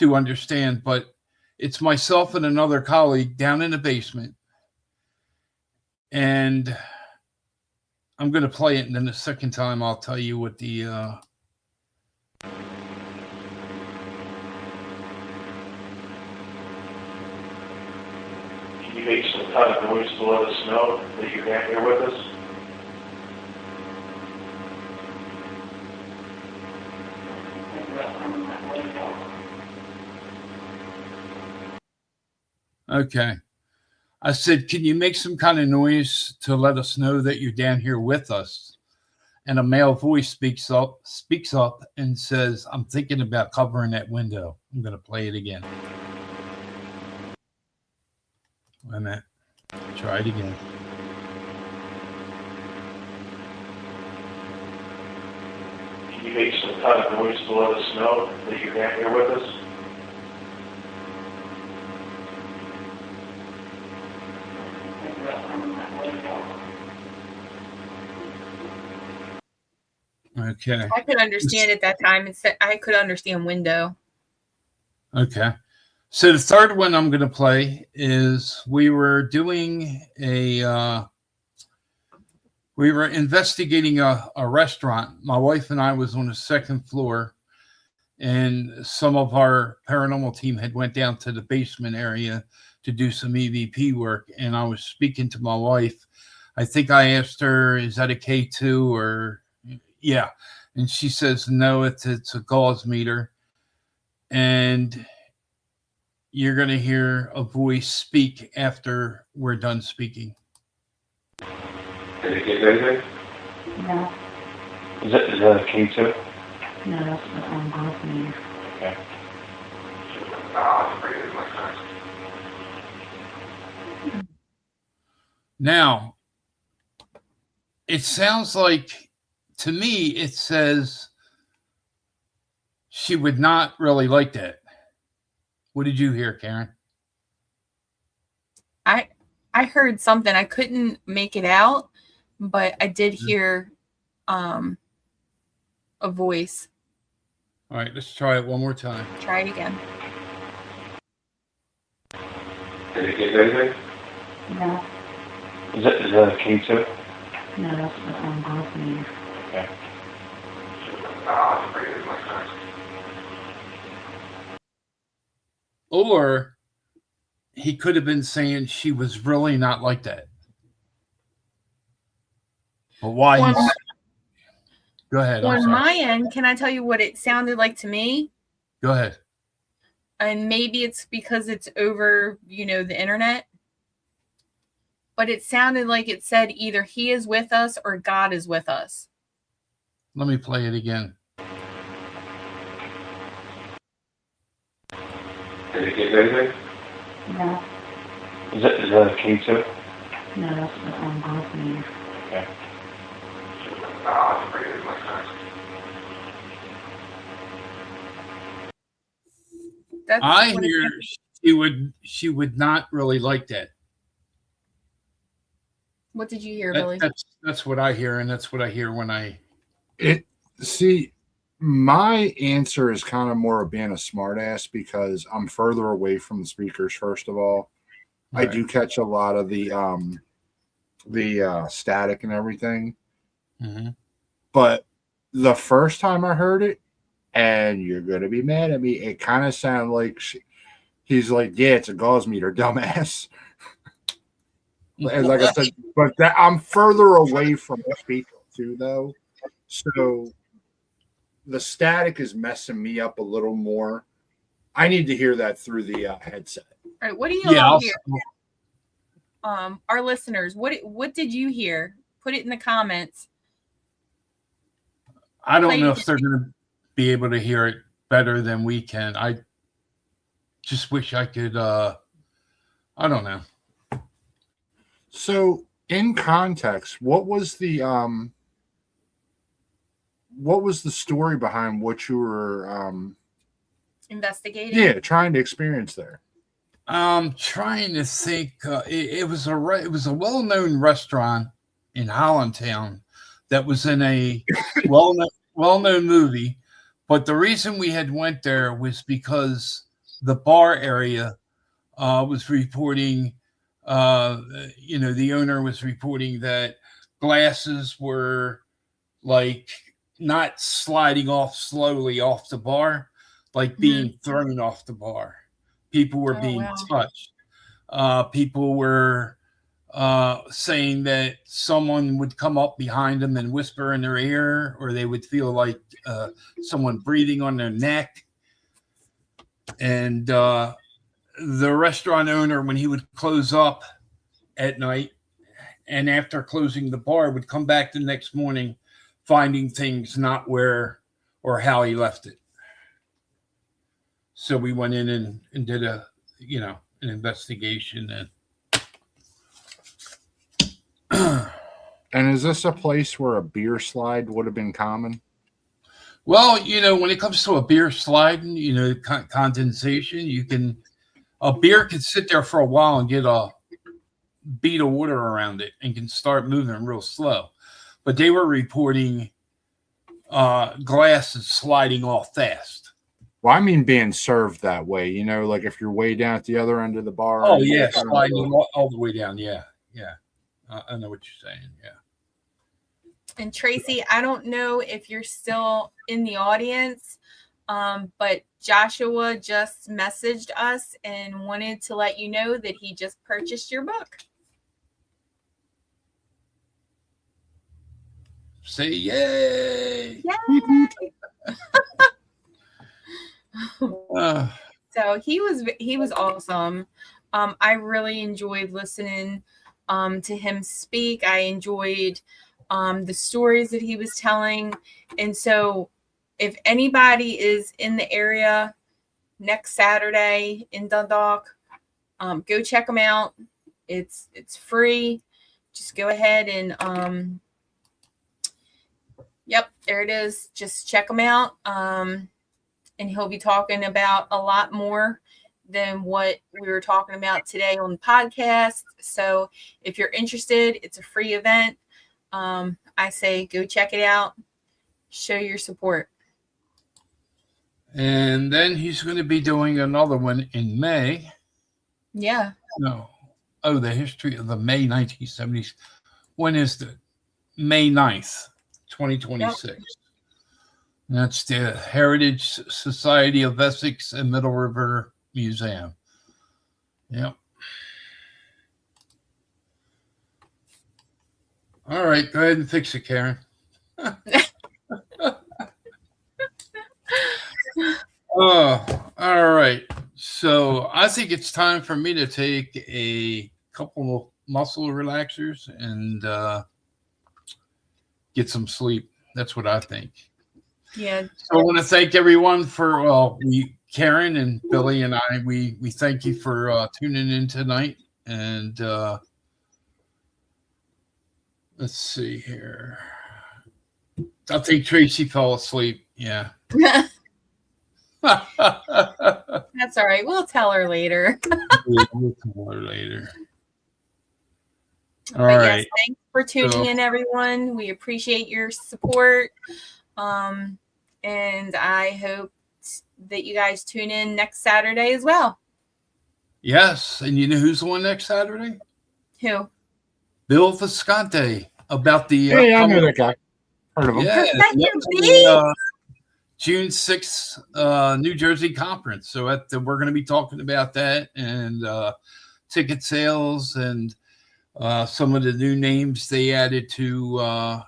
understand. But it's myself and another colleague down in the basement, and I'm going to play it, and then the second time I'll tell you what the Can you make some kind of noise to let us know that you're down here with us? Okay. I said, can you make some kind of noise to let us know that you're down here with us? And a male voice speaks up and says, I'm thinking about covering that window. I'm going to play it again. Wait a minute. Try it again. Can you make some kind of noise to let us know that you're down here with us? Okay. I could understand at that time. I could understand window. Okay. So the third one I'm going to play is we were investigating a restaurant. My wife and I was on the second floor, and some of our paranormal team had went down to the basement area to do some EVP work. And I was speaking to my wife. I think I asked her, is that a K2 or... Yeah. And she says, no, it's a gauze meter. And you're going to hear a voice speak after we're done speaking. Did it get anything? No. Is that a K2? No, that's the gauze meter. Okay. Now, it sounds like, to me, it says she would not really like that. What did you hear, Karen? I heard something. I couldn't make it out, but I did hear a voice. All right, let's try it one more time. Try it again. Did it get anything? No. Is that a K2? No, that's the gauze meter. Okay. Or he could have been saying she was really not like that. But why? Go ahead. On my end, can I tell you what it sounded like to me? Go ahead. And maybe it's because it's over, the internet. But it sounded like it said either he is with us or God is with us. Let me play it again. Did it get anything? No. Is that a K2? No, that's the gauze meter. Okay. I hear she would not really like that. What did you hear, Billy? That's what I hear, and that's what I hear when I... See, my answer is kind of more of being a smartass because I'm further away from the speakers, first of all. Right. I do catch a lot of the static and everything. Mm-hmm. But the first time I heard it, and you're going to be mad at me, it kind of sounded like he's like, yeah, it's a gauze meter, dumbass. And like I said, but I'm further away from the speaker too, though. So the static is messing me up a little more. I need to hear that through the headset. All right, what do you Yeah, all hear? Our listeners, what did you hear? Put it in the comments. I don't know if they're going to be able to hear it better than we can. I just wish I could. I don't know. So, in context, what was the story behind what you were Investigating? yeah, trying to experience there? I'm trying to think. It was a well-known restaurant in Hollandtown that was in a well-known movie. But the reason we had went there was because the bar area was reporting. The owner was reporting that glasses were like not sliding off slowly off the bar, like being thrown off the bar. People were being touched. People were saying that someone would come up behind them and whisper in their ear, or they would feel like someone breathing on their neck. And the restaurant owner, when he would close up at night and after closing the bar, would come back the next morning finding things not where or how he left it. So we went in and did an investigation. And is this a place where a beer slide would have been common? Well, when it comes to a beer sliding, condensation, a beer can sit there for a while and get a bead of water around it and can start moving real slow. But they were reporting glasses sliding off fast. Well, I mean being served that way, like if you're way down at the other end of the bar. Oh, yeah, sliding all the way down. Yeah. I know what you're saying, yeah. And Tracy, I don't know if you're still in the audience, but Joshua just messaged us and wanted to let you know that he just purchased your book. Say yay! Yay! So he was awesome. I really enjoyed listening to him speak. I enjoyed the stories that he was telling. And so if anybody is in the area next Saturday in Dundalk, go check them out. It's free. Just go ahead and yep, there it is. Just check them out. And he'll be talking about a lot more than what we were talking about today on the podcast. So if you're interested, it's a free event. I say go check it out. Show your support. And then he's going to be doing another one in May. Yeah. No. Oh, the history of the May 1970s. When is the May 9th, 2026? Yep. That's the Heritage Society of Essex and Middle River Museum. Yep. All right, go ahead and fix it, Karen. Oh, all right. So I think it's time for me to take a couple of muscle relaxers and get some sleep. That's what I think. Yeah. So I want to thank everyone for Karen and Billy and I. We thank you for tuning in tonight. And let's see here. I think Tracy fell asleep. Yeah. That's all right. We'll tell her later. We'll tell her later. All but right. Yes, thanks for tuning in, everyone. We appreciate your support. And I hope that you guys tune in next Saturday as well. Yes. And you know who's the one next Saturday? Who? Bill Visconti about the Hey, I know that guy. Heard of him. Yeah, June 6th, New Jersey conference. So we're going to be talking about that and ticket sales and some of the new names they added to,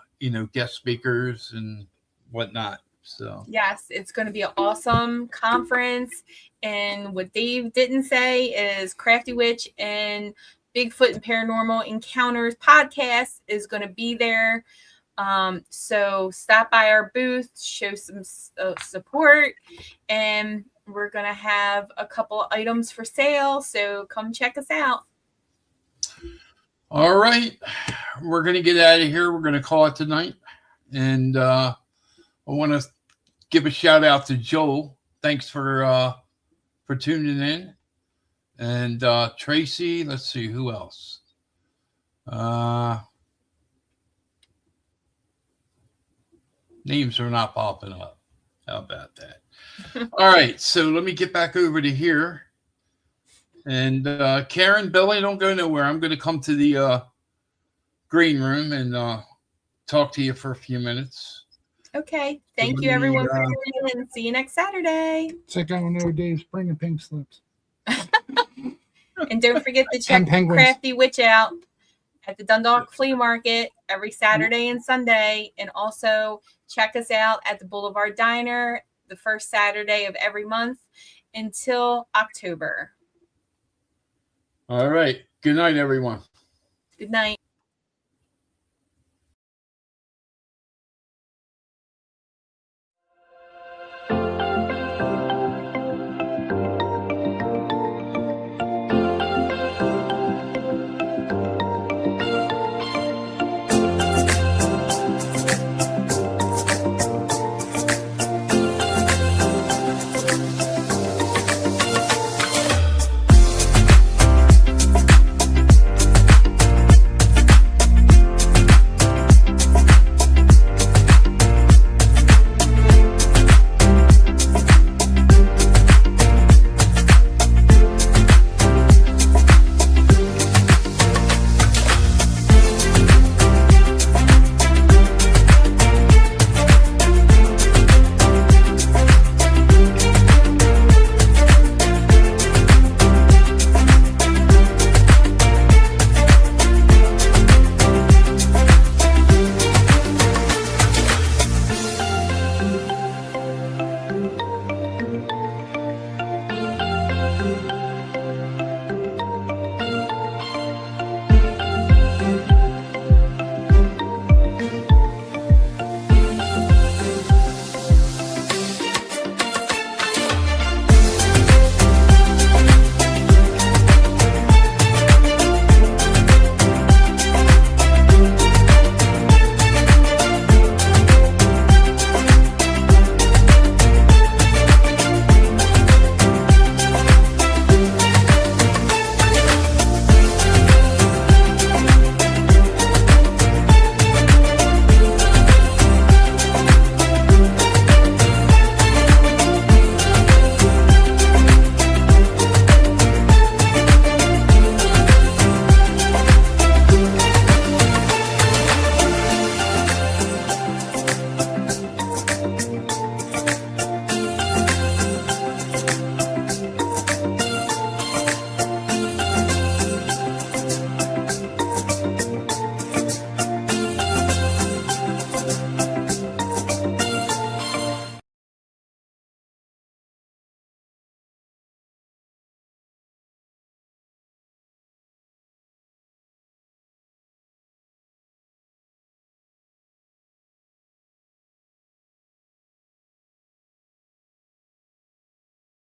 guest speakers and whatnot. So yes, it's going to be an awesome conference. And what Dave didn't say is Crafty Witch and Bigfoot and Paranormal Encounters podcast is going to be there. So stop by our booth, show some support, and we're going to have a couple items for sale. So come check us out. all right, we're going to get out of here. We're going to call it tonight. And I want to give a shout out to Joel. Thanks for tuning in. And Tracy, let's see, who else? Names are not popping up. How about that? All right, so let me get back over to here. And Karen, Billy, don't go nowhere. I'm going to come to the green room and talk to you for a few minutes. Okay. Thank you, everyone, for tuning in. See you next Saturday. It's like I don't know Dave's bringing pink slips. And don't forget to check Crafty Witch out at the Dundalk Flea Market every Saturday and Sunday. And also check us out at the Boulevard Diner the first Saturday of every month until October. All right. Good night, everyone. Good night.